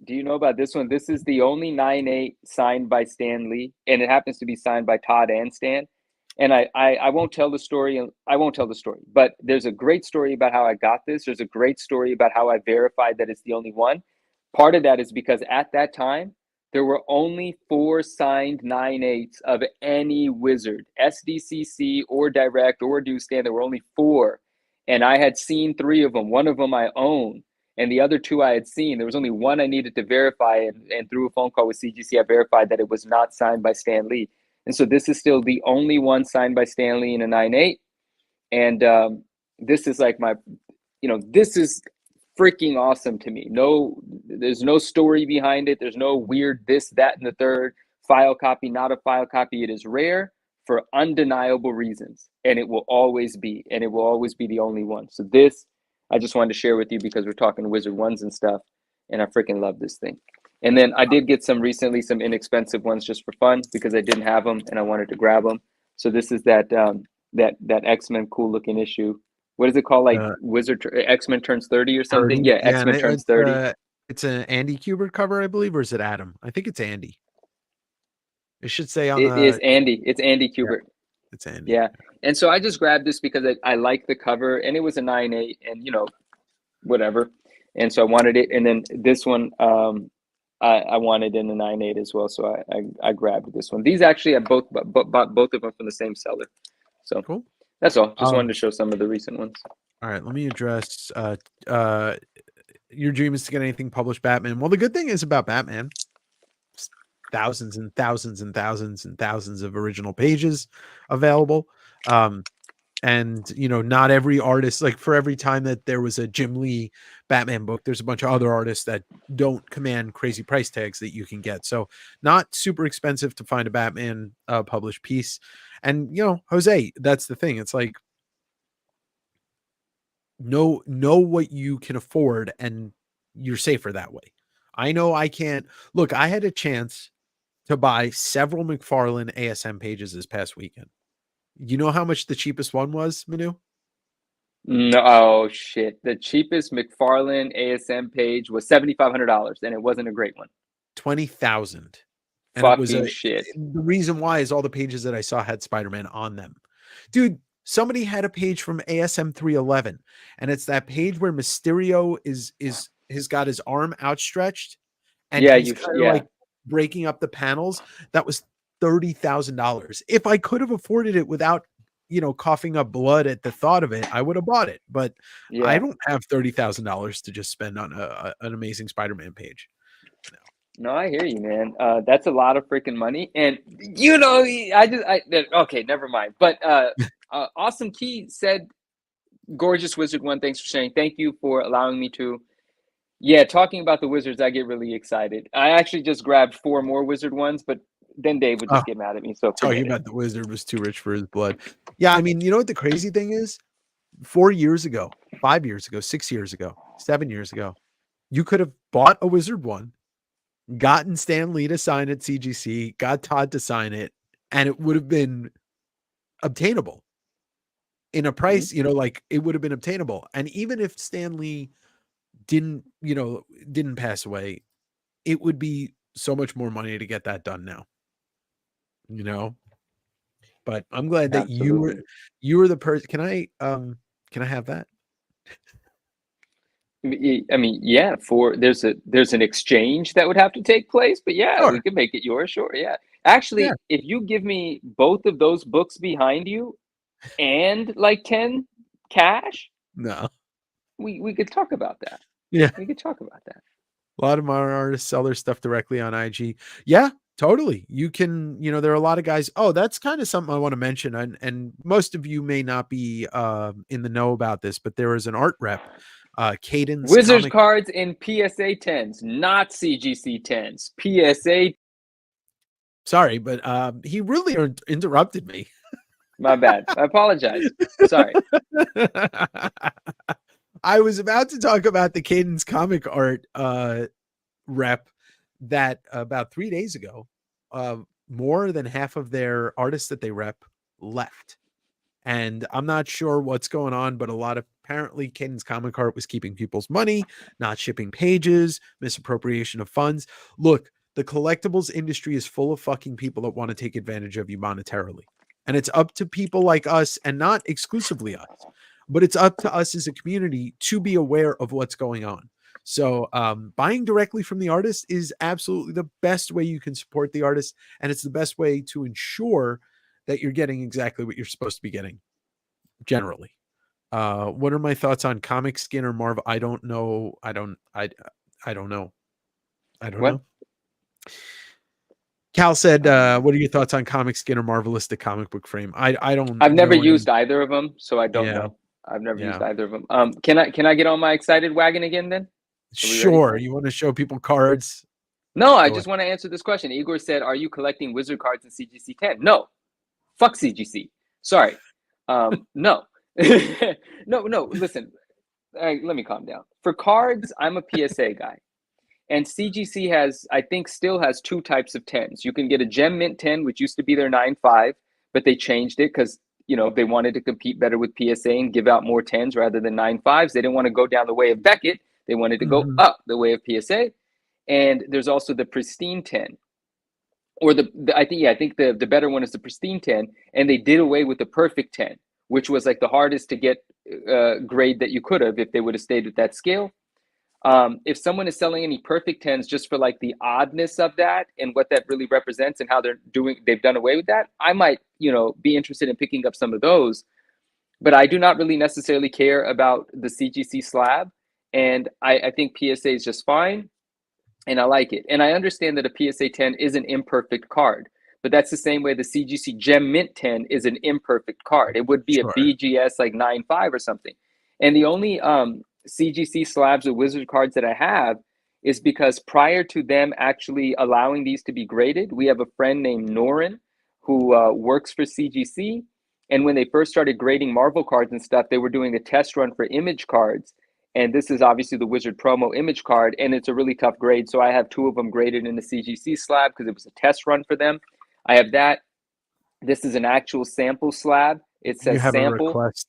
This is the only 9.8 signed by Stan Lee, and it happens to be signed by Todd and Stan. And I won't tell the story. But there's a great story about how I got this. There's a great story about how I verified that it's the only one. Part of that is because at that time, there were only 4 signed 9.8s of any wizard, SDCC or Direct or Newsstand. There were only 4. And I had seen 3 of them. One of them I own. And the other 2 I had seen. There was only one I needed to verify. And through a phone call with CGC, I verified that it was not signed by Stan Lee. And so this is still the only one signed by Stan Lee in a 9.8. And this is like this is freaking awesome to me. There's no story behind it. There's no weird this, that, and the third. File copy, not a file copy. It is rare for undeniable reasons. And it will always be. And it will always be the only one. So this, I just wanted to share with you because we're talking Wizard Ones and stuff. And I freaking love this thing. And then I did get some inexpensive ones just for fun because I didn't have them and I wanted to grab them. So this is that X-Men cool looking issue. What is it called? Like X-Men turns 30 or something? 30? Yeah, X-Men turns 30. It's an Andy Kubert cover, I believe, or is it Adam? I think it's Andy. It should say on It is Andy. It's Andy Kubert. Yeah, it's Andy. Yeah. And so I just grabbed this because I like the cover and it was a 9.8 and whatever. And so I wanted it. And then this one I wanted in the 9.8 as well. So I grabbed this one. These actually I bought both of them from the same seller. So cool. That's all. Just wanted to show some of the recent ones. All right, let me address your dream is to get anything published Batman. Well, the good thing is about Batman, thousands and thousands and thousands and thousands of original pages available. And not every artist, like for every time that there was a Jim Lee Batman book, there's a bunch of other artists that don't command crazy price tags that you can get. So not super expensive to find a Batman published piece. And Jose, that's the thing. It's like know what you can afford and you're safer that way. I know I can't look. I had a chance to buy several McFarlane ASM pages this past weekend. You know how much the cheapest one was, Manu? No, oh shit. The cheapest McFarlane ASM page was $7,500 and it wasn't a great one. 20,000. And fucking it was shit. The reason why is all the pages that I saw had Spider-Man on them. Dude, somebody had a page from ASM 311 and it's that page where Mysterio has got his arm outstretched and he's like breaking up the panels. That was $30,000. If I could have afforded it without coughing up blood at the thought of it, I would have bought it. But I don't have $30,000 to just spend on an amazing Spider-Man page. No, I hear you, man. That's a lot of freaking money. And, okay, never mind. But Awesome Key said, gorgeous Wizard One, thanks for sharing. Thank you for allowing me to. Yeah, talking about the Wizards, I get really excited. I actually just grabbed 4 more Wizard Ones, but then Dave would just get mad at me. So talking about the Wizard was too rich for his blood. Yeah, I mean, you know what the crazy thing is? 4 years ago, 5 years ago, 6 years ago, 7 years ago, you could have bought a Wizard One, gotten Stan Lee to sign at CGC, got Todd to sign it, and it would have been obtainable in a price, like it would have been obtainable. And even if Stan Lee didn't pass away, it would be so much more money to get that done now. But I'm glad that you were the person. Can I have that? I mean, yeah, there's an exchange that would have to take place, but yeah, sure. We can make it yours. Sure. Yeah. Actually, if you give me both of those books behind you and like 10 cash, no, we could talk about that. Yeah. We could talk about that. A lot of our artists sell their stuff directly on IG. Yeah. Totally. You can, there are a lot of guys. Oh, that's kind of something I want to mention. And most of you may not be in the know about this, but there is an art rep, Cadence Wizards Comic. cards in PSA 10s, not CGC 10s. PSA. Sorry, but he really interrupted me. My bad. I apologize. Sorry. I was about to talk about the Cadence Comic Art rep that about 3 days ago, more than half of their artists that they rep left. And I'm not sure what's going on, but apparently Cadence Comic Art was keeping people's money, not shipping pages, misappropriation of funds. Look, the collectibles industry is full of fucking people that want to take advantage of you monetarily. And it's up to people like us, and not exclusively us, but it's up to us as a community to be aware of what's going on. So buying directly from the artist is absolutely the best way you can support the artist. And it's the best way to ensure that you're getting exactly what you're supposed to be getting generally. What are my thoughts on comic skin or Marvel? I don't know. I don't know. Cal said, what are your thoughts on comic skin or Marvelistic comic book frame? I've never used either of them, so I don't know. I've never used either of them. Can I get on my excited wagon again then? Sure. You want to show people cards? No, I just want to answer this question. Igor said, are you collecting wizard cards in CGC 10? No. Fuck CGC. Sorry. No. No, listen. Let me calm down. For cards, I'm a PSA guy. And CGC still has two types of 10s. You can get a Gem Mint 10, which used to be their 9.5, but they changed it because they wanted to compete better with PSA and give out more 10s rather than 9.5s. They didn't want to go down the way of Beckett. They wanted to go up the way of PSA. And there's also the Pristine 10. Or I think the better one is the Pristine 10. And they did away with the Perfect 10, which was like the hardest to get grade that you could have if they would have stayed with that scale. If someone is selling any Perfect 10s just for like the oddness of that and what that really represents and how they've done away with that, I might, be interested in picking up some of those. But I do not really necessarily care about the CGC Slab. And I think PSA is just fine. And I like it. And I understand that a PSA 10 is an imperfect card. But that's the same way the CGC Gem Mint 10 is an imperfect card. It would be a BGS like 9.5 or something. And the only CGC slabs or wizard cards that I have is because prior to them actually allowing these to be graded, we have a friend named Norin who works for CGC. And when they first started grading Marvel cards and stuff, they were doing a test run for image cards. And this is obviously the Wizard promo image card, and it's a really tough grade. So I have two of them graded in the CGC slab because it was a test run for them. I have that. This is an actual sample slab. It says sample. A request.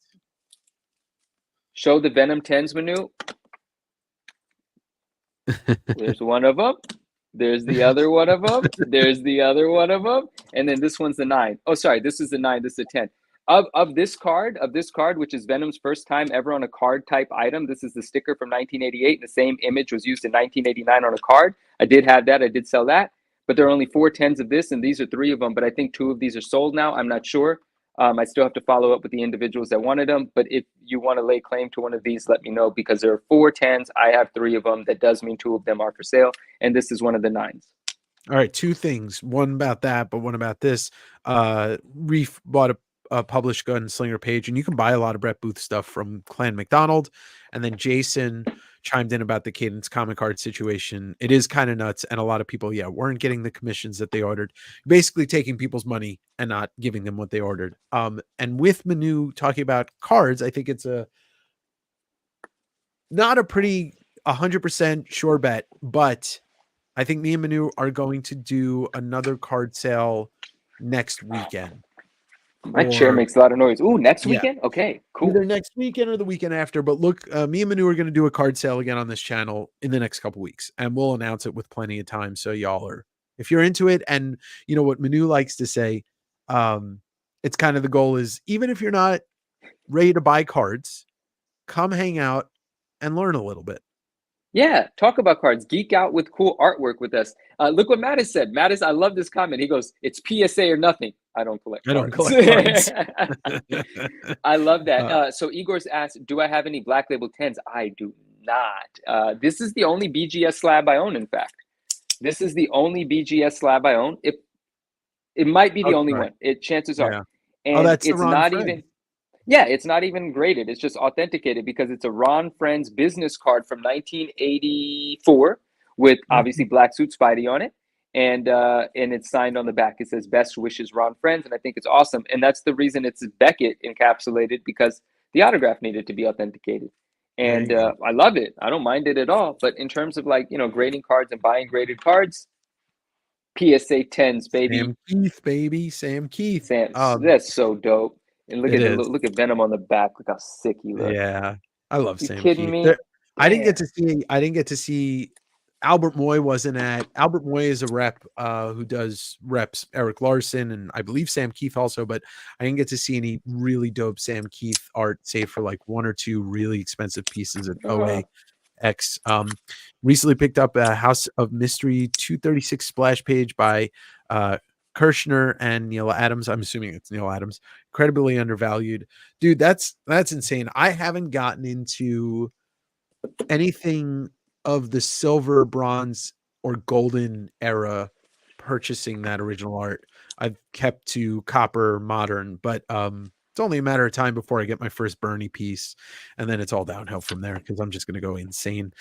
Show the Venom 10s, Manu. There's one of them. There's the other one of them. There's the other one of them. And then this one's the 9. Oh, sorry. This is the 9. This is the 10. Of this card, which is Venom's first time ever on a card type item. This is the sticker from 1988. The same image was used in 1989 on a card. I did have that. I did sell that. But there are only 4 10s of this, and these are 3 of them. But I think 2 of these are sold now. I'm not sure. I still have to follow up with the individuals that wanted them. But if you want to lay claim to one of these, let me know, because there are 4 10s. I have 3 of them. That does mean 2 of them are for sale. And this is one of the 9s. All right. 2 things. One about that, but one about this. Reef bought a published Gunslinger page, and you can buy a lot of Brett Booth stuff from Clan McDonald. And then Jason chimed in about the Cadence comic art situation. It is kind of nuts, and a lot of people weren't getting the commissions that they ordered, basically taking people's money and not giving them what they ordered. And with Manu talking about cards, I think it's not a pretty 100% sure bet, but I think me and Manu are going to do another card sale next weekend. My chair makes a lot of noise. Ooh, next weekend? Okay, cool. Either next weekend or the weekend after. But look, me and Manu are going to do a card sale again on this channel in the next couple weeks. And we'll announce it with plenty of time. So y'all are, if you're into it, and you know what Manu likes to say, it's kind of the goal is, even if you're not ready to buy cards, come hang out and learn a little bit. Yeah, talk about cards, geek out with cool artwork with us. Look what Mattis said. Mattis, I love this comment. He goes, it's PSA or nothing. I don't collect cards. I love that. So Igor's asked, do I have any Black Label 10s? I do not. This is the only BGS slab I own, in fact. This is the only BGS slab I own. It might be the only one. Chances are. Yeah. And that's the it's Ron not Friend. even. Yeah, it's not even graded. It's just authenticated because it's a Ron Friends business card from 1984 with obviously Black Suit Spidey on it. And it's signed on the back. It says "Best wishes, Ron Friends," and I think it's awesome. And that's the reason it's Beckett encapsulated, because the autograph needed to be authenticated. And I love it. I don't mind it at all. But in terms of like, grading cards and buying graded cards, PSA 10s, baby. Sam Keith, baby. Sam Keith. Sam, that's so dope. And look at Venom on the back. Look how sick he looks. Yeah, I love Sam kidding Keith. me? I didn't get to see. Albert Moy wasn't at. Albert Moy is a rep who does reps Eric Larson and I believe Sam Keith also, but I didn't get to see any really dope Sam Keith art, save for like one or two really expensive pieces at OAX. Recently picked up a House of Mystery 236 splash page by Kirshner and Neil Adams. I'm assuming it's Neil Adams. Incredibly undervalued, dude. That's insane. I haven't gotten into anything of the silver, bronze, or golden era purchasing that original art. I've kept to copper, modern, but it's only a matter of time before I get my first Bernie piece, and then it's all downhill from there because I'm just going to go insane.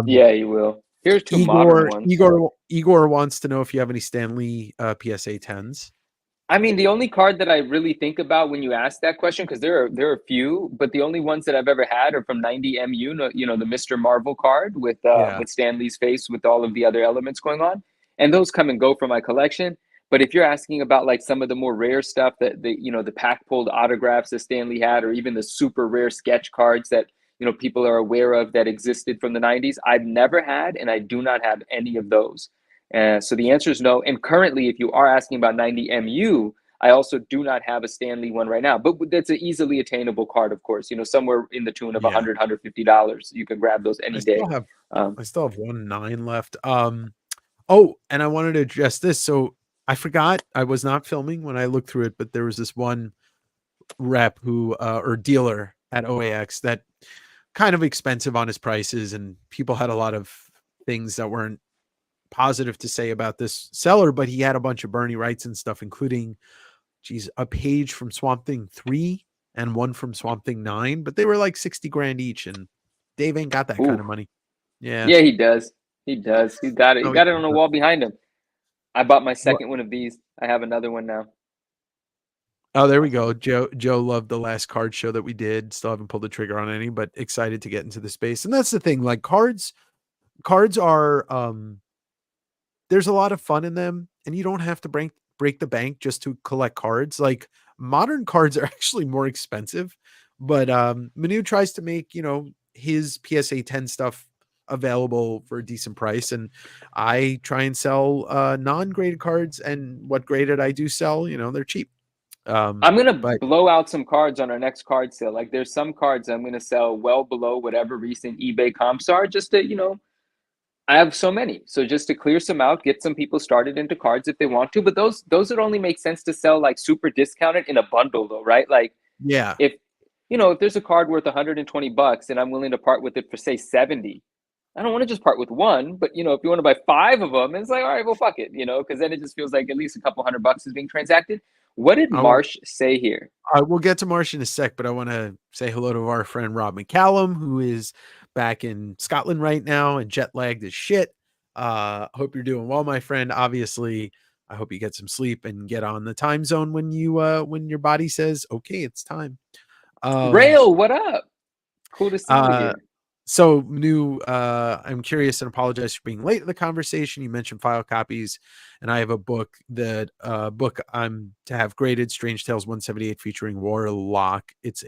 Yeah, you will. Here's two modern ones. Igor wants to know if you have any Stanley PSA 10s. I mean, the only card that I really think about when you ask that question, because there are a few, but the only ones that I've ever had are from 90 MU, the Mr. Marvel card with Stanley's face with all of the other elements going on. And those come and go from my collection. But if you're asking about like some of the more rare stuff that the pack pulled autographs that Stanley had, or even the super rare sketch cards that people are aware of that existed from the 90s, I've never had, and I do not have any of those. So the answer is no. And currently, if you are asking about 90 MU, I also do not have a Stanley one right now. But that's an easily attainable card, of course. somewhere in the tune of $100, $150. You can grab those any day. I still have 1.9 left. Oh, and I wanted to address this. So I forgot I was not filming when I looked through it, but there was this one rep who or dealer at OAX that kind of expensive on his prices, and people had a lot of things that weren't positive to say about this seller, but he had a bunch of Bernie rights and stuff, including a page from Swamp Thing 3 and one from Swamp Thing 9, but they were like 60 grand each, and Dave ain't got that kind of money. Yeah, he does. He's got it. He got it on the wall behind him. I bought my second one of these. I have another one now. Oh, there we go. Joe loved the last card show that we did. Still haven't pulled the trigger on any, but excited to get into the space. And that's the thing, like cards are there's a lot of fun in them, and you don't have to break the bank just to collect cards. Like modern cards are actually more expensive, but Manu tries to make his PSA 10 stuff available for a decent price, and I try and sell non-graded cards, and what graded I do sell, they're cheap. I'm gonna blow out some cards on our next card sale. Like there's some cards I'm gonna sell well below whatever recent eBay comps are, just to I have so many. So just to clear some out, get some people started into cards if they want to. But those would only make sense to sell like super discounted in a bundle though, right? Like if there's a card worth $120 and I'm willing to part with it for say 70, I don't want to just part with one, but if you want to buy 5 of them, it's like, all right, well, fuck it, because then it just feels like at least a couple $100 is being transacted. What did Marsh say here? We'll get to Marsh in a sec, but I want to say hello to our friend Rob McCallum, who is back in Scotland right now and jet lagged as shit. Hope you're doing well, my friend. Obviously, I hope you get some sleep and get on the time zone when your body says, okay, it's time. Rail, what up? Cool to see you again. So I'm curious and apologize for being late in the conversation. You mentioned file copies, and I have a book I'm to have graded, Strange Tales 178 featuring Warlock. It's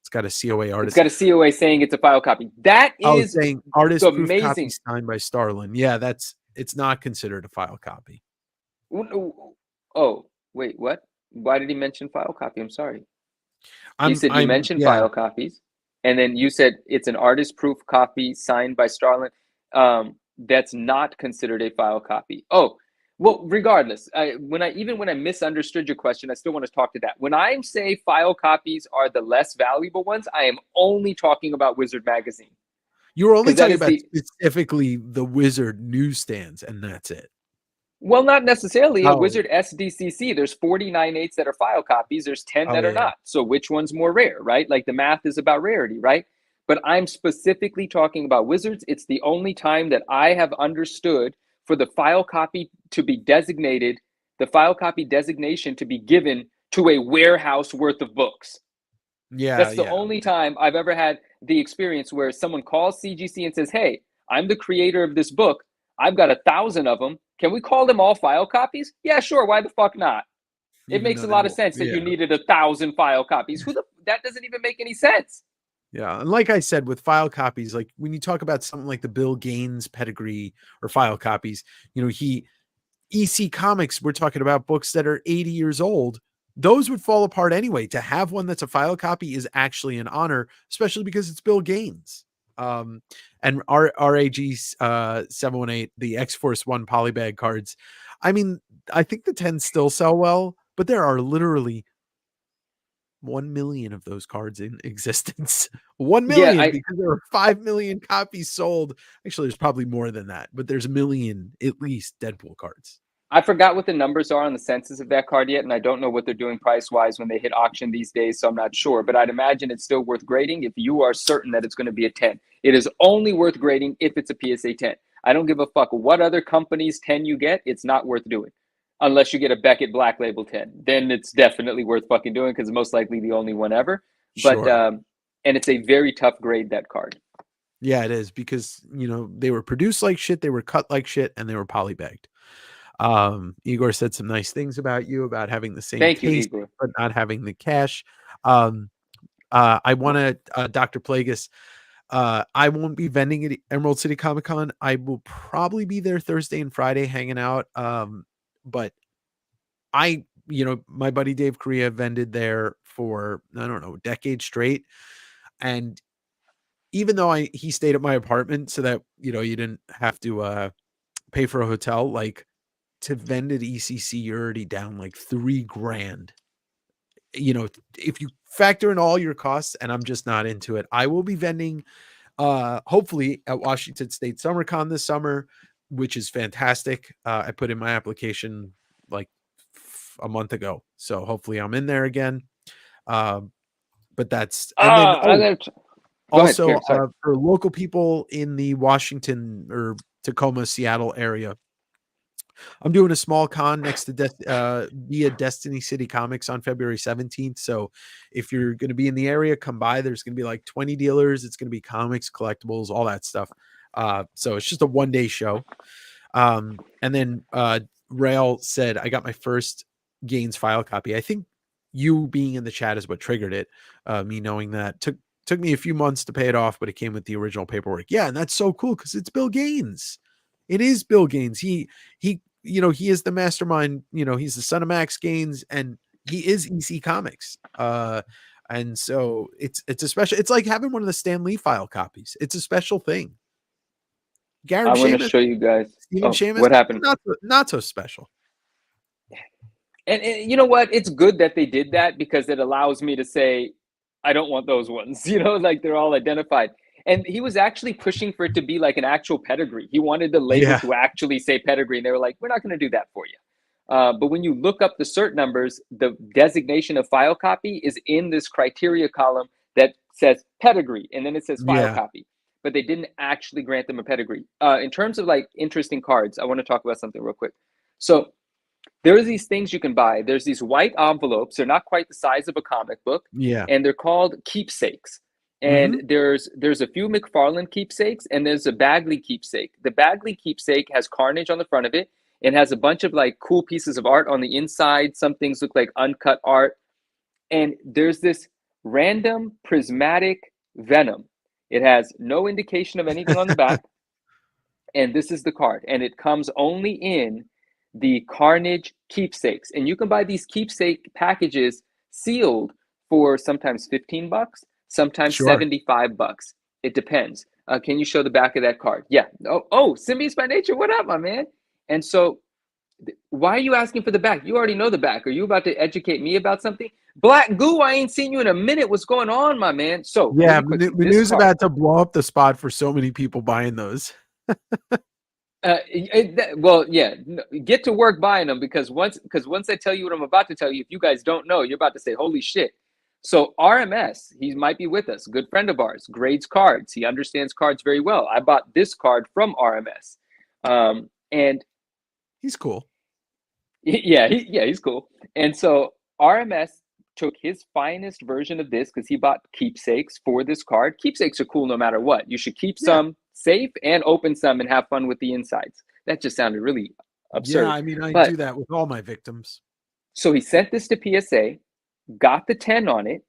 got a COA artist. It's got a COA saying it's a file copy. That is saying artist amazing. Proof copy signed by Starlin. Yeah, it's not considered a file copy. Oh, wait, what? Why did he mention file copy? I'm sorry. He said he mentioned file copies. And then you said it's an artist proof copy signed by Starlin. That's not considered a file copy. Oh, well, regardless, when I misunderstood your question, I still want to talk to that. When I say file copies are the less valuable ones, I am only talking about Wizard Magazine. You were only 'Cause that talking is about the specifically the Wizard newsstands, and that's it. well, not necessarily a Oh. Wizard SDCC. There's 49/8 that are file copies. There's 10 that are yeah. not. So which one's more rare, right? Like the math is about rarity, right? But I'm specifically talking about Wizards. It's the only time that I have understood for the file copy to be designated, the file copy designation to be given to a warehouse worth of books. Yeah, That's the yeah. only time I've ever had the experience where someone calls CGC and says, "Hey, I'm the creator of this book. I've got 1,000 of them. Can we call them all file copies?" Yeah, sure. Why the fuck not? It Even makes though a they lot of will, sense that yeah. you needed 1,000 file copies. That doesn't even make any sense. Yeah, and like I said, with file copies, like when you talk about something like the Bill Gaines pedigree or file copies, EC Comics, we're talking about books that are 80 years old. Those would fall apart anyway. To have one that's a file copy is actually an honor, especially because it's Bill Gaines. And RAG 718, the X-Force 1 polybag cards. I mean, I think the 10 still sell well, but there are literally 1 million of those cards in existence. 1 Yeah, million, because there are 5 million copies sold. Actually, there's probably more than that, but there's a million at least Deadpool cards. I forgot what the numbers are on the census of that card yet, and I don't know what they're doing price-wise when they hit auction these days, so I'm not sure. But I'd imagine it's still worth grading if you are certain that it's going to be a 10. It is only worth grading if it's a PSA 10. I don't give a fuck what other company's 10 you get. It's not worth doing. Unless you get a Beckett Black Label 10. Then it's definitely worth fucking doing because it's most likely the only one ever. Sure. But and it's a very tough grade, that card. Yeah, it is, because they were produced like shit, they were cut like shit, and they were polybagged. Igor said some nice things about you, about having the same Thank you, taste, Igor. but not having the cash. I want to, Dr. Plagueis, I won't be vending at Emerald City Comic Con. I will probably be there Thursday and Friday hanging out. But my buddy Dave Correa vended there for, I don't know, a decade straight. And even though he stayed at my apartment so that, you didn't have to pay for a hotel, like, to vend at ECC, you're already down like $3,000. If you factor in all your costs, and I'm just not into it. I will be vending hopefully at Washington State SummerCon this summer, which is fantastic. I put in my application like a month ago, so hopefully I'm in there again. But that's, and then also for local people in the Washington or Tacoma, Seattle area, I'm doing a small con next to via Destiny City Comics on February 17th. So if you're going to be in the area, come by. There's going to be like 20 dealers. It's going to be comics, collectibles, all that stuff. So it's just a one-day show. And then Rail said, I got my first Gaines file copy. I think you being in the chat is what triggered it. Me knowing that took me a few months to pay it off, but it came with the original paperwork. Yeah, and that's so cool because it's Bill Gaines. It is Bill Gaines. He is the mastermind. He's the son of Max Gaines, and he is EC Comics. And so it's a special. It's like having one of the Stan Lee file copies. It's a special thing. I want to show you guys. Stephen Seamus, what happened? Not so special. And you know what? It's good that they did that because it allows me to say, I don't want those ones. Like they're all identified. And he was actually pushing for it to be like an actual pedigree. He wanted the label to actually say pedigree. And they were like, we're not going to do that for you. But when you look up the cert numbers, the designation of file copy is in this criteria column that says pedigree. And then it says file copy. But they didn't actually grant them a pedigree. In terms of like interesting cards, I want to talk about something real quick. So there's these things you can buy. There's these white envelopes. They're not quite the size of a comic book. Yeah. And they're called keepsakes. And there's a few McFarlane keepsakes and there's a Bagley keepsake. The Bagley keepsake has Carnage on the front of it. It has a bunch of like cool pieces of art on the inside. Some things look like uncut art. And there's this random prismatic Venom. It has no indication of anything on the back. And this is the card. And it comes only in the Carnage keepsakes. And you can buy these keepsake packages sealed for sometimes $15, sometimes $75. It depends. Can you show the back of that card? Yeah. Oh, Symbios by Nature, what up, my man? And so why are you asking for the back? You already know the back. Are you about to educate me about something? Black Goo, I ain't seen you in a minute. What's going on, my man? So Yeah, really quickly, Manu's about to blow up the spot for so many people buying those. Well, yeah, get to work buying them because once I tell you what I'm about to tell you, if you guys don't know, you're about to say, "Holy shit!" So RMS, he might be with us, good friend of ours, grades cards. He understands cards very well. I bought this card from RMS, and he's cool. He's cool. And so RMS took his finest version of this because he bought keepsakes for this card. Keepsakes are cool no matter what. You should keep some safe and open some and have fun with the insides. That just sounded really absurd. Yeah, I mean, I do that with all my victims. So he sent this to PSA, got the 10 on it,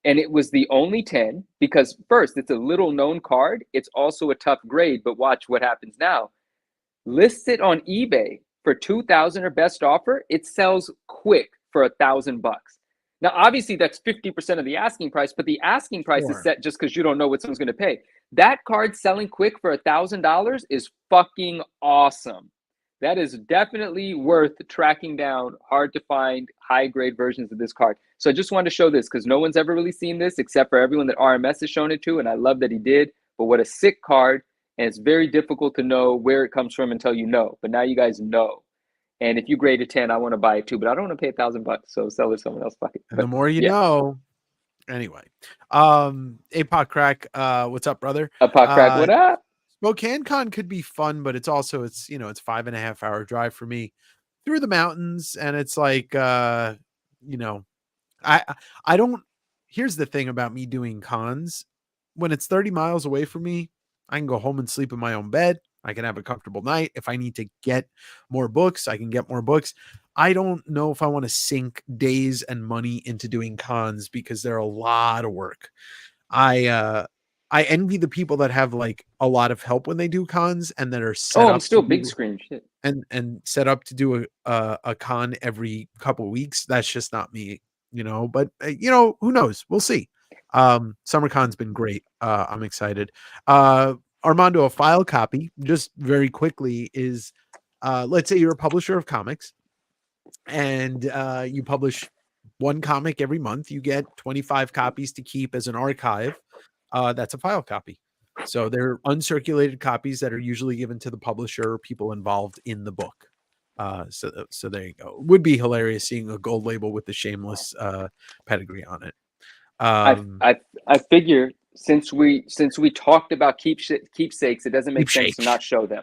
and it was the only 10 because first, it's a little known card. It's also a tough grade, but watch what happens now. List it on eBay for $2,000 or best offer. It sells quick for $1,000 bucks. Now, obviously, that's 50% of the asking price, but the asking price is set just because you don't know what someone's going to pay. That card selling quick for $1,000 is fucking awesome. That is definitely worth tracking down hard to find high grade versions of this card. So I just wanted to show this because no one's ever really seen this except for everyone that RMS has shown it to. And I love that he did. But what a sick card. And it's very difficult to know where it comes from until you know. But now you guys know. And if you grade a 10, I want to buy it too. But I don't want to pay $1,000 bucks. So sell it to someone else. Fuck it. And the more you know. Anyway. APOC Crack, what's up, brother? APOC Crack, what up? Spokane Con could be fun, but it's also it's 5.5 hour drive for me through the mountains. And it's like I don't here's the thing about me doing cons. When it's 30 miles away from me, I can go home and sleep in my own bed. I can have a comfortable night. If I need to get more books, I can get more books. I don't know if I want to sink days and money into doing cons because they're a lot of work. I envy the people that have like a lot of help when they do cons and that are set up. I'm still big screen shit. And set up to do a con every couple of weeks. That's just not me, but who knows? We'll see. SummerCon's been great. I'm excited. Armando, a file copy, just very quickly, is let's say you're a publisher of comics and you publish one comic every month. You get 25 copies to keep as an archive. That's a file copy. So they're uncirculated copies that are usually given to the publisher or people involved in the book. So there you go. It would be hilarious seeing a gold label with the Shameless pedigree on it. I figure since we talked about keepsakes, it doesn't make sense to not show them.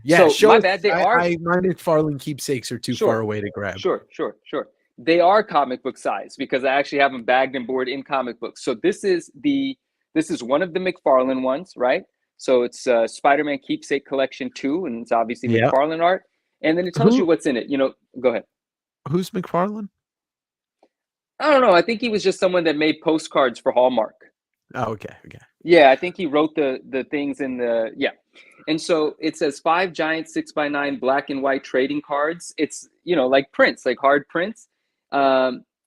Yeah, so my bad. My McFarlane keepsakes are too far away to grab. Sure. They are comic book size because I actually have them bagged and board in comic books. So this is one of the McFarlane ones, right? So it's Spider-Man Keepsake Collection 2, and it's obviously McFarlane art. And then it tells you what's in it. Go ahead. Who's McFarlane? I don't know. I think he was just someone that made postcards for Hallmark. Oh, okay. Yeah, I think he wrote the things in the And so it says 5 giant 6x9 black and white trading cards. It's like prints, like hard prints.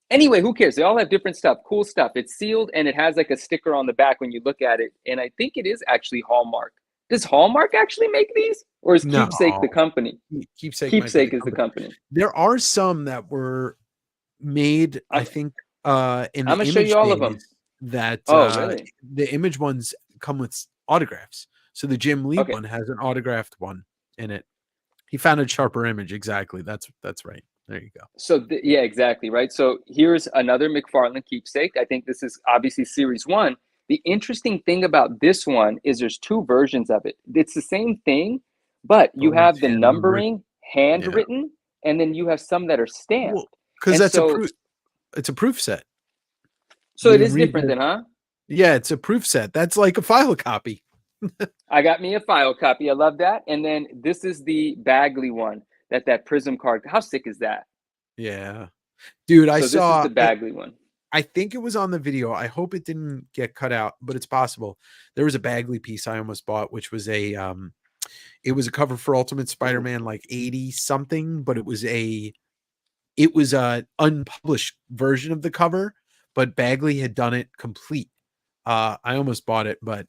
Anyway, who cares? They all have different stuff, cool stuff. It's sealed and it has like a sticker on the back when you look at it. And I think it is actually Hallmark. Does Hallmark actually make these, or is Keepsake the company? Keepsake is the company. There are some that were made, I think, in the I'm gonna show you all of them. That really? The Image ones come with autographs. So the Jim Lee one has an autographed one in it. He found a sharper image. Exactly. That's right. There you go. So exactly right. So here's another McFarlane keepsake. I think this is obviously series 1. The interesting thing about this one is there's 2 versions of it. It's the same thing, but you have the numbering handwritten, and then you have some that are stamped. Because that's a proof. It's a proof set. So it is different then, huh? Yeah, it's a proof set. That's like a file copy. I got me a file copy. I love that. And then this is the Bagley one. That Prism card. How sick is that? Yeah, dude. I saw this is the Bagley one. I think it was on the video. I hope it didn't get cut out, but it's possible. There was a Bagley piece I almost bought, which was it was a cover for Ultimate Spider-Man, like 80 something, but it was a unpublished version of the cover, but Bagley had done it complete. I almost bought it, but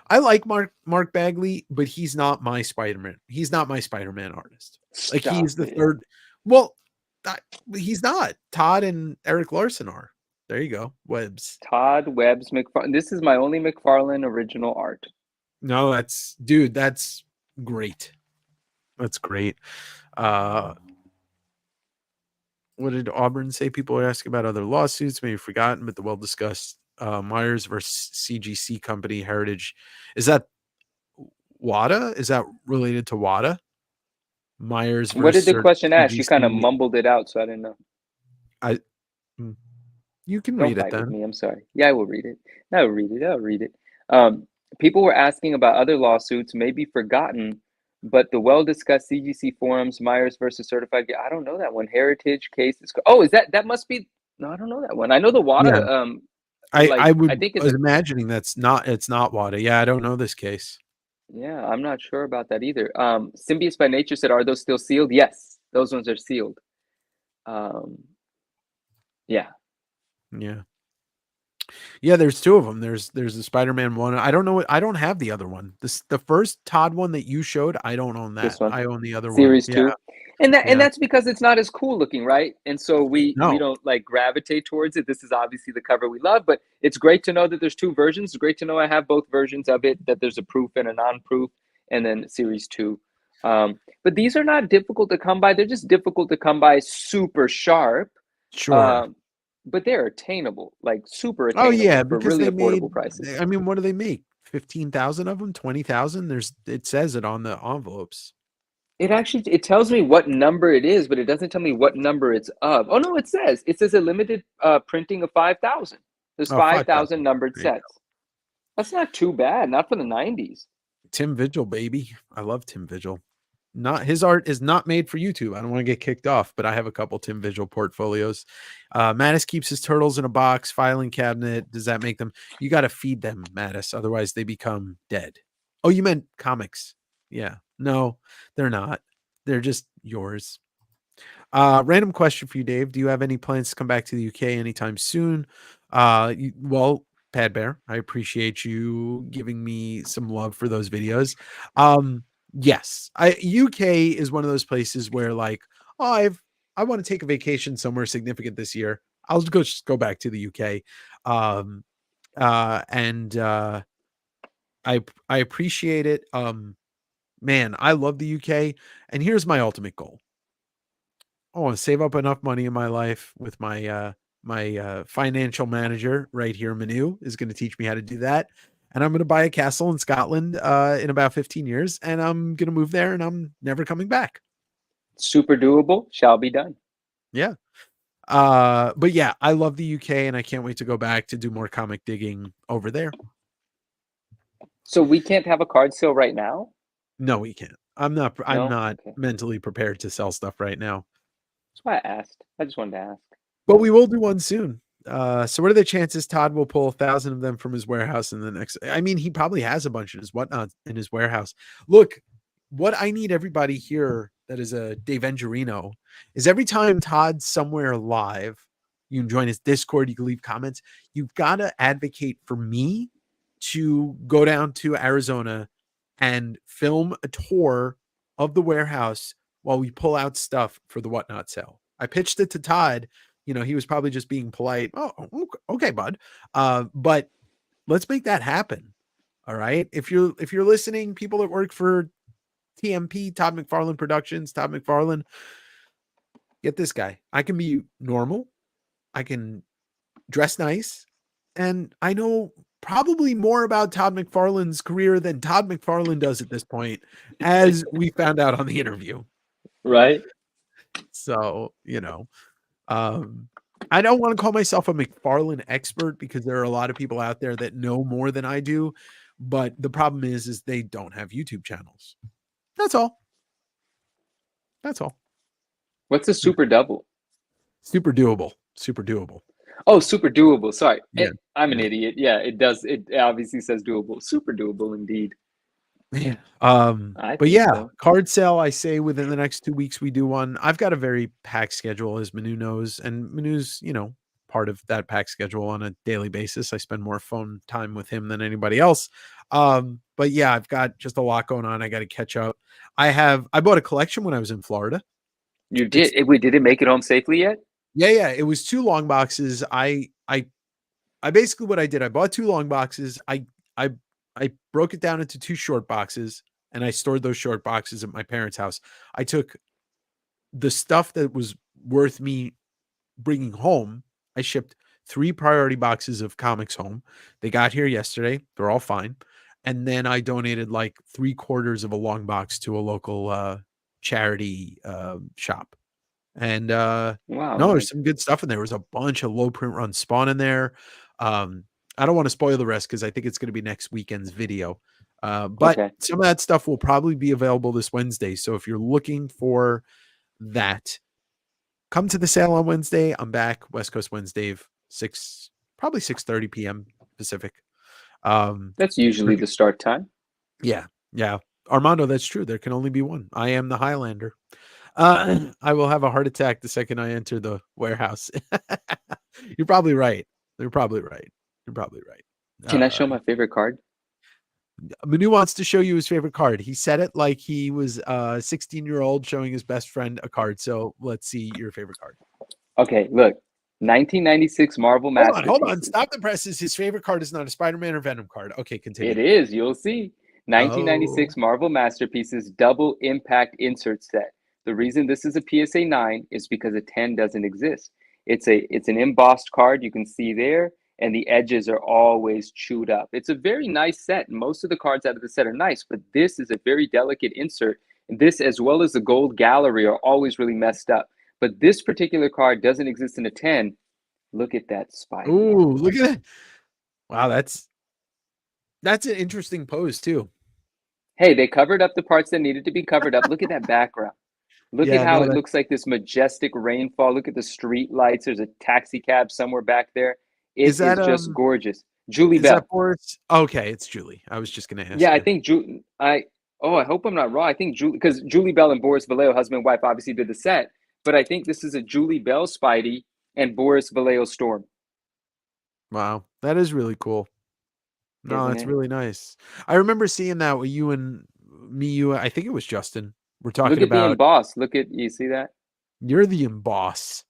I like Mark Bagley, but he's not my Spider-Man. He's not my Spider-Man artist. Like he's the third. Well, he's not. Todd and Eric Larson are. There you go. Webbs. Todd Webb's McFarlane. This is my only McFarlane original art. No, that's great. That's great. What did Auburn say? People are asking about other lawsuits, maybe forgotten, but the well-discussed Myers versus CGC Company Heritage. Is that WADA? Is that related to WADA? Myers versus What did the question ask? You kind of CGC. mumbled it out, so I didn't know. You can Don't read it fight with then. me. I'm sorry. Yeah, I will read it. I'll read it. People were asking about other lawsuits, maybe forgotten, but the well-discussed CGC forums, Myers versus Certified. I don't know that one. Heritage case. Oh, is that must be? No, I don't know that one. I know the WADA. Yeah. I was imagining it's not WADA. Yeah, I don't know this case. Yeah, I'm not sure about that either. Symbiotes by Nature said, are those still sealed? Yes, those ones are sealed. Yeah. Yeah, there's two of them. There's the Spider-Man one. I don't know. I don't have the other one. The first Todd one that you showed, I don't own that. This one. I own the other Series one. 2. And that's because it's not as cool looking, right? And so we don't like gravitate towards it. This is obviously the cover we love, but it's great to know that there's two versions. It's great to know I have both versions of it, that there's a proof and a non-proof, and then Series 2. But these are not difficult to come by. They're just difficult to come by super sharp. Sure. But they're attainable, like super attainable. Oh yeah, for because really they affordable prices. I mean, what do they make? 15,000 of them, 20,000. It says it on the envelopes. It tells me what number it is, but it doesn't tell me what number it's of. Oh no, it says a limited printing of 5,000. There's 5,000 numbered sets. That's not too bad, not for the 90s. Tim Vigil, baby. I love Tim Vigil. Not his art is not made for YouTube. I don't want to get kicked off, but I have a couple Tim Vigil portfolios. Mattis keeps his turtles in a box, filing cabinet. Does that make them? You got to feed them, Mattis. Otherwise they become dead. Oh, you meant comics. Yeah. No, they're not. They're just yours. Random question for you, Dave. Do you have any plans to come back to the UK anytime soon? Well, Pad Bear, I appreciate you giving me some love for those videos. Yes, UK is one of those places where like, I want to take a vacation somewhere significant this year. I'll just go back to the UK. I appreciate it. Man, I love the UK. And here's my ultimate goal. I want to save up enough money in my life with my my financial manager right here, Manu, is going to teach me how to do that. And I'm going to buy a castle in Scotland in about 15 years. And I'm going to move there and I'm never coming back. Super doable. Shall be done. Yeah. But yeah, I love the UK and I can't wait to go back to do more comic digging over there. So we can't have a card sale right now? No, we can't. I'm not mentally prepared to sell stuff right now. That's why I asked. I just wanted to ask. But we will do one soon. So what are the chances Todd will pull 1,000 of them from his warehouse in the next? I mean, he probably has a bunch of his whatnot in his warehouse. Look, what I need everybody here that is a Davengerino is every time Todd's somewhere live, you can join his Discord, you can leave comments. You've got to advocate for me to go down to Arizona and film a tour of the warehouse while we pull out stuff for the whatnot sale. I pitched it to Todd. You know, he was probably just being polite. Oh, okay, bud. But let's make that happen. All right. If you're listening, people that work for TMP, Todd McFarlane Productions, Todd McFarlane, get this guy. I can be normal. I can dress nice. And I know probably more about Todd McFarlane's career than Todd McFarlane does at this point, as we found out on the interview. Right. So, you know, I don't want to call myself a McFarlane expert because there are a lot of people out there that know more than I do. But the problem is they don't have YouTube channels. That's all. That's all. What's a super double? Super doable. Super doable. Oh, super doable. Sorry. Yeah. I'm an idiot. Yeah, it does. It obviously says doable. Super doable indeed. Yeah. But yeah, so. Card sale, I say within the next 2 weeks we do one. I've got a very packed schedule, as Manu knows, and Manu's, you know, part of that packed schedule on a daily basis. I spend more phone time with him than anybody else. But yeah, I've got just a lot going on. I got to catch up. I bought a collection when I was in Florida. You did? Wait, did it make it home safely yet? Yeah. It was 2 long boxes. I I basically what I did, I bought 2 long boxes. I broke it down into 2 short boxes, and I stored those short boxes at my parents' house. I took the stuff that was worth me bringing home. I shipped 3 priority boxes of comics home. They got here yesterday. They're all fine. And then I donated like 3/4 of a long box to a local charity shop. And Wow, no, there's some good stuff in there. There was a bunch of low print run Spawn in there. I don't want to spoil the rest because I think it's going to be next weekend's video. But okay. some of that stuff will probably be available this Wednesday. So if you're looking for that, come to the sale on Wednesday. I'm back West Coast Wednesday, probably 6:30 p.m. Pacific. That's usually the start time. Yeah. Armando, that's true. There can only be one. I am the Highlander. I will have a heart attack the second I enter the warehouse. You're probably right. You're probably right. Can I show my favorite card? Manu wants to show you his favorite card. He said it like he was a 16-year-old showing his best friend a card. So let's see your favorite card. Okay, look. 1996 Marvel Masterpiece. Hold on. Stop the presses. His favorite card is not a Spider-Man or Venom card. Okay, continue. It is. You'll see. 1996 Marvel Masterpieces double impact insert set. The reason this is a PSA 9 is because a 10 doesn't exist. It's an embossed card. You can see there. And the edges are always chewed up. It's a very nice set. Most of the cards out of the set are nice, but this is a very delicate insert. And this, as well as the gold gallery, are always really messed up. But this particular card doesn't exist in a 10. Look at that spider. Ooh, look at that. Wow, that's an interesting pose too. Hey, they covered up the parts that needed to be covered up. Look at that background. Look at how it looks like this majestic rainfall. Look at the street lights. There's a taxi cab somewhere back there. It is just gorgeous. Julie Bell. Okay, it's Julie. I was just going to ask. Yeah, I think Julie. I hope I'm not wrong. I think Julie, because Julie Bell and Boris Vallejo, husband and wife, obviously did the set. But I think this is a Julie Bell Spidey and Boris Vallejo Storm. Wow, that is really cool. No, that's really nice. I remember seeing that with you and me. I think it was Justin. We're talking about the emboss. You see that? You're the emboss.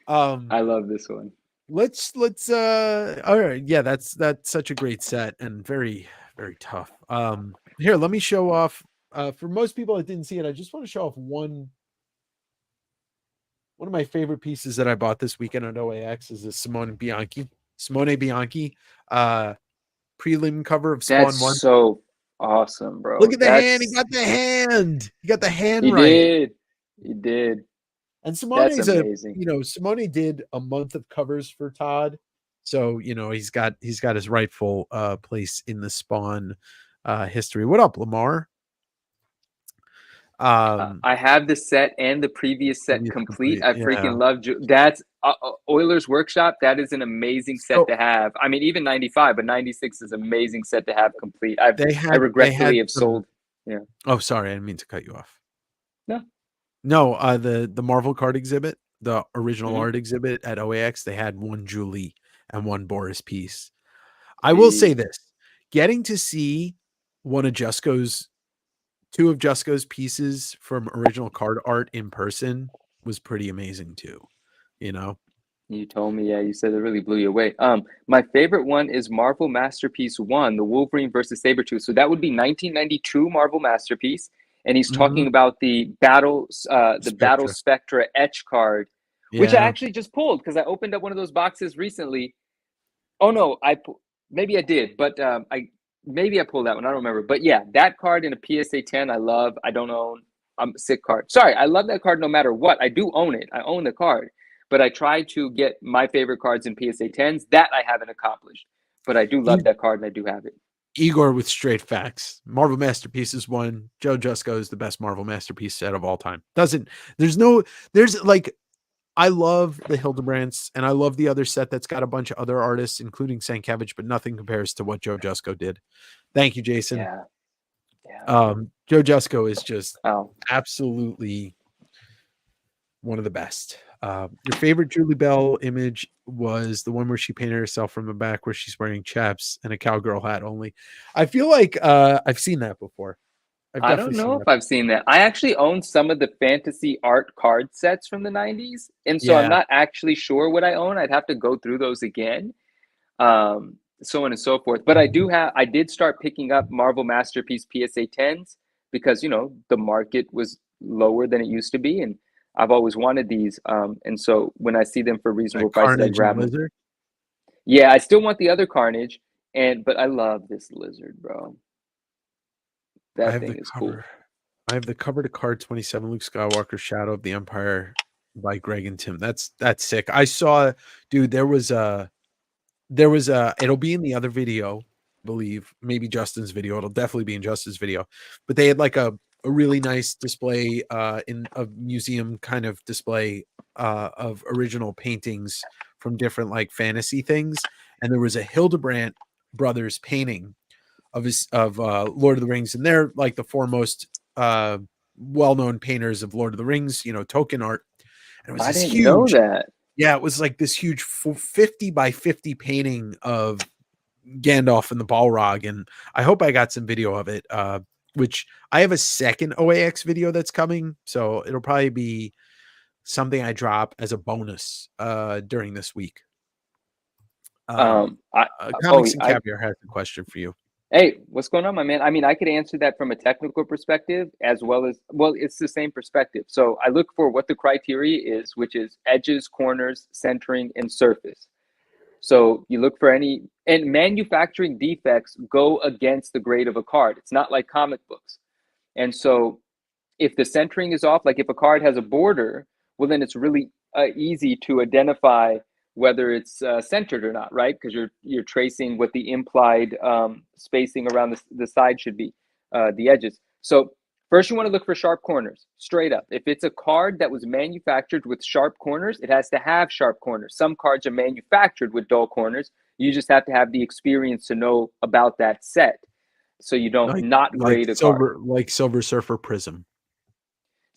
I love this one. Let's all right. Yeah, that's such a great set and very, very tough. Here, let me show off. For most people that didn't see it, I just want to show off one of my favorite pieces that I bought this weekend on OAX is a Simone Bianchi prelim cover of Spawn 1. That's so awesome, bro. Look at the hand. He got the hand. He got the hand right. He did. And Simone's Simone did a month of covers for Todd. So, he's got his rightful place in the Spawn history. What up, Lamar? I have the set and the previous set complete. I freaking love that's Oilers Workshop. That is an amazing set to have. I mean, even 95, but 96 is an amazing set to have complete. I regretfully have sold. Yeah. Oh, sorry, I didn't mean to cut you off. No, the Marvel card exhibit, the original art exhibit at OAX, they had one Julie and one Boris piece. I will say this: getting to see two of Jusko's pieces from original card art in person was pretty amazing too. You told me, you said it really blew you away. My favorite one is Marvel Masterpiece 1, the Wolverine versus Sabretooth. So that would be 1992 Marvel Masterpiece. And he's talking about the Battle Spectra etch card, which I actually just pulled because I opened up one of those boxes recently. Oh no, maybe I did, but maybe I pulled that one. I don't remember. But yeah, that card in a PSA 10, I love. I don't own. I'm a sick card. Sorry, I love that card no matter what. I do own it. I own the card, but I try to get my favorite cards in PSA 10s. That I haven't accomplished, but I do love that card and I do have it. Igor with straight facts. Marvel Masterpieces 1. Joe Jusko is the best Marvel Masterpiece set of all time. I love the Hildebrands and I love the other set that's got a bunch of other artists, including Sankiewicz, but nothing compares to what Joe Jusko did. Thank you, Jason. Yeah. Joe Jusko is just absolutely one of the best. Your favorite Julie Bell image was the one where she painted herself from the back where she's wearing chaps and a cowgirl hat only. I feel like I've seen that before. I don't know if I've seen that. I actually own some of the fantasy art card sets from the 90s. And so I'm not actually sure what I own. I'd have to go through those again. So on and so forth. But I did start picking up Marvel Masterpiece PSA 10s because, the market was lower than it used to be. And I've always wanted these. And so when I see them for reasonable prices, I grab them. Lizard? Yeah, I still want the other Carnage. But I love this lizard, bro. That thing is cool. I have the cover to card 27, Luke Skywalker, Shadow of the Empire by Greg and Tim. That's sick. I saw, dude, there was a, it'll be in the other video, I believe, maybe Justin's video. It'll definitely be in Justin's video, but they had like a really nice display in a museum kind of display of original paintings from different like fantasy things. And there was a Hildebrandt brothers painting of Lord of the Rings, and they're like the foremost well-known painters of Lord of the Rings, token art. And it was I didn't know that. Yeah, it was like this huge 50 by 50 painting of Gandalf and the Balrog, and I hope I got some video of it, which I have a second OAX video that's coming, so it'll probably be something I drop as a bonus during this week. Comics and Caviar has a question for you. Hey, what's going on, my man? I mean, I could answer that from a technical perspective as well, it's the same perspective. So I look for what the criteria is, which is edges, corners, centering, and surface. So you look for and manufacturing defects go against the grade of a card. It's not like comic books. And so if the centering is off, like if a card has a border, well, then it's really easy to identify whether it's centered or not, right? Because you're tracing what the implied spacing around the side should be, the edges. So first you want to look for sharp corners, straight up. If it's a card that was manufactured with sharp corners, it has to have sharp corners. Some cards are manufactured with dull corners. You just have to have the experience to know about that set. So you don't grade a card. Like Silver Surfer Prism.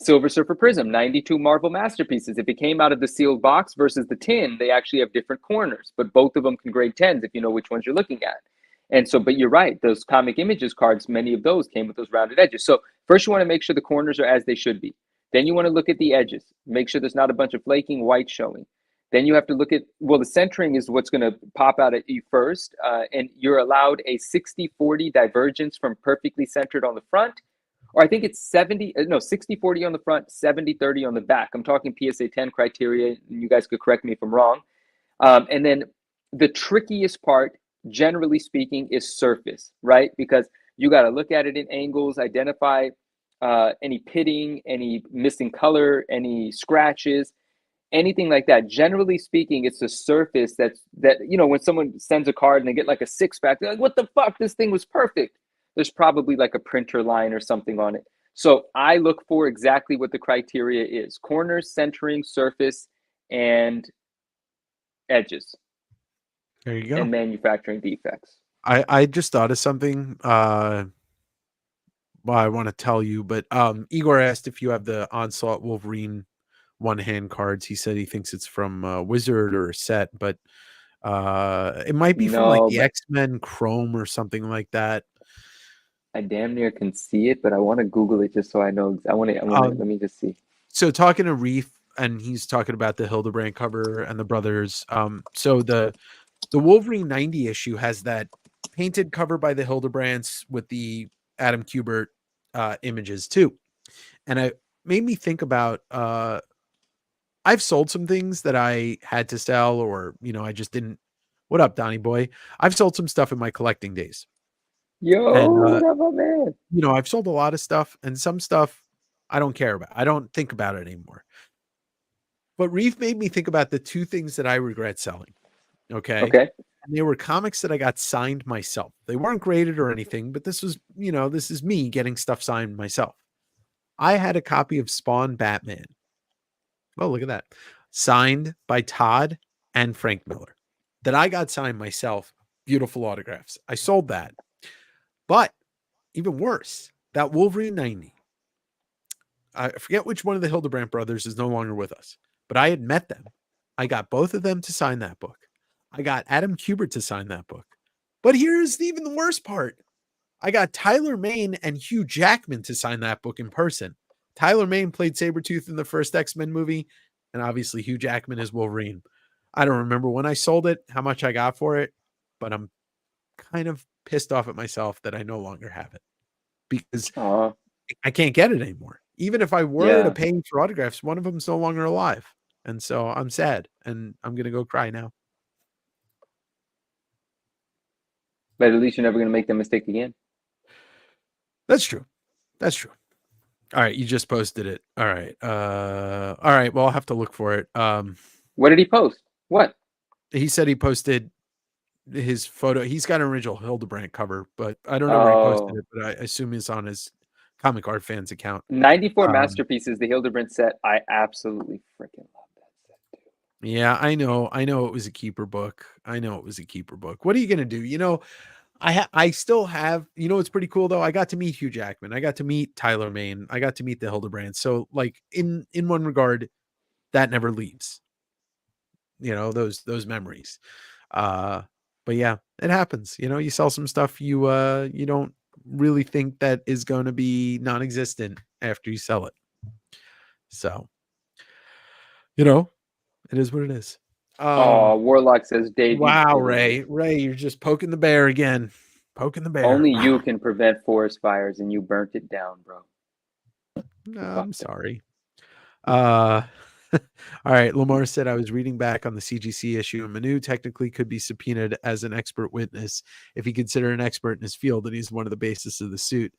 Silver Surfer Prism, 92 Marvel Masterpieces. If it came out of the sealed box versus the tin, they actually have different corners, but both of them can grade 10s if you know which ones you're looking at. And so, but you're right, those Comic Images cards, many of those came with those rounded edges. So first you want to make sure the corners are as they should be. Then you want to look at the edges, make sure there's not a bunch of flaking white showing. Then you have to look at, the centering is what's going to pop out at you first. And you're allowed a 60-40 divergence from perfectly centered on the front. Or I think it's 60-40 on the front, 70-30 on the back. I'm talking PSA 10 criteria. And you guys could correct me if I'm wrong. And then the trickiest part, generally speaking, is surface, right? Because you got to look at it in angles, identify any pitting, any missing color, any scratches, anything like that. Generally speaking, it's the surface that when someone sends a card and they get like a 6-pack, they're like, what the fuck? This thing was perfect. There's probably like a printer line or something on it. So I look for exactly what the criteria is: corners, centering, surface, and edges. There you go. And manufacturing defects. I just thought of something. I want to tell you, but Igor asked if you have the Onslaught Wolverine one-hand cards. He said he thinks it's from Wizard or a set, but it might be from like the X-Men Chrome or something like that. I damn near can see it, but I want to Google it just so I know. Let me just see. So talking to Reef, and he's talking about the Hildebrandt cover and the brothers. So the Wolverine 90 issue has that painted cover by the Hildebrandts with the Adam Kubert images too. And it made me think about, I've sold some things that I had to sell, or, I just didn't. What up, Donnie boy? I've sold some stuff in my collecting days. What up, my man? I've sold a lot of stuff, and some stuff I don't care about. I don't think about it anymore. But Reef made me think about the two things that I regret selling. Okay. And they were comics that I got signed myself. They weren't graded or anything, but this was, this is me getting stuff signed myself. I had a copy of Spawn Batman. Oh, look at that. Signed by Todd and Frank Miller that I got signed myself. Beautiful autographs. I sold that. But even worse, that Wolverine 90. I forget which one of the Hildebrandt brothers is no longer with us, but I had met them. I got both of them to sign that book. I got Adam Kubert to sign that book. But here's even the worst part. I got Tyler Mane and Hugh Jackman to sign that book in person. Tyler Mane played Sabretooth in the first X-Men movie, and obviously Hugh Jackman is Wolverine. I don't remember when I sold it, how much I got for it, but I'm kind of pissed off at myself that I no longer have it because I can't get it anymore. Even if I were to pay for autographs, one of them's no longer alive. And so I'm sad, and I'm going to go cry now. But at least you're never going to make that mistake again. That's true. That's true. All right, you just posted it. All right. All right, well, I'll have to look for it. What did he post? What? He said he posted his photo. He's got an original Hildebrand cover, but I don't know where he posted it, but I assume it's on his Comic Art Fans account. 94 Masterpieces, the Hildebrand set. I absolutely freaking love that set, too. Yeah, I know it was a keeper book. What are you going to do? You know, I still have, you know, it's pretty cool though. I got to meet Hugh Jackman. I got to meet Tyler Mane. I got to meet the Hildebrand. So like in one regard, that never leaves, you know, those memories. But yeah, it happens. You know, you sell some stuff you don't really think that is going to be non-existent after you sell it. So, you know, it is what it is. Warlock says Dave. Wow, Ray, you're just poking the bear again. Poking the bear. Only you can prevent forest fires, and you burnt it down, bro. No, I'm sorry. All right. Lamar said, I was reading back on the CGC issue, and Manu technically could be subpoenaed as an expert witness if he considered an expert in his field, and he's one of the basis of the suit.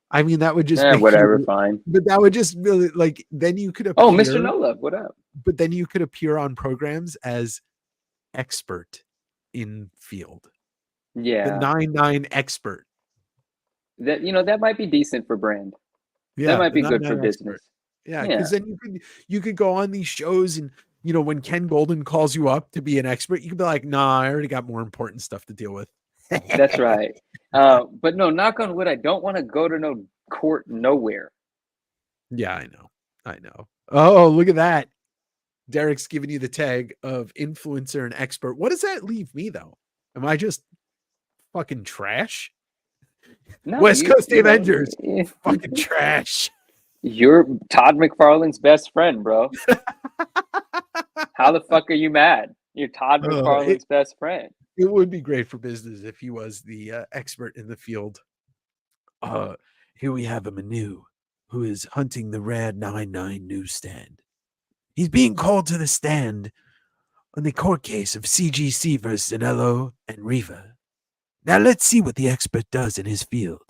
I mean, that would just fine. But that would just really like then you could appear. Oh, Mr. No Love, what up? But then you could appear on programs as expert in field. Yeah. The 9.9 expert. That, you know, that might be decent for brand. Yeah, that might be good for business. Yeah, because then you could go on these shows, and you know, when Ken Golden calls you up to be an expert, you could be like, nah, I already got more important stuff to deal with. That's right. But no, knock on wood, I don't want to go to no court nowhere. Yeah, I know. Oh, look at that. Derek's giving you the tag of influencer and expert. What does that leave me though? Am I just fucking trash? No, West Coast Davengers, fucking trash. You're Todd McFarlane's best friend, bro. How the fuck are you mad? You're Todd McFarlane's best friend. It would be great for business if he was the expert in the field. Here we have a Manu who is hunting the rare 9.9 Newsstand. He's being called to the stand on the court case of CGC versus Zanello and Riva. Now let's see what the expert does in his field.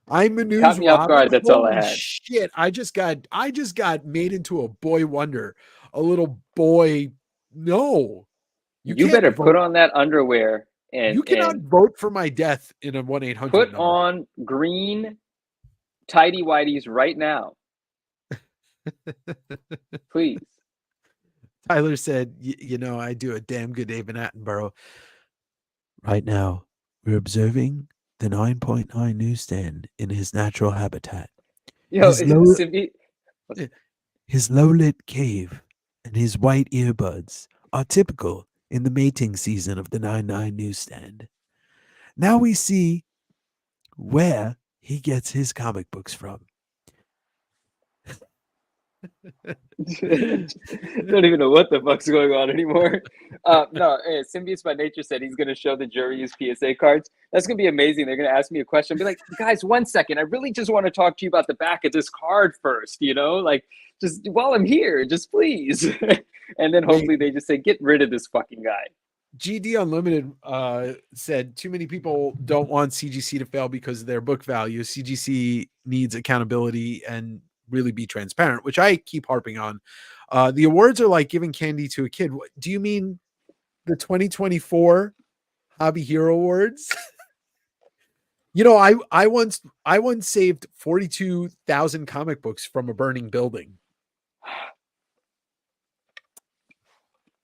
I'm Manu's Caught me off guard. That's all I had. Shit, I just got made into a boy wonder. A little boy. No, you better put on that underwear, and you cannot vote for my death in a 1-800. Put on green tidy whities right now, please. Tyler said, "You know, I do a damn good David Attenborough. Right now, we're observing the 9.9 Newsstand in his natural habitat. Yo, his low-lit cave and his white earbuds are typical in the mating season of the 9.9 Newsstand. Now we see where he gets his comic books from." Don't even know what the fuck's going on anymore. No, Symbiotes by Nature said he's going to show the jury his PSA cards. That's going to be amazing. They're going to ask me a question. I'll be like, guys, 1 second. I really just want to talk to you about the back of this card first, you know? Like, just while I'm here, just please. And then hopefully they just say, get rid of this fucking guy. GD Unlimited said too many people don't want CGC to fail because of their book value. CGC needs accountability and really be transparent, which I keep harping on. The awards are like giving candy to a kid. Do you mean the 2024 Hobby Hero Awards? You know, I once saved 42,000 comic books from a burning building.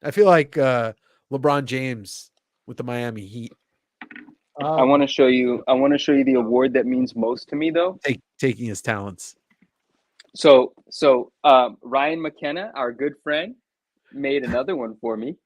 I feel like LeBron James with the Miami Heat. I want to show you the award that means most to me, though. Taking his talents. So Ryan McKenna, our good friend, made another one for me,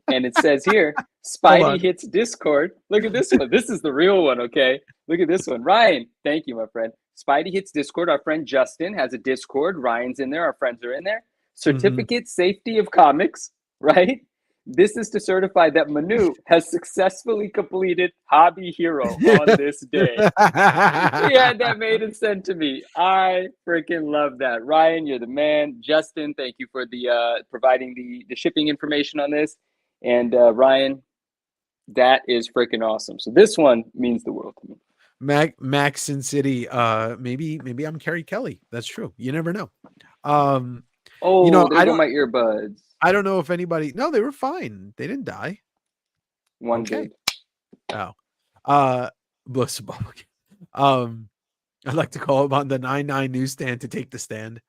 and it says here, Spidey hits Discord. Look at this one. This is the real one, okay? Look at this one. Ryan, thank you, my friend. Spidey hits Discord. Our friend Justin has a Discord. Ryan's in there. Our friends are in there. Certificate Safety of Comics, right? This is to certify that Manu has successfully completed Hobby Hero on this day. He had that made and sent to me. I freaking love that. Ryan, you're the man. Justin, thank you for the providing the shipping information on this. And Ryan, that is freaking awesome. So this one means the world to me. Max in City. Maybe I'm Carrie Kelly. That's true. You never know. Oh, you know, I don't my earbuds. I don't know if anybody. No, they were fine. They didn't die. One did. Oh, bless the I'd like to call upon the 9.9 Newsstand to take the stand.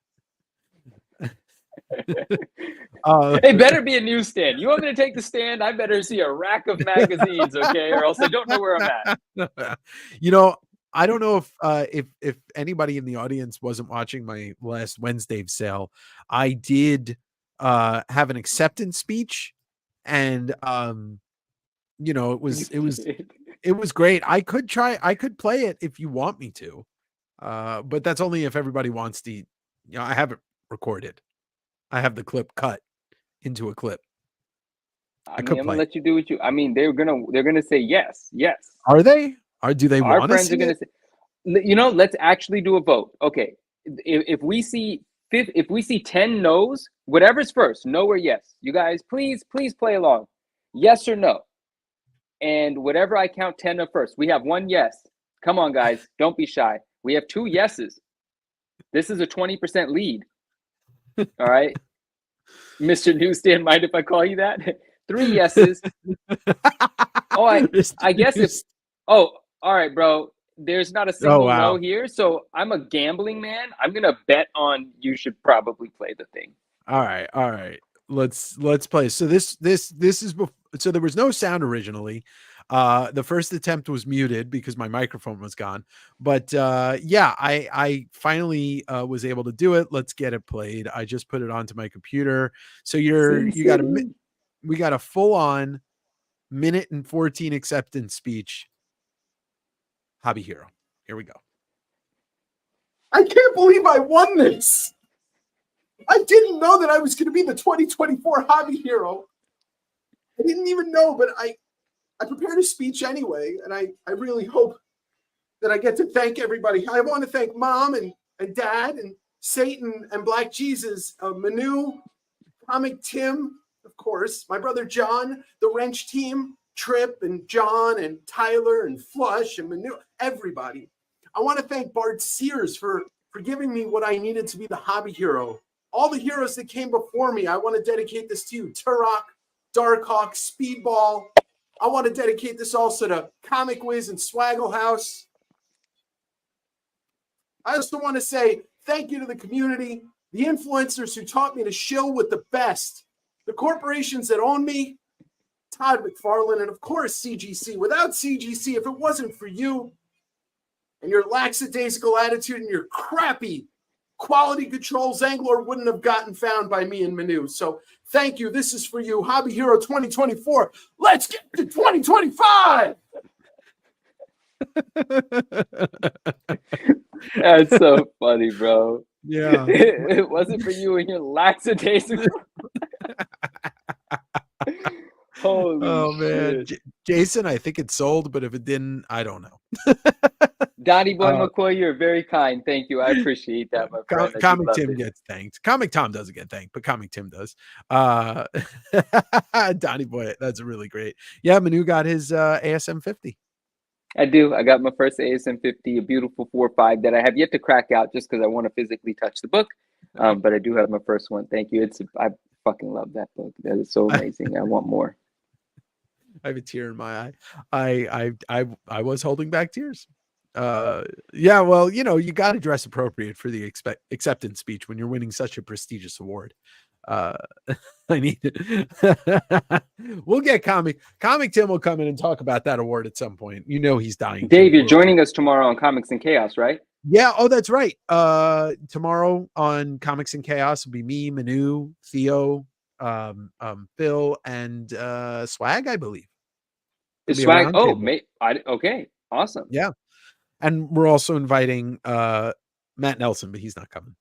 It better be a newsstand. You want me to take the stand? I better see a rack of magazines, okay? Or else I don't know where I'm at. You know, I don't know if anybody in the audience wasn't watching my last Wednesday sale. I did have an acceptance speech, and you know, it was great. I could play it if you want me to, but that's only if everybody wants to. You know, I have it recorded. I have the clip cut into a clip. I'm gonna let you do what you. I mean, they're gonna say yes. Are they? Do they want to? Our friends are gonna say. You know, let's actually do a vote. Okay, if we see 10 no's, whatever's first, no or yes. You guys, please play along. Yes or no. And whatever I count 10 of first. We have one yes. Come on, guys. Don't be shy. We have 2 yeses. This is a 20% lead. All right. Mr. Newsstand, mind if I call you that? 3 yeses. Oh, I guess if. Oh, all right, bro. There's not a single no here, so I'm a gambling man. I'm gonna bet on you should probably play the thing. All right. Let's play. So this is before, so there was no sound originally. The first attempt was muted because my microphone was gone. But yeah, I finally was able to do it. Let's get it played. I just put it onto my computer. So we got a full on 1:14 acceptance speech. Hobby Hero. Here we go. I can't believe I won this. I didn't know that I was going to be the 2024 Hobby Hero. I didn't even know, but I prepared a speech anyway, and I really hope that I get to thank everybody. I want to thank Mom and Dad and Satan and Black Jesus, Manu, Comic Tim, of course, my brother John, the Wrench team, Trip and John and Tyler and Flush and Manu, everybody. I want to thank Bart Sears for giving me what I needed to be the Hobby Hero. All the heroes that came before me, I want to dedicate this to you. Turok, Darkhawk, Speedball. I want to dedicate this also to Comic Wiz and Swaggle House. I also want to say thank you to the community, the influencers who taught me to shill with the best, the corporations that own me, Todd McFarlane, and of course CGC. Without CGC, if it wasn't for you and your lackadaisical attitude and your crappy quality control, Zanglor wouldn't have gotten found by me and Manu. So thank you. This is for you. Hobby Hero 2024. Let's get to 2025. That's so funny, bro. Yeah. It wasn't for you and your lackadaisical. Holy man. Jason, I think it sold, but if it didn't, I don't know. Donnie Boy McCoy, you're very kind. Thank you. I appreciate that, my friend. Comic Tim gets thanked. Comic Tom doesn't get thanked, but Comic Tim does. Donnie Boy, that's really great. Yeah, Manu got his ASM 50. I do. I got my first ASM 50, a beautiful 4.5 that I have yet to crack out just because I want to physically touch the book. But I do have my first one. Thank you. I fucking love that book. That is so amazing. I want more. I have a tear in my eye. I was holding back tears. Yeah, well, you know, you got to dress appropriate for the acceptance speech when you're winning such a prestigious award. I need it. We'll get Comic Tim will come in and talk about that award at some point. You know, he's dying. Dave, you're joining us tomorrow on Comics and Chaos, right? Yeah. Oh, that's right. Tomorrow on Comics and Chaos will be me, Manu, Theo, Phil, and Swag, I believe. Is It'll be a Swag? round Oh, table. okay, awesome. Yeah. And we're also inviting Matt Nelson, but he's not coming.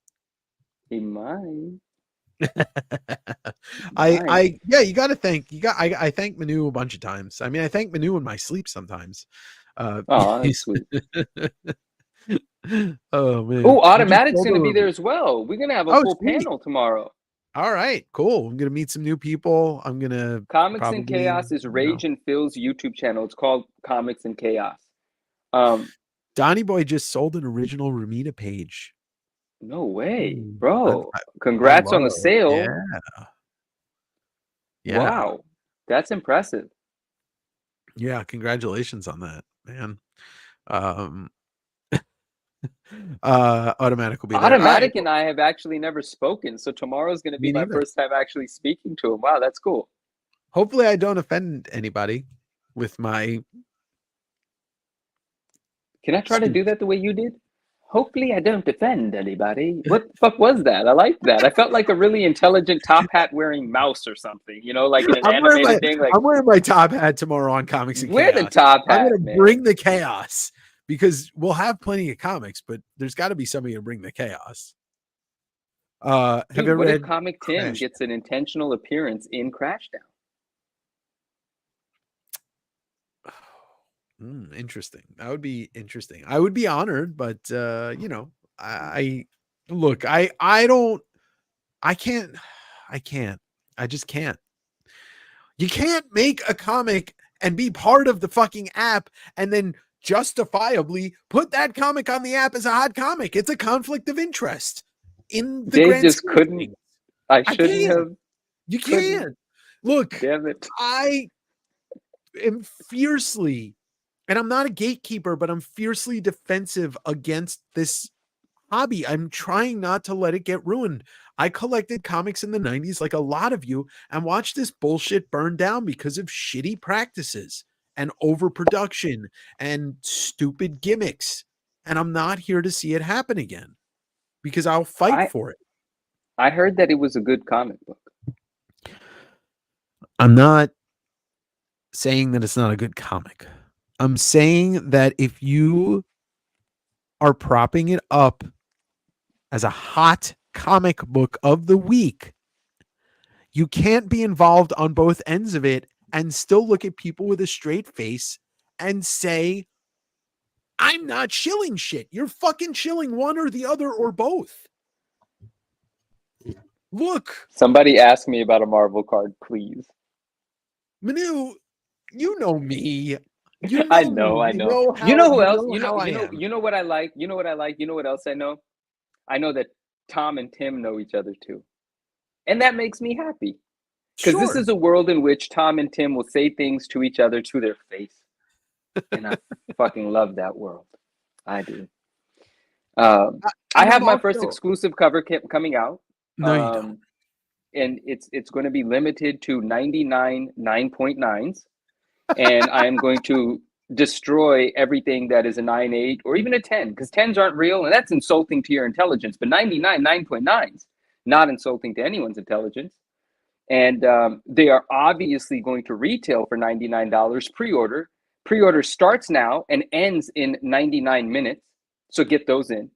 He might. Yeah, you got to thank I thank Manu a bunch of times. I mean, I thank Manu in my sleep sometimes. Oh, that's sweet. Oh man. Oh, Automatic's going to be there as well. We're going to have a full sweet. panel tomorrow. All right, cool. I'm going to meet some new people. I'm going to Comics and Chaos is Rage and Phil's YouTube channel. It's called Comics and Chaos. Donnie Boy just sold an original Ramita page. No way, bro. Congrats on the sale. Yeah. Wow. That's impressive. Yeah, congratulations on that, man. Automatic will be there. Automatic and I have actually never spoken, so tomorrow's going to be my first time actually speaking to him. Wow, that's cool. Hopefully I don't offend anybody with my... Can I try to do that the way you did? Hopefully I don't offend anybody. What the fuck was that? I like that. I felt like a really intelligent top hat wearing mouse or something, you know, like in an animated thing. Like, I'm wearing my top hat tomorrow on Comics and Chaos. Wear the top hat, I'm going to bring the chaos because we'll have plenty of comics, but there's got to be somebody to bring the chaos. Have you ever what read if Comic Tim gets an intentional appearance in Crashdown? Interesting. That would be interesting. I would be honored, but you know, I just can't. You can't make a comic and be part of the fucking app and then justifiably put that comic on the app as a hot comic. It's a conflict of interest. In the They just couldn't. I shouldn't have. You can't. Look, damn it. I am fiercely, and I'm not a gatekeeper, but I'm fiercely defensive against this hobby. I'm trying not to let it get ruined. I collected comics in the 90s like a lot of you and watched this bullshit burn down because of shitty practices and overproduction and stupid gimmicks. And I'm not here to see it happen again because I'll fight for it. I heard that it was a good comic book. I'm not saying that it's not a good comic. I'm saying that if you are propping it up as a hot comic book of the week, you can't be involved on both ends of it and still look at people with a straight face and say, I'm not shilling shit. You're fucking shilling one or the other or both. Look. Somebody ask me about a Marvel card, please. Manu, you know me. I know. You know who else? You know what I like? You know what I like? You know what else I know? I know that Tom and Tim know each other too. And that makes me happy. Because this is a world in which Tom and Tim will say things to each other to their face. And I fucking love that world. I do. I have my first exclusive cover coming out. No, you don't. And it's going to be limited to 99 9.9s. And I'm going to destroy everything that is a 9.8 or even a 10, because 10s aren't real, and that's insulting to your intelligence. But 99 9.9s, not insulting to anyone's intelligence. And they are obviously going to retail for $99 pre-order. Pre-order starts now and ends in 99 minutes. So get those in.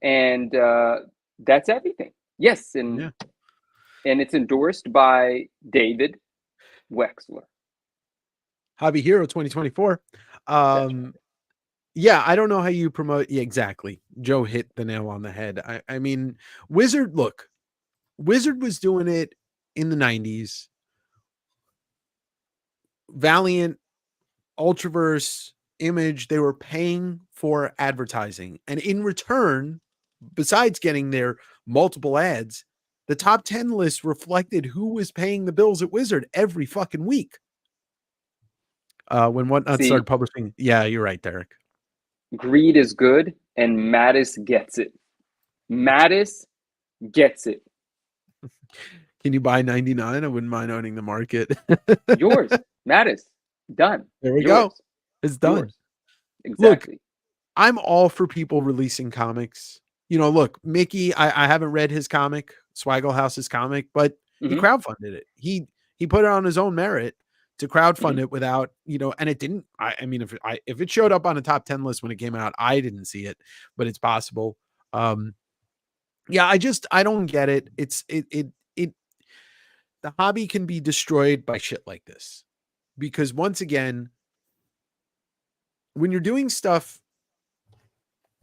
And that's everything. Yes, and it's endorsed by David Wexler. Hobby Hero 2024. Yeah, I don't know how you promote. Yeah, exactly. Joe hit the nail on the head. I mean, Wizard was doing it in the 90s. Valiant, Ultraverse, Image, they were paying for advertising. And in return, besides getting their multiple ads, the top 10 list reflected who was paying the bills at Wizard every fucking week. When Whatnot started publishing. Yeah, you're right, Derek. Greed is good, and Mattis gets it. Mattis gets it. Can you buy 99? I wouldn't mind owning the market. Yours, Mattis. Done. There we go. It's done. Yours. Exactly. Look, I'm all for people releasing comics. You know, look, Mickey, I haven't read his comic, Swaggle House's comic, but he crowdfunded it. He put it on his own merit to crowdfund it without, you know, and it didn't. I mean, if it showed up on a top 10 list when it came out, I didn't see it, but it's possible. Yeah, I don't get it. The hobby can be destroyed by shit like this, because once again, when you're doing stuff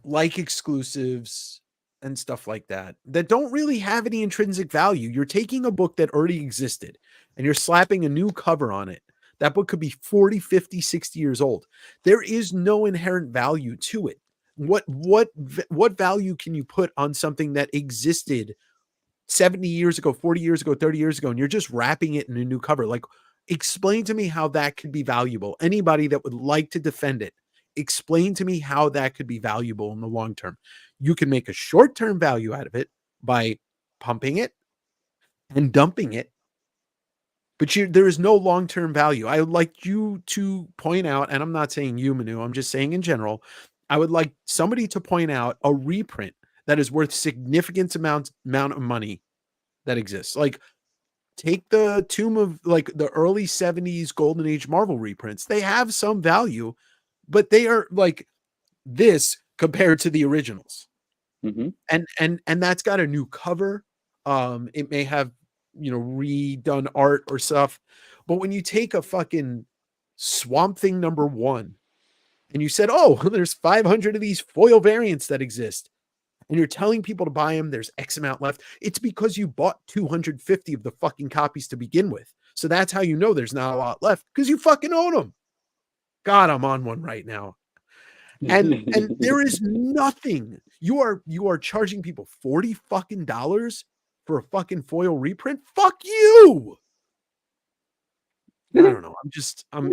like exclusives and stuff like that don't really have any intrinsic value, you're taking a book that already existed and you're slapping a new cover on it. That book could be 40, 50, 60 years old. There is no inherent value to it. What value can you put on something that existed 70 years ago, 40 years ago, 30 years ago, and you're just wrapping it in a new cover? Like, explain to me how that could be valuable. Anybody that would like to defend it, explain to me how that could be valuable in the long term. You can make a short-term value out of it by pumping it and dumping it, but there is no long-term value. I would like you to point out, and I'm not saying you, Manu, I'm just saying in general, I would like somebody to point out a reprint that is worth significant amount of money that exists. Like, take the Tomb of, like, the early 70s Golden Age Marvel reprints. They have some value, but they are like this compared to the originals. And that's got a new cover. It may have, you know, redone art or stuff, but when you take a fucking Swamp Thing #1 and you said, oh, there's 500 of these foil variants that exist, and you're telling people to buy them, there's X amount left, it's because you bought 250 of the fucking copies to begin with. So that's how you know there's not a lot left, because you fucking own them. God, I'm on one right now. And there is nothing. You are charging people $40 fucking for a fucking foil reprint. Fuck you. I don't know. I'm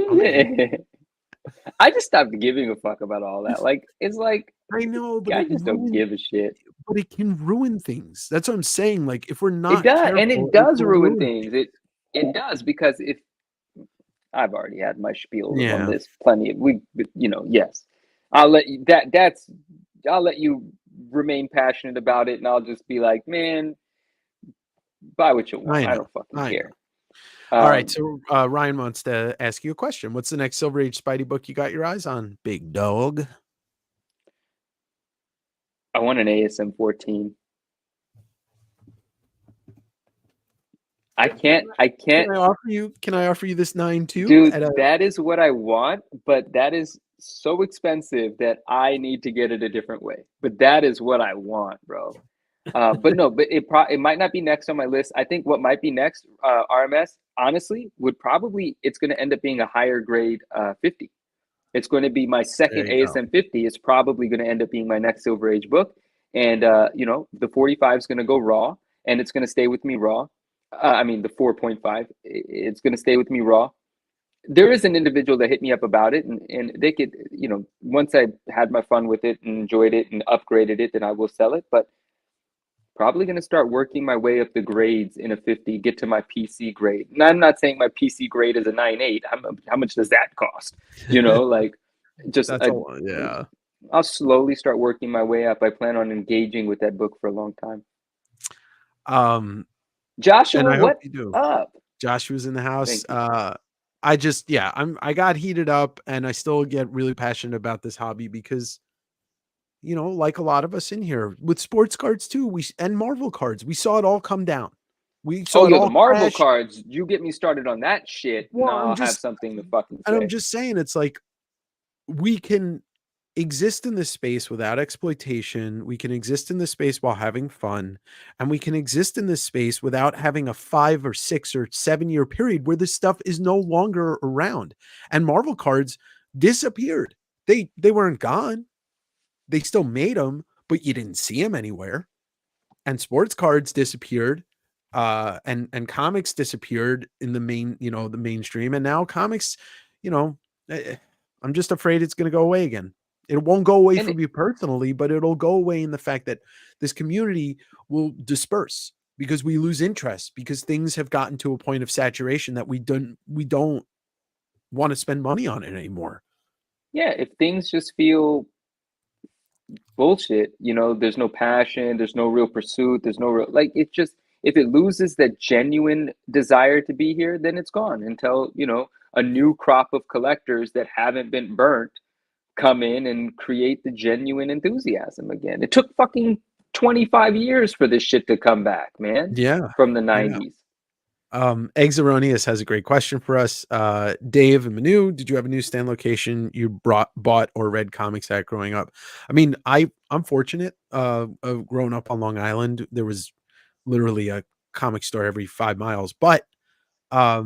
I just stopped giving a fuck about all that. Like, it's like, I know, but I just don't give a shit. But it can ruin things. That's what I'm saying. Like, if we're not, it does, careful, and it does ruin things. It does, because if I've already had my spiel on this plenty of yes, I'll let you I'll let you remain passionate about it, and I'll just be like, man, buy what you want. I don't fucking care. All right, so Ryan wants to ask you a question. What's the next Silver Age Spidey book you got your eyes on, big dog? I want an ASM 14. I can't. Can I offer you this 9 too? Dude, that is what I want, but that is so expensive that I need to get it a different way. But that is what I want, bro. But no, but it might not be next on my list. I think what might be next, RMS, honestly, it's going to end up being a higher grade 50. It's going to be my second ASM 50. It's probably going to end up being my next Silver Age book. And, the 45 is going to go raw, and it's going to stay with me raw. The 4.5, it's going to stay with me raw. There is an individual that hit me up about it, and they could, once I had my fun with it and enjoyed it and upgraded it, then I will sell it. But probably going to start working my way up the grades in a 50, get to my PC grade. And I'm not saying my PC grade is a 9.8. How much does that cost? I'll slowly start working my way up. I plan on engaging with that book for a long time. Joshua, what up? Joshua's in the house. I got heated up, and I still get really passionate about this hobby because, like a lot of us in here with sports cards too, and Marvel cards, we saw it all come down. We saw the Marvel cards. You get me started on that shit. Well, I'll have something to fucking say. And I'm just saying, it's like, we can exist in this space without exploitation. We can exist in this space while having fun, and we can exist in this space without having a 5 or 6 or 7 year period where this stuff is no longer around. And Marvel cards disappeared. They weren't gone. They still made them, but you didn't see them anywhere. And sports cards disappeared, and comics disappeared in the the mainstream. And now comics, I'm just afraid it's going to go away again. It won't go away from you personally, but it'll go away in the fact that this community will disperse because we lose interest, because things have gotten to a point of saturation that we don't want to spend money on it anymore. Yeah, if things just feel bullshit. You know, there's no passion, there's no real pursuit, there's no real, like, it's just, if it loses that genuine desire to be here, then it's gone until, you know, a new crop of collectors that haven't been burnt come in and create the genuine enthusiasm again. It took fucking 25 years for this shit to come back, man. Yeah. From the Yeah. 90s. Eggs Erroneous has a great question for us. Dave and Manu, did you have a newsstand location you bought or read comics at growing up? I mean, I'm fortunate of growing up on Long Island. There was literally a comic store every 5 miles, but I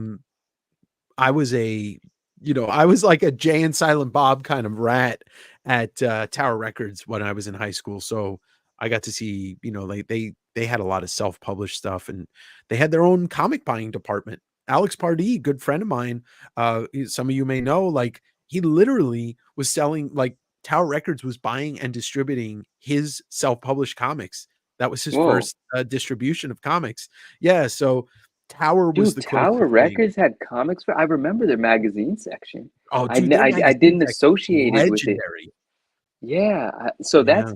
was I was like a Jay and Silent Bob kind of rat at Tower Records when I was in high school. So I got to see, they had a lot of self-published stuff, and they had their own comic buying department. Alex Pardee, good friend of mine, some of you may know, like, he literally was selling, like, Tower Records was buying and distributing his self-published comics. That was his Whoa. first distribution of comics. Yeah, so Tower was Dude, the Tower closest thing. Records had comics for, I remember their magazine section. Oh, I dude, their I magazine didn't section associate it with it. legendary. Yeah, so Yeah. that's,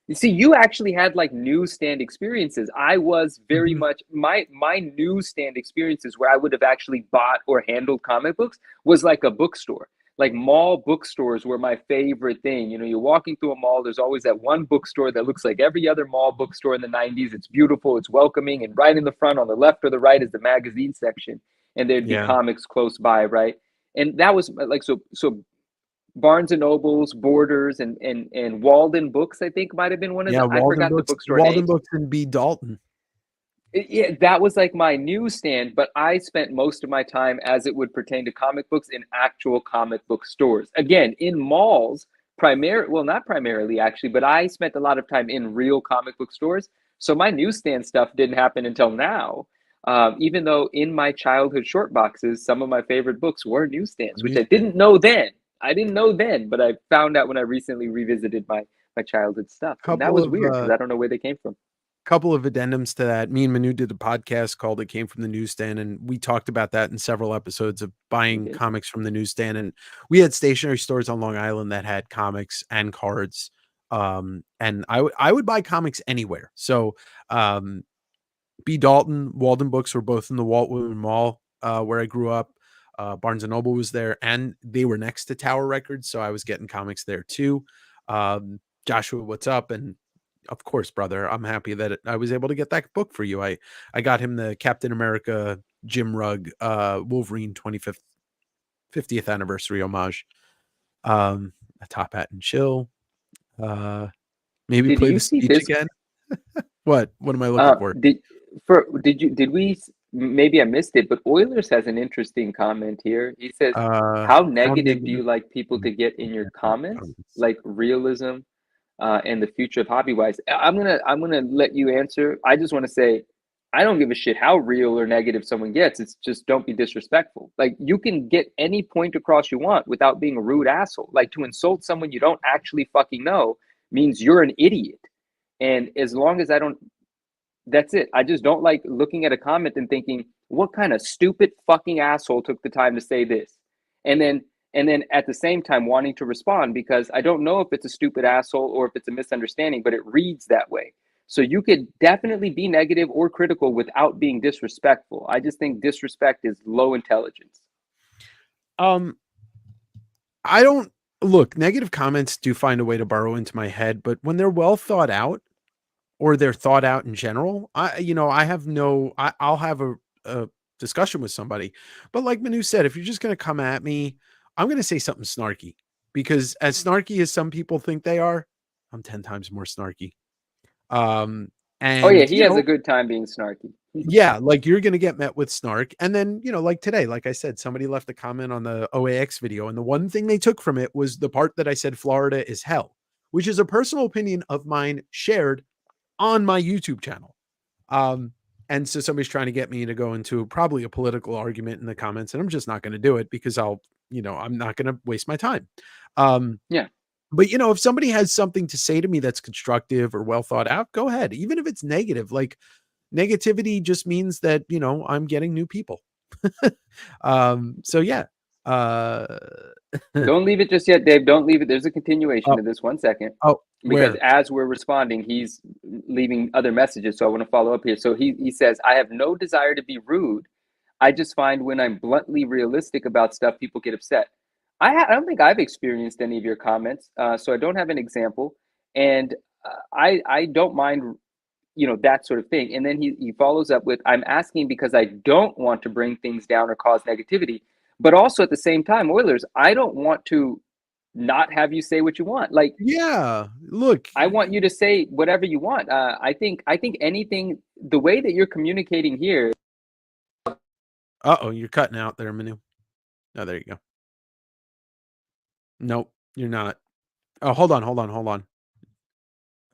you see, you actually had like newsstand experiences. I was very Mhm. much, my newsstand experiences where I would have actually bought or handled comic books was like a bookstore. Like mall bookstores were my favorite thing. You know, you're walking through a mall, there's always that one bookstore that looks like every other mall bookstore in the 90s. It's beautiful, it's welcoming, and right in the front on the left or the right is the magazine section, and there'd be Yeah. comics close by, right? And that was like, so Barnes and Nobles, Borders, and Walden Books, I think, might have been one of Yeah, the, I forgot the bookstore Walden names. Books and B. Dalton. Yeah, that was like my newsstand, but I spent most of my time, as it would pertain to comic books, in actual comic book stores. Again, in malls, well, not primarily actually, but I spent a lot of time in real comic book stores. So my newsstand stuff didn't happen until now. Even though in my childhood short boxes, some of my favorite books were newsstands, which I didn't know then. But I found out when I recently revisited my childhood stuff. And that was weird because I don't know where they came from. Couple of addendums to that. Me and Manu did a podcast called It Came from the Newsstand, and we talked about that in several episodes of buying comics from the newsstand. And we had stationery stores on Long Island that had comics and cards. And I would buy comics anywhere. So B. Dalton, Walden Books were both in the Walt Whitman Mall, where I grew up. Barnes and Noble was there, and they were next to Tower Records, so I was getting comics there too. Joshua, what's up? And of course, brother, I'm happy that I was able to get that book for you. I got him the Captain America Jim Rugg Wolverine 50th anniversary homage. A Top Hat and Chill. Maybe Did play you the see speech this again. What am I looking for? Did we, maybe I missed it, but Oilers has an interesting comment here. He says, how negative do you like people to get in your comments? Like realism and the future of Hobbywise. I'm gonna let you answer. I just want to say, I don't give a shit how real or negative someone gets. It's just, don't be disrespectful. Like, you can get any point across you want without being a rude asshole. Like, to insult someone you don't actually fucking know means you're an idiot. And as long as that's it. I just don't like looking at a comment and thinking, what kind of stupid fucking asshole took the time to say this? And then at the same time wanting to respond, because I don't know if it's a stupid asshole or if it's a misunderstanding, but it reads that way. So you could definitely be negative or critical without being disrespectful. I just think disrespect is low intelligence. I don't look, negative comments do find a way to burrow into my head, but when they're well thought out, or they're thought out in general, I'll have a discussion with somebody. But like Manu said, if you're just going to come at me, I'm going to say something snarky, because as snarky as some people think they are, I'm 10 times more snarky. And oh yeah, he has a good time being snarky. Yeah, like, you're going to get met with snark. And then, like today, like I said, somebody left a comment on the OAX video, and the one thing they took from it was the part that I said Florida is hell, which is a personal opinion of mine shared on my YouTube channel. And so somebody's trying to get me to go into probably a political argument in the comments, and I'm just not going to do it, because I'm not going to waste my time. Yeah. But if somebody has something to say to me that's constructive or well thought out, go ahead. Even if it's negative, like, negativity just means that, I'm getting new people. So yeah, Don't leave it just yet, Dave. Don't leave it. There's a continuation Oh. to this. 1 second. Oh, Because where? as we're responding, he's leaving other messages. So I want to follow up here. So he says, I have no desire to be rude. I just find when I'm bluntly realistic about stuff, people get upset. I don't think I've experienced any of your comments, so I don't have an example. And I don't mind, that sort of thing. And then he follows up with, I'm asking because I don't want to bring things down or cause negativity. But also at the same time, Oilers, I don't want to not have you say what you want. Like, yeah, look, I want you to say whatever you want. I think anything, the way that you're communicating here. Uh-oh, you're cutting out there, Manu. Oh, there you go. Nope, you're not. Oh, hold on.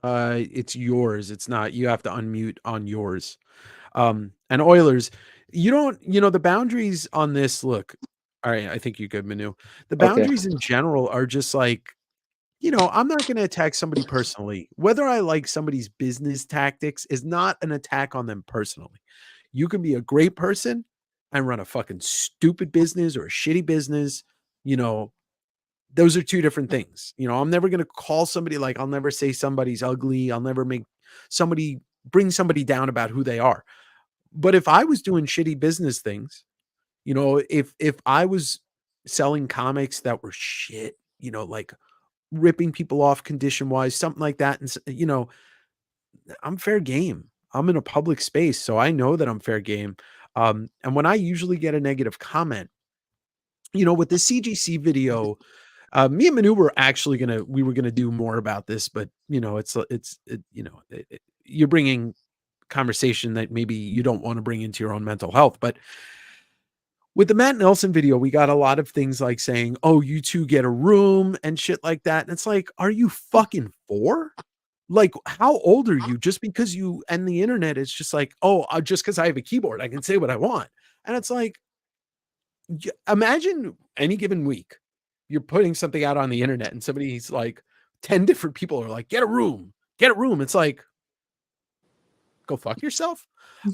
It's yours. It's not. You have to unmute on yours. And Oilers, you don't, the boundaries on this, look, all right, I think you're good, Manu. The boundaries in general are just like, I'm not going to attack somebody personally. Whether I like somebody's business tactics is not an attack on them personally. You can be a great person and run a fucking stupid business or a shitty business. Those are two different things. I'm never going to call somebody, like, I'll never say somebody's ugly. I'll never bring somebody down about who they are. But if I was doing shitty business things, if I was selling comics that were shit, like ripping people off condition wise, something like that. And, I'm fair game. I'm in a public space, so I know that I'm fair game. And when I usually get a negative comment, with the CGC video, me and Manu were actually we were gonna do more about this, but you're bringing conversation that maybe you don't want to bring into your own mental health. But with the Matt Nelson video, we got a lot of things like saying, oh, you two get a room and shit like that. And it's like, are you fucking 4? Like, how old are you? Just because you and the internet, it's just like, oh, just because I have a keyboard, I can say what I want. And it's like, imagine any given week, you're putting something out on the internet and somebody's like, 10 different people are like, get a room. It's like, go fuck yourself.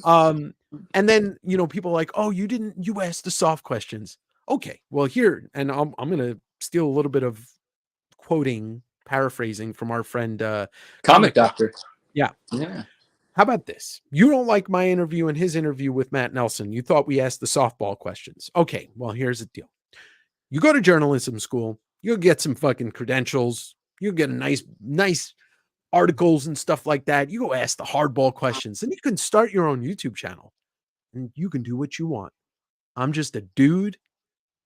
And then, people are like, oh, you asked the soft questions. Okay, well, here, and I'm going to steal a little bit of paraphrasing from our friend, Comic Doctor. Yeah. How about this? You don't like my interview and his interview with Matt Nelson. You thought we asked the softball questions. Okay, well, here's the deal. You go to journalism school, you'll get some fucking credentials. You'll get a nice articles and stuff like that. You go ask the hardball questions, and you can start your own YouTube channel and you can do what you want. I'm just a dude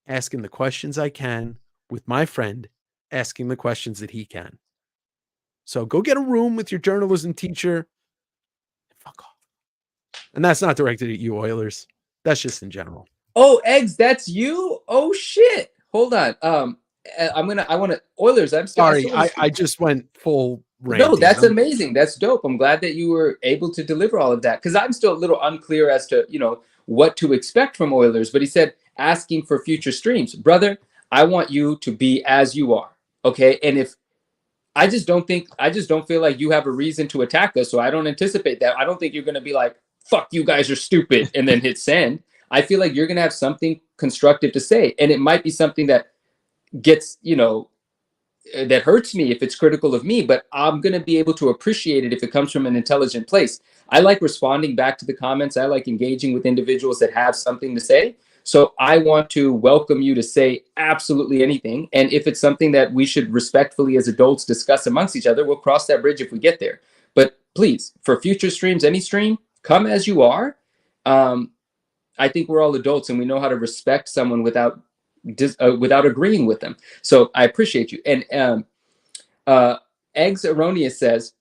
asking the questions I can with my friend asking the questions that he can. So go get a room with your journalism teacher and fuck off. And that's not directed at you, Oilers. That's just in general. Oh, Eggs, that's you? Oh shit. Hold on. Oilers, I'm sorry. I just went full ranting. No, that's amazing. That's dope. I'm glad that you were able to deliver all of that, because I'm still a little unclear as to, what to expect from Oilers. But he said, asking for future streams. Brother, I want you to be as you are. Okay. And if I just don't feel like you have a reason to attack us. So I don't anticipate that. I don't think you're going to be like, fuck, you guys are stupid, and then hit send. I feel like you're going to have something constructive to say. And it might be something that gets, that hurts me if it's critical of me, but I'm going to be able to appreciate it if it comes from an intelligent place. I like responding back to the comments. I like engaging with individuals that have something to say. So I want to welcome you to say absolutely anything. And if it's something that we should respectfully as adults discuss amongst each other, we'll cross that bridge if we get there. But please, for future streams, any stream, come as you are. I think we're all adults and we know how to respect someone without agreeing with them. So I appreciate you. And Eggs Erroneous says,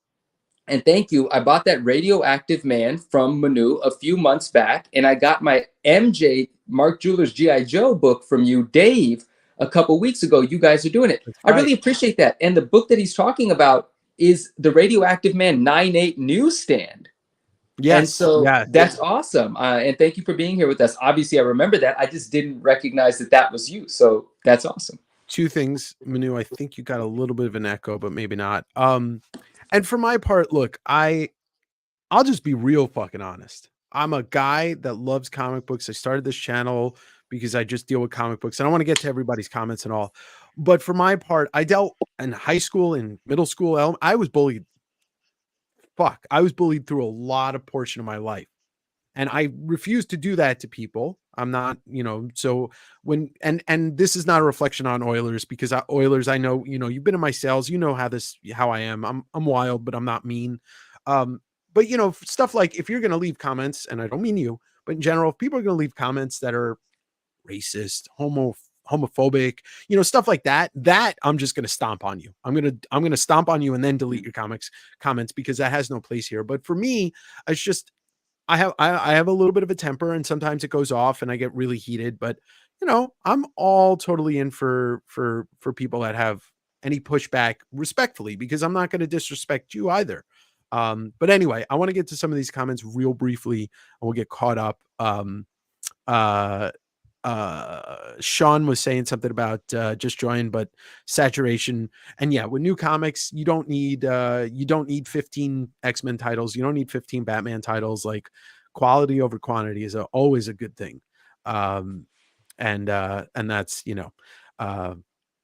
and thank you. I bought that Radioactive Man from Manu a few months back, and I got my MJ Mark Jewelers G.I. Joe book from you, Dave, a couple weeks ago. You guys are doing it. Right. I really appreciate that. And the book that he's talking about is the Radioactive Man 9.9 Newsstand. Yes. And so that's awesome. And thank you for being here with us. Obviously, I remember that. I just didn't recognize that was you. So that's awesome. Two things, Manu. I think you got a little bit of an echo, but maybe not. And for my part, look, I'll just be real fucking honest. I'm a guy that loves comic books. I started this channel because I just deal with comic books, and I want to get to everybody's comments and all. But for my part, I dealt in high school and middle school. I was bullied. I was bullied through a lot of portion of my life. And I refuse to do that to people. I'm not, so when, and this is not a reflection on Oilers, because Oilers, I know, you've been in my sales, how I am. I'm wild, but I'm not mean. But stuff like, if you're going to leave comments, and I don't mean you, but in general, if people are going to leave comments that are racist, homophobic, stuff like that I'm just going to stomp on you. I'm going to stomp on you and then delete your comments, because that has no place here. But for me, it's just, I have a little bit of a temper, and sometimes it goes off and I get really heated, but I'm all totally in for people that have any pushback respectfully, because I'm not going to disrespect you either. But anyway, I want to get to some of these comments real briefly, and we'll get caught up. Sean was saying something about just joined, but saturation. And yeah, with new comics, you don't need 15 X-Men titles. You don't need 15 Batman titles. Like, quality over quantity is always a good thing. And that's,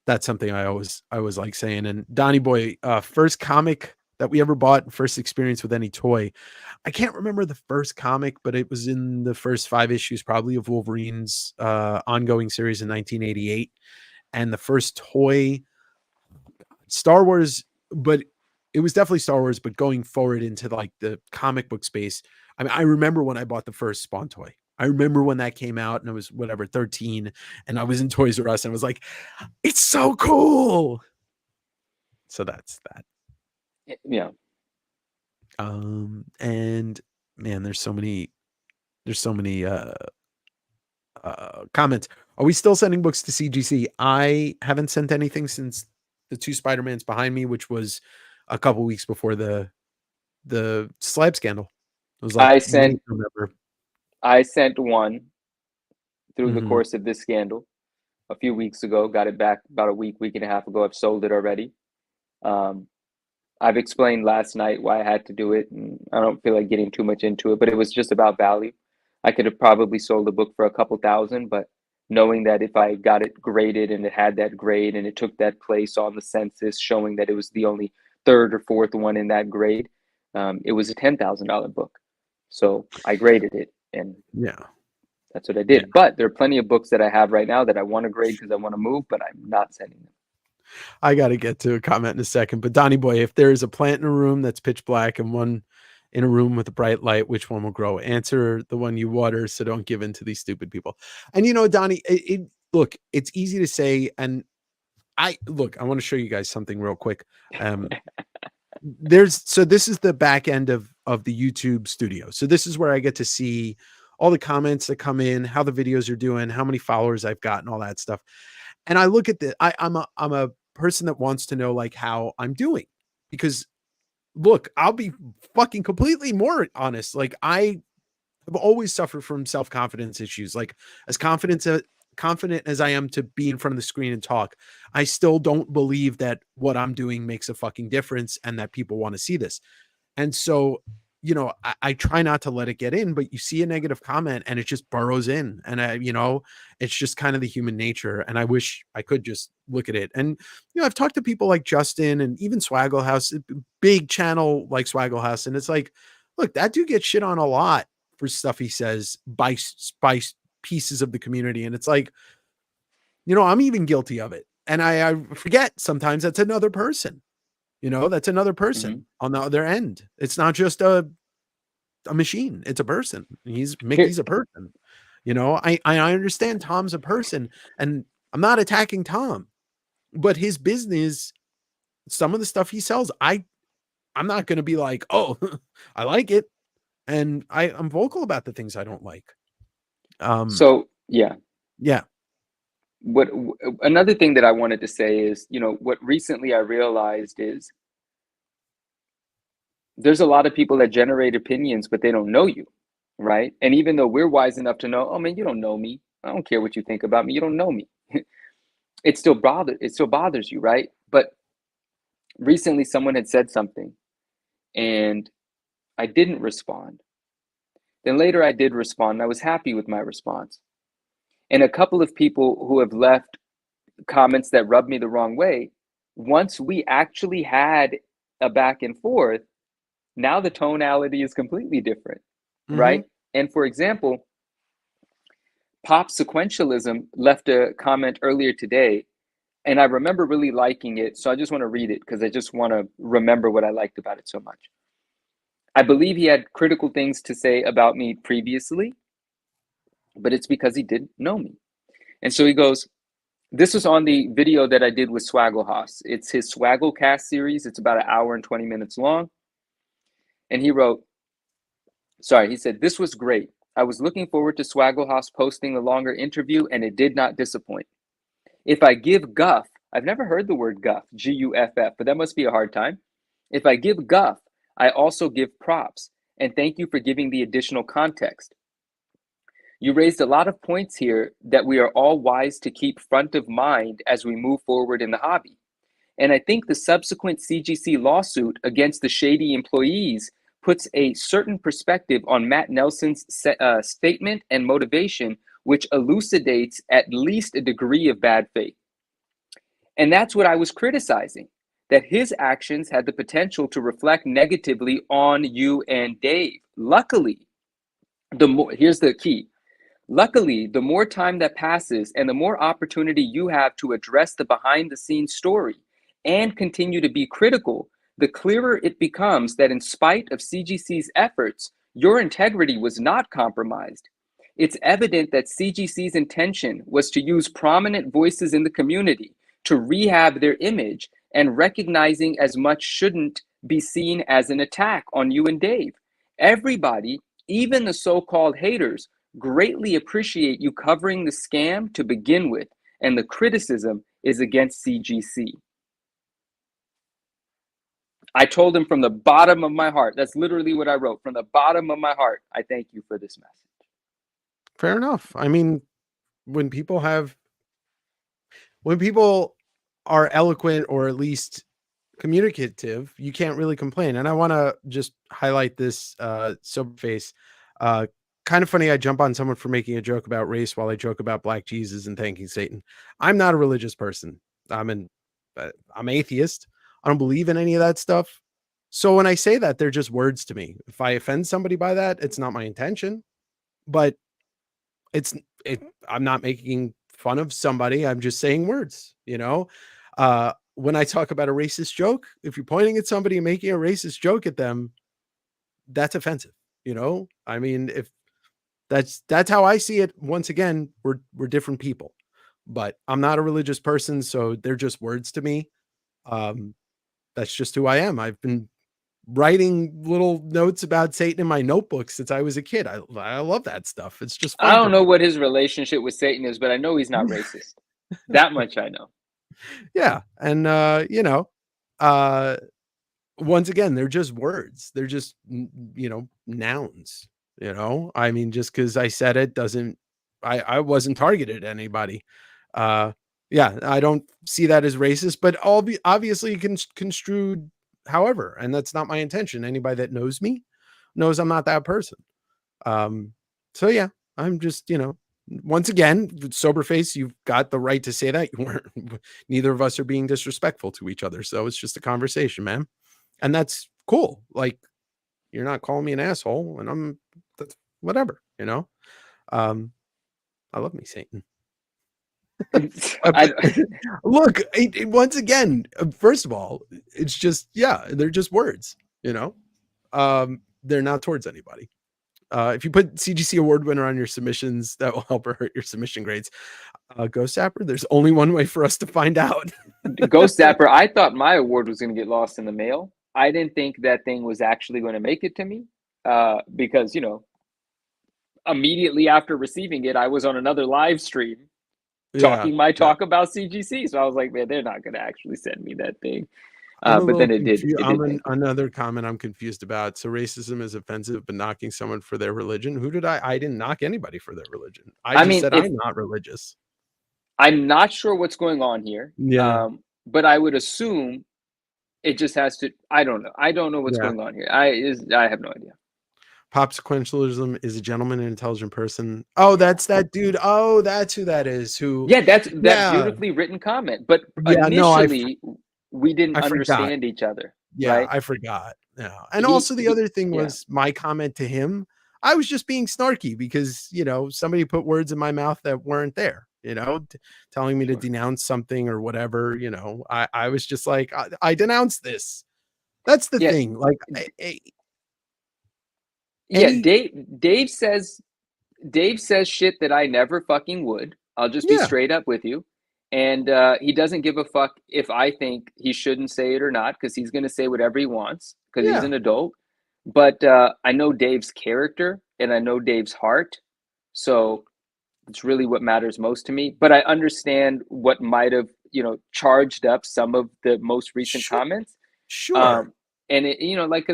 that's something I always like saying. And Donnie Boy, first comic that we ever bought, first experience with any toy. I can't remember the first comic, but it was in the first 5 issues, probably, of Wolverine's ongoing series in 1988. And the first toy, Star Wars, but it was definitely Star Wars, but going forward into like the comic book space. I mean, I remember when I bought the first Spawn toy. I remember when that came out, and I was 13, and I was in Toys R Us, and I was like, it's so cool. So that's that. Yeah. And man, there's so many comments. Are we still sending books to CGC? I haven't sent anything since the 2 Spider-Mans behind me, which was a couple weeks before the Slab scandal. It was like I sent one through the course of this scandal a few weeks ago. Got it back about a week and a half ago. I've sold it already. I've explained last night why I had to do it, and I don't feel like getting too much into it, but it was just about value. I could have probably sold the book for a couple thousand, but knowing that if I got it graded and it had that grade and it took that place on the census, showing that it was the only 3rd or 4th one in that grade, it was a $10,000 book. So I graded it, and that's what I did. Yeah. But there are plenty of books that I have right now that I want to grade because I want to move, but I'm not sending them. I got to get to a comment in a second, but Donnie Boy, if there is a plant in a room that's pitch black and one in a room with a bright light, which one will grow? Answer the one you water, so don't give in to these stupid people. And Donnie, look, it's easy to say, and I want to show you guys something real quick. So this is the back end of the YouTube studio. So this is where I get to see all the comments that come in, how the videos are doing, how many followers I've got, and all that stuff. And I look at I'm a person that wants to know like how I'm doing, because look, I'll be fucking completely more honest. Like, I have always suffered from self-confidence issues. Like, as confident as I am to be in front of the screen and talk, I still don't believe that what I'm doing makes a fucking difference and that people want to see this. And so, I try not to let it get in, but you see a negative comment and it just burrows in, and it's just kind of the human nature. And I wish I could just look at it. And, I've talked to people like Justin and even Swaggle House, big channel like Swaggle House. And it's like, look, that dude gets shit on a lot for stuff he says by pieces of the community. And it's like, I'm even guilty of it. And I forget sometimes that's another person. That's another person on the other end. It's not just a machine. It's a person. Mickey's a person. I understand Tom's a person, and I'm not attacking Tom, but his business, some of the stuff he sells, I'm not going to be like, oh, I like it. And I'm vocal about the things I don't like. So yeah. What another thing that I wanted to say is, what recently I realized is there's a lot of people that generate opinions, but they don't know you, right? And even though we're wise enough to know, oh man, you don't know me. I don't care what you think about me. You don't know me. It still bothers you, right? But recently someone had said something and I didn't respond. Then later I did respond, and I was happy with my response. And a couple of people who have left comments that rubbed me the wrong way, once we actually had a back and forth, now the tonality is completely different, right? And for example, Pop Sequentialism left a comment earlier today, and I remember really liking it. So I just want to read it because I just want to remember what I liked about it so much. I believe he had critical things to say about me previously, but it's because he didn't know me. And so he goes, this was on the video that I did with Swaggle It's his Swagglecast series. It's about 1 hour and 20 minutes long. And he wrote, he said, this was great. I was looking forward to Swaggle posting the longer interview, and it did not disappoint. If I give guff, I've never heard the word guff, G-U-F-F, but that must be a hard time. If I give guff, I also give props, and thank you for giving the additional context. You raised a lot of points here that we are all wise to keep front of mind as we move forward in the hobby. And I think the subsequent CGC lawsuit against the shady employees puts a certain perspective on Matt Nelson's statement and motivation, which elucidates at least a degree of bad faith. And that's what I was criticizing, that his actions had the potential to reflect negatively on you and Dave. Luckily, here's the key. Luckily, the more time that passes and the more opportunity you have to address the behind-the-scenes story and continue to be critical, the clearer it becomes that in spite of CGC's efforts, your integrity was not compromised. It's evident that CGC's intention was to use prominent voices in the community to rehab their image, and recognizing as much shouldn't be seen as an attack on you and Dave. Everybody, even the so-called haters, greatly appreciate you covering the scam to begin with, and the criticism is against CGC. I told him from the bottom of my heart, that's literally what I wrote, from the bottom of my heart, I thank you for this message. Fair enough. I mean, when people are eloquent or at least communicative, you can't really complain. And I want to just highlight this sober face. Kind of funny, I jump on someone for making a joke about race while I joke about Black Jesus and thanking Satan. I'm not a religious person. I'm atheist. I don't believe in any of that stuff. So when I say that, they're just words to me. If I offend somebody by that, it's not my intention. But I'm not making fun of somebody. I'm just saying words, you know? When I talk about a racist joke, if you're pointing at somebody and making a racist joke at them, that's offensive, you know? I mean, if that's how I see it. Once again, we're different people, but I'm not a religious person, so they're just words to me. That's just who I am. I've been writing little notes about Satan in my notebook since I was a kid. I love that stuff. It's just fun. I don't know what his relationship with Satan is, but I know he's not racist. That much I know. Yeah. And, once again, they're just words. They're just, nouns, I mean, just because I said it doesn't, I wasn't targeted at anybody. Yeah, I don't see that as racist, but obviously you can construe however, and that's not my intention. Anybody that knows me knows I'm not that person. So yeah, I'm just, once again, sober face, you've got the right to say that. You weren't, neither of us are being disrespectful to each other. So it's just a conversation, man. And that's cool. Like, you're not calling me an asshole, and that's whatever, I love me, Satan. Look, once again, first of all, it's just, they're just words, they're not towards anybody. If you put CGC award winner on your submissions, that will help or hurt your submission grades. Ghost Zapper, there's only one way for us to find out. Ghost Zapper, I thought my award was going to get lost in the mail. I didn't think that thing was actually going to make it to me because, immediately after receiving it, I was on another live stream talking talk about CGC. So I was like, man, they're not going to actually send me that thing. But then it did. Another comment I'm confused about. So racism is offensive, but knocking someone for their religion. Who did I didn't knock anybody for their religion. I just said I'm not religious. I'm not sure what's going on here. Yeah. But I would assume it just has to, I don't know. I don't know what's going on here. I have no idea. Popsequentialism is a gentleman and intelligent person. Oh, that's that dude. Oh, that's who that is. Who? Yeah, that Yeah. beautifully written comment. But Yeah, no, initially, we didn't I forgot. understand each other. Yeah, right? I forgot. Yeah. And also the other thing yeah. was my comment to him. I was just being snarky because, you know, somebody put words in my mouth that weren't there, you know, telling me to denounce something or whatever, you know. I was just like, I denounce this. That's the Yeah. thing. Like, Dave says shit that I never fucking would. I'll just be straight up with you. And he doesn't give a fuck if I think he shouldn't say it or not, because he's going to say whatever he wants because he's an adult. But I know Dave's character and I know Dave's heart. So it's really what matters most to me. But I understand what might have, you know, charged up some of the most recent comments. Sure. And it, you know, like,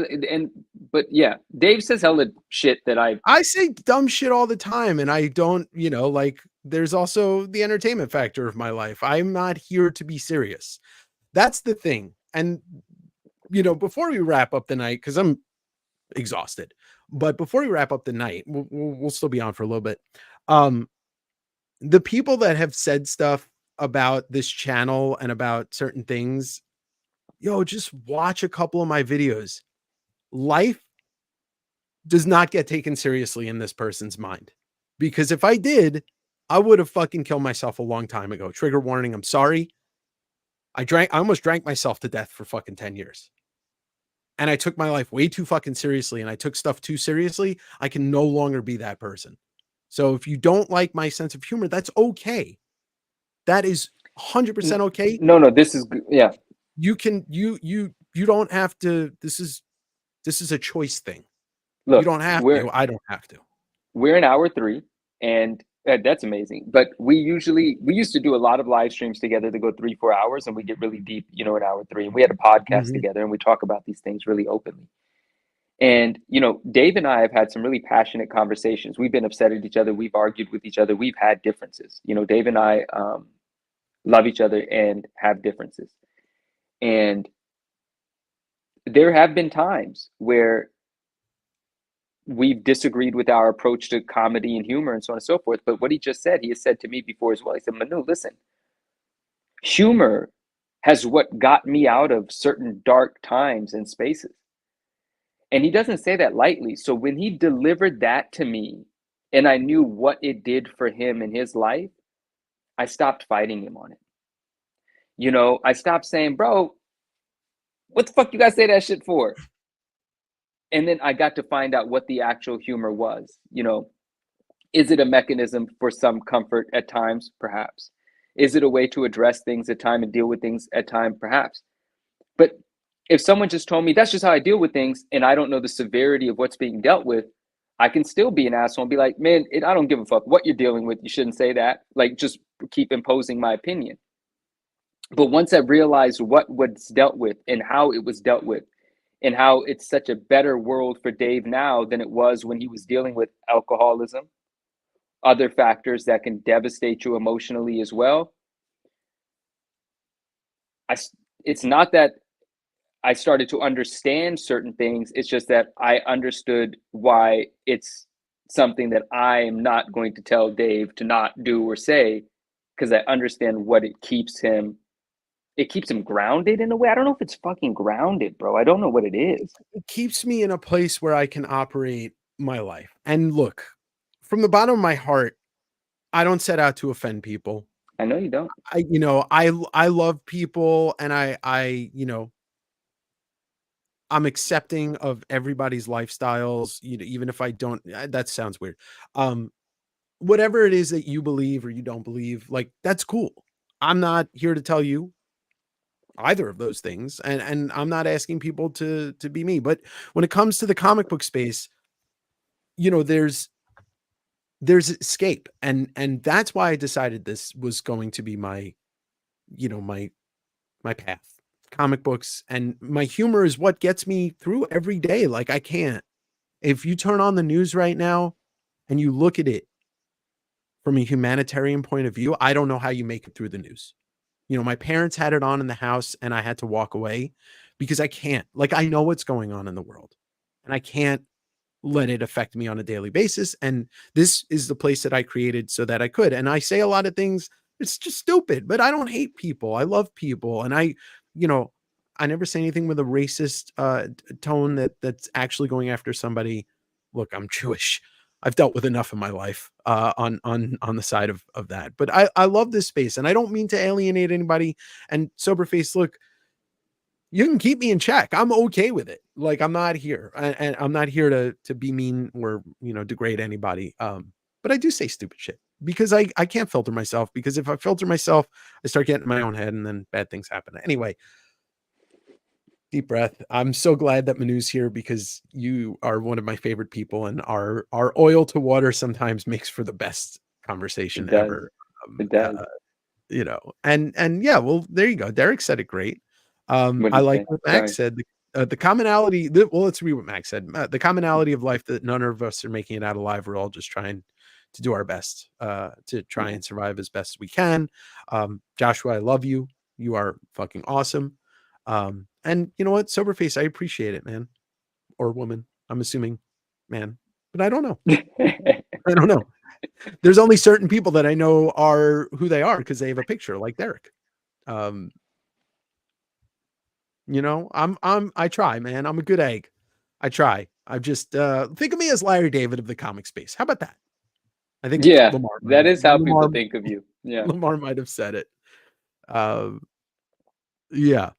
but yeah, Dave says hella shit that I say dumb shit all the time, and I don't, you know, like, there's also the entertainment factor of my life. I'm not here to be serious. That's the thing. And, you know, before we wrap up the night, because I'm exhausted, but before we wrap up the night, we'll still be on for a little bit. The people that have said stuff about this channel and about certain things, yo, just watch a couple of my videos. Life does not get taken seriously in this person's mind, because if I did, I would have fucking killed myself a long time ago. Trigger warning. I'm sorry. I almost drank myself to death for fucking 10 years. And I took my life way too fucking seriously, and I took stuff too seriously. I can no longer be that person. So if you don't like my sense of humor, that's okay. That is 100% okay. No, this is, yeah. You can, you don't have to, this is a choice thing. Look, you don't have to, I don't have to. We're in hour 3, and that's amazing. But we used to do a lot of live streams together to go 3-4 hours, and we get really deep, you know, in hour 3. And we had a podcast together, and we talk about these things really openly. And, you know, Dave and I have had some really passionate conversations. We've been upset at each other. We've argued with each other. We've had differences. You know, Dave and I love each other and have differences. And there have been times where we've disagreed with our approach to comedy and humor and so on and so forth. But what he just said, he has said to me before as well. He said, Manu, listen, humor has what got me out of certain dark times and spaces. And he doesn't say that lightly. So when he delivered that to me and I knew what it did for him in his life, I stopped fighting him on it. You know, I stopped saying, bro, what the fuck you guys say that shit for? And then I got to find out what the actual humor was. You know, is it a mechanism for some comfort at times? Perhaps. Is it a way to address things at time and deal with things at time? Perhaps. But if someone just told me that's just how I deal with things, and I don't know the severity of what's being dealt with, I can still be an asshole and be like, man, I don't give a fuck what you're dealing with. You shouldn't say that. Like, just keep imposing my opinion. But once I realized what was dealt with and how it was dealt with, and how it's such a better world for Dave now than it was when he was dealing with alcoholism, other factors that can devastate you emotionally as well. It's not that I started to understand certain things. It's just that I understood why it's something that I am not going to tell Dave to not do or say, because I understand what it keeps him. It keeps him grounded in a way. I don't know if it's fucking grounded, bro. I don't know what it is. It keeps me in a place where I can operate my life. And look, from the bottom of my heart, I don't set out to offend people. I know you don't. I love people, and I you know, I'm accepting of everybody's lifestyles, you know, even if I don't, that sounds weird. Whatever it is that you believe or you don't believe, like, that's cool. I'm not here to tell you either of those things, and I'm not asking people to be me. But when it comes to the comic book space, you know, there's escape, and that's why I decided this was going to be my, you know, my path. Comic books, and my humor is what gets me through every day. Like, I can't, if you turn on the news right now and you look at it from a humanitarian point of view, I don't know how you make it through the news. You know, my parents had it on in the house and I had to walk away because I can't, like, I know what's going on in the world and I can't let it affect me on a daily basis. And this is the place that I created so that I could. And I say a lot of things, it's just stupid, but I don't hate people. I love people. And I never say anything with a racist tone that's actually going after somebody. Look, I'm Jewish. I've dealt with enough in my life on the side of that. But I love this space, and I don't mean to alienate anybody. And Soberface, look, you can keep me in check. I'm okay with it. Like, I'm not here, and I'm not here to be mean or degrade anybody. But I do say stupid shit because I can't filter myself, because if I filter myself, I start getting in my own head and then bad things happen. Anyway, deep breath. I'm so glad that Manu's here, because you are one of my favorite people, and our oil to water sometimes makes for the best conversation ever. It does. And yeah, well, there you go. Derek said it great. I like what Max said. The commonality. Let's read what Max said. The commonality of life, that none of us are making it out alive. We're all just trying to do our best to try and survive as best as we can. Joshua, I love you. You are fucking awesome. And you know what, Soberface, I appreciate it, man, or woman. I'm assuming man, but I don't know. I don't know. There's only certain people that I know are who they are because they have a picture, like Derek. I try, man. I'm a good egg. I try. I just think of me as Larry David of the comic space. How about that? I think Lamar that is how people think of you. Yeah, Lamar might have said it. Yeah.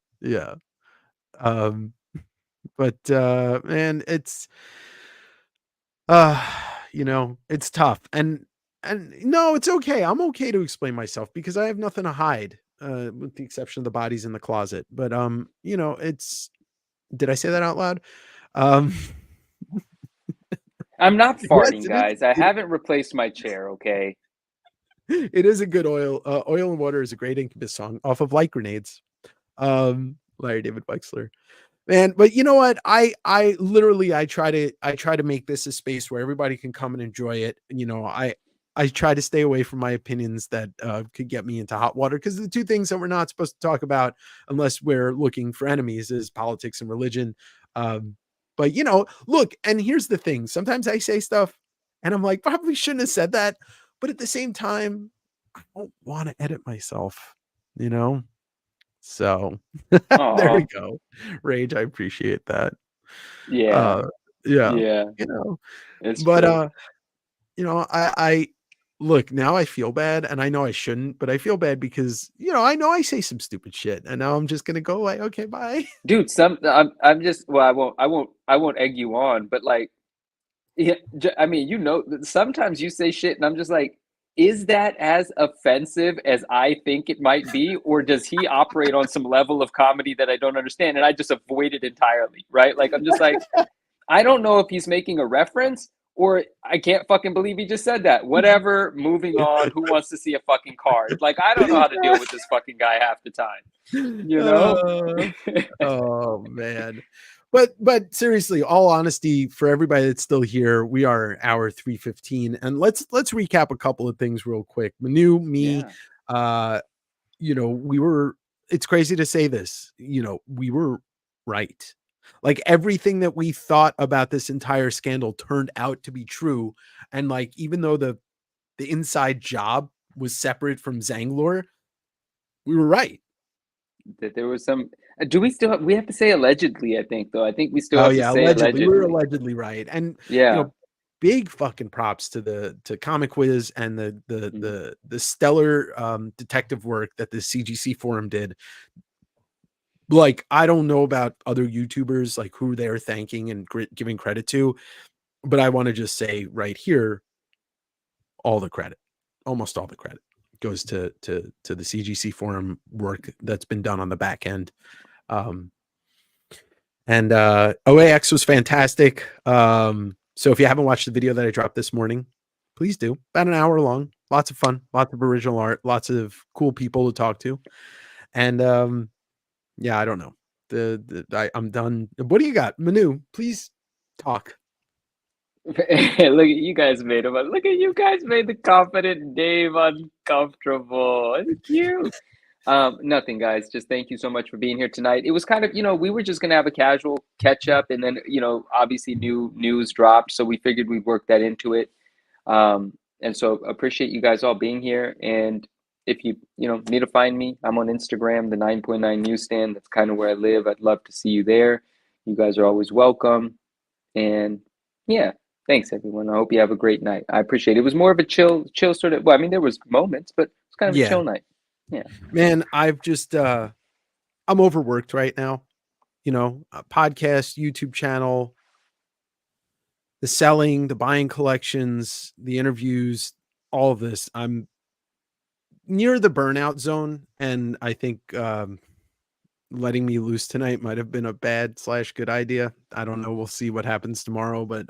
But man, it's it's tough, and no, it's okay. I'm okay to explain myself because I have nothing to hide, with the exception of the bodies in the closet. But it's, did I say that out loud? I'm not farting, guys. I haven't replaced my chair. Okay. It is a good oil. Oil and Water is a great Incubus song off of Light Grenades. Larry David Wexler. Man, but you know what? I literally try to make this a space where everybody can come and enjoy it. I try to stay away from my opinions that could get me into hot water, because the two things that we're not supposed to talk about unless we're looking for enemies is politics and religion. But look, and here's the thing. Sometimes I say stuff and I'm like, probably shouldn't have said that. But at the same time, I don't want to edit myself, So there we go. Rage, I appreciate that. Yeah. Yeah. It's but true. I look, now I feel bad, and I know I shouldn't, but I feel bad because I know I say some stupid shit, and now I'm just gonna go away. Okay, bye. Dude, I'm just, well, I won't egg you on, but like, yeah, I mean, sometimes you say shit and I'm just like, is that as offensive as I think it might be? Or does he operate on some level of comedy that I don't understand? And I just avoid it entirely, right? Like, I'm just like, I don't know if he's making a reference, or I can't fucking believe he just said that. Whatever, moving on. Who wants to see a fucking card? Like, I don't know how to deal with this fucking guy half the time, Oh, man. But seriously, all honesty, for everybody that's still here, we are hour 3:15, and let's recap a couple of things real quick. Manu, me, we were, it's crazy to say this, we were right. Like, everything that we thought about this entire scandal turned out to be true. And like, even though the inside job was separate from Zanglor, we were right. That there was some. Do we still we have to say allegedly? I think, though. I think we still have to say allegedly. We were allegedly right, and big fucking props to Comic Wiz and the stellar detective work that the CGC forum did. Like, I don't know about other YouTubers, like, who they're thanking and giving credit to, but I want to just say right here, almost all the credit goes to the CGC forum work that's been done on the back end. And OAX was fantastic. So if you haven't watched the video that I dropped this morning, please do. About an hour long, lots of fun, lots of original art, lots of cool people to talk to. And I don't know. I'm done. What do you got, Manu? Please talk. Look at you guys made him. Look at you guys made the confident Dave uncomfortable. It's cute. Nothing, guys. Just thank you so much for being here tonight. It was kind of, we were just gonna have a casual catch up, and then, obviously new news dropped, so we figured we'd work that into it. And so appreciate you guys all being here. And if you need to find me, I'm on Instagram, the 9.9 Newsstand. That's kind of where I live. I'd love to see you there. You guys are always welcome. And yeah, thanks everyone. I hope you have a great night. I appreciate it. It was more of a chill sort of. Well, I mean, there was moments, but it's kind of a chill night. Yeah, man, I've just I'm overworked right now. A podcast, YouTube channel, the selling, the buying collections, the interviews, all of this. I'm near the burnout zone, and I think letting me loose tonight might have been a bad/good idea. I don't know. We'll see what happens tomorrow, but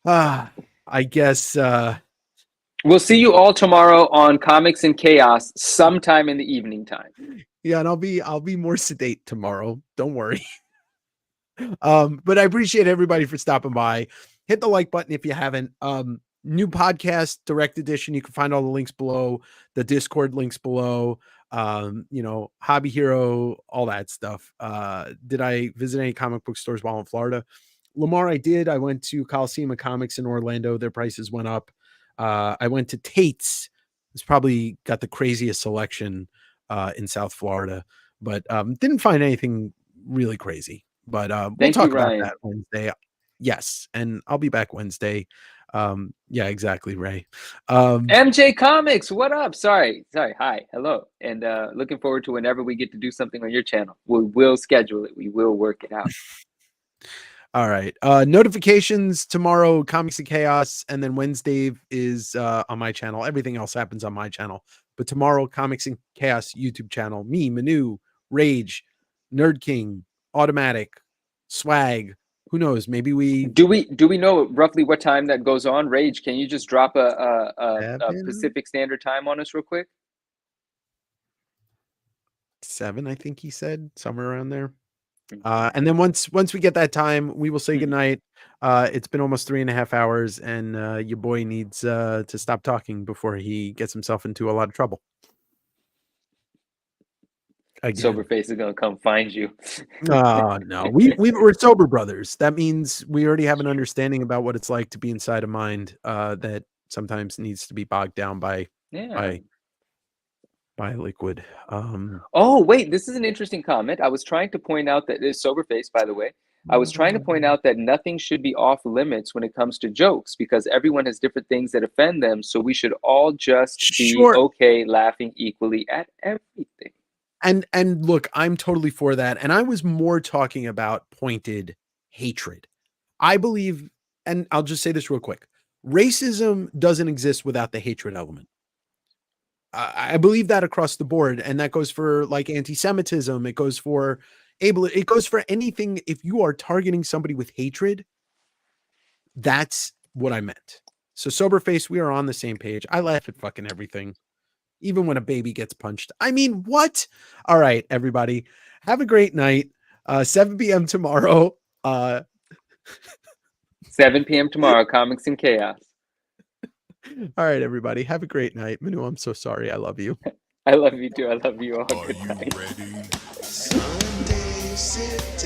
I guess we'll see you all tomorrow on Comics and Chaos sometime in the evening time. Yeah, and I'll be more sedate tomorrow. Don't worry. But I appreciate everybody for stopping by. Hit the like button if you haven't. New podcast, direct edition. You can find all the links below, the Discord links below. Hobby Hero, all that stuff. Did I visit any comic book stores while in Florida? Lamar, I did. I went to Coliseum of Comics in Orlando. Their prices went up. I went to Tate's. It's probably got the craziest selection in South Florida, but didn't find anything really crazy. But we'll talk about that Wednesday. Yes, and I'll be back Wednesday. Yeah, exactly, Ray. MJ Comics, what up? Sorry. Hi, hello, and looking forward to whenever we get to do something on your channel. We will schedule it. We will work it out. All right. Notifications tomorrow, Comics and Chaos, and then Wednesday is on my channel. Everything else happens on my channel. But tomorrow, Comics and Chaos YouTube channel. Me, Manu, Rage, Nerd King, Automatic, Swag. Who knows? Maybe we do we know roughly what time that goes on? Rage, can you just drop a Pacific Standard Time on us real quick? 7, I think he said, somewhere around there. And then once we get that time, we will say goodnight. It's been almost 3.5 hours, and your boy needs to stop talking before he gets himself into a lot of trouble. Again. Soberface is gonna come find you. No, we're sober brothers. That means we already have an understanding about what it's like to be inside a mind that sometimes needs to be bogged down by liquid. Oh wait, this is an interesting comment. I was trying to point out that this Soberface, by the way. I was trying to point out that nothing should be off limits when it comes to jokes, because everyone has different things that offend them. So we should all just be okay laughing equally at everything. And look, I'm totally for that. And I was more talking about pointed hatred. I believe, and I'll just say this real quick, racism doesn't exist without the hatred element. I believe that across the board. And that goes for like anti-Semitism. It goes for it goes for anything. If you are targeting somebody with hatred, that's what I meant. So Soberface, we are on the same page. I laugh at fucking everything. Even when a baby gets punched. I mean, what? All right, everybody. Have a great night. 7 p.m. tomorrow. 7 p.m. tomorrow, Comics and Chaos. All right, everybody. Have a great night. Manu, I'm so sorry. I love you. I love you too. I love you all. Are you ready? Sunday, sit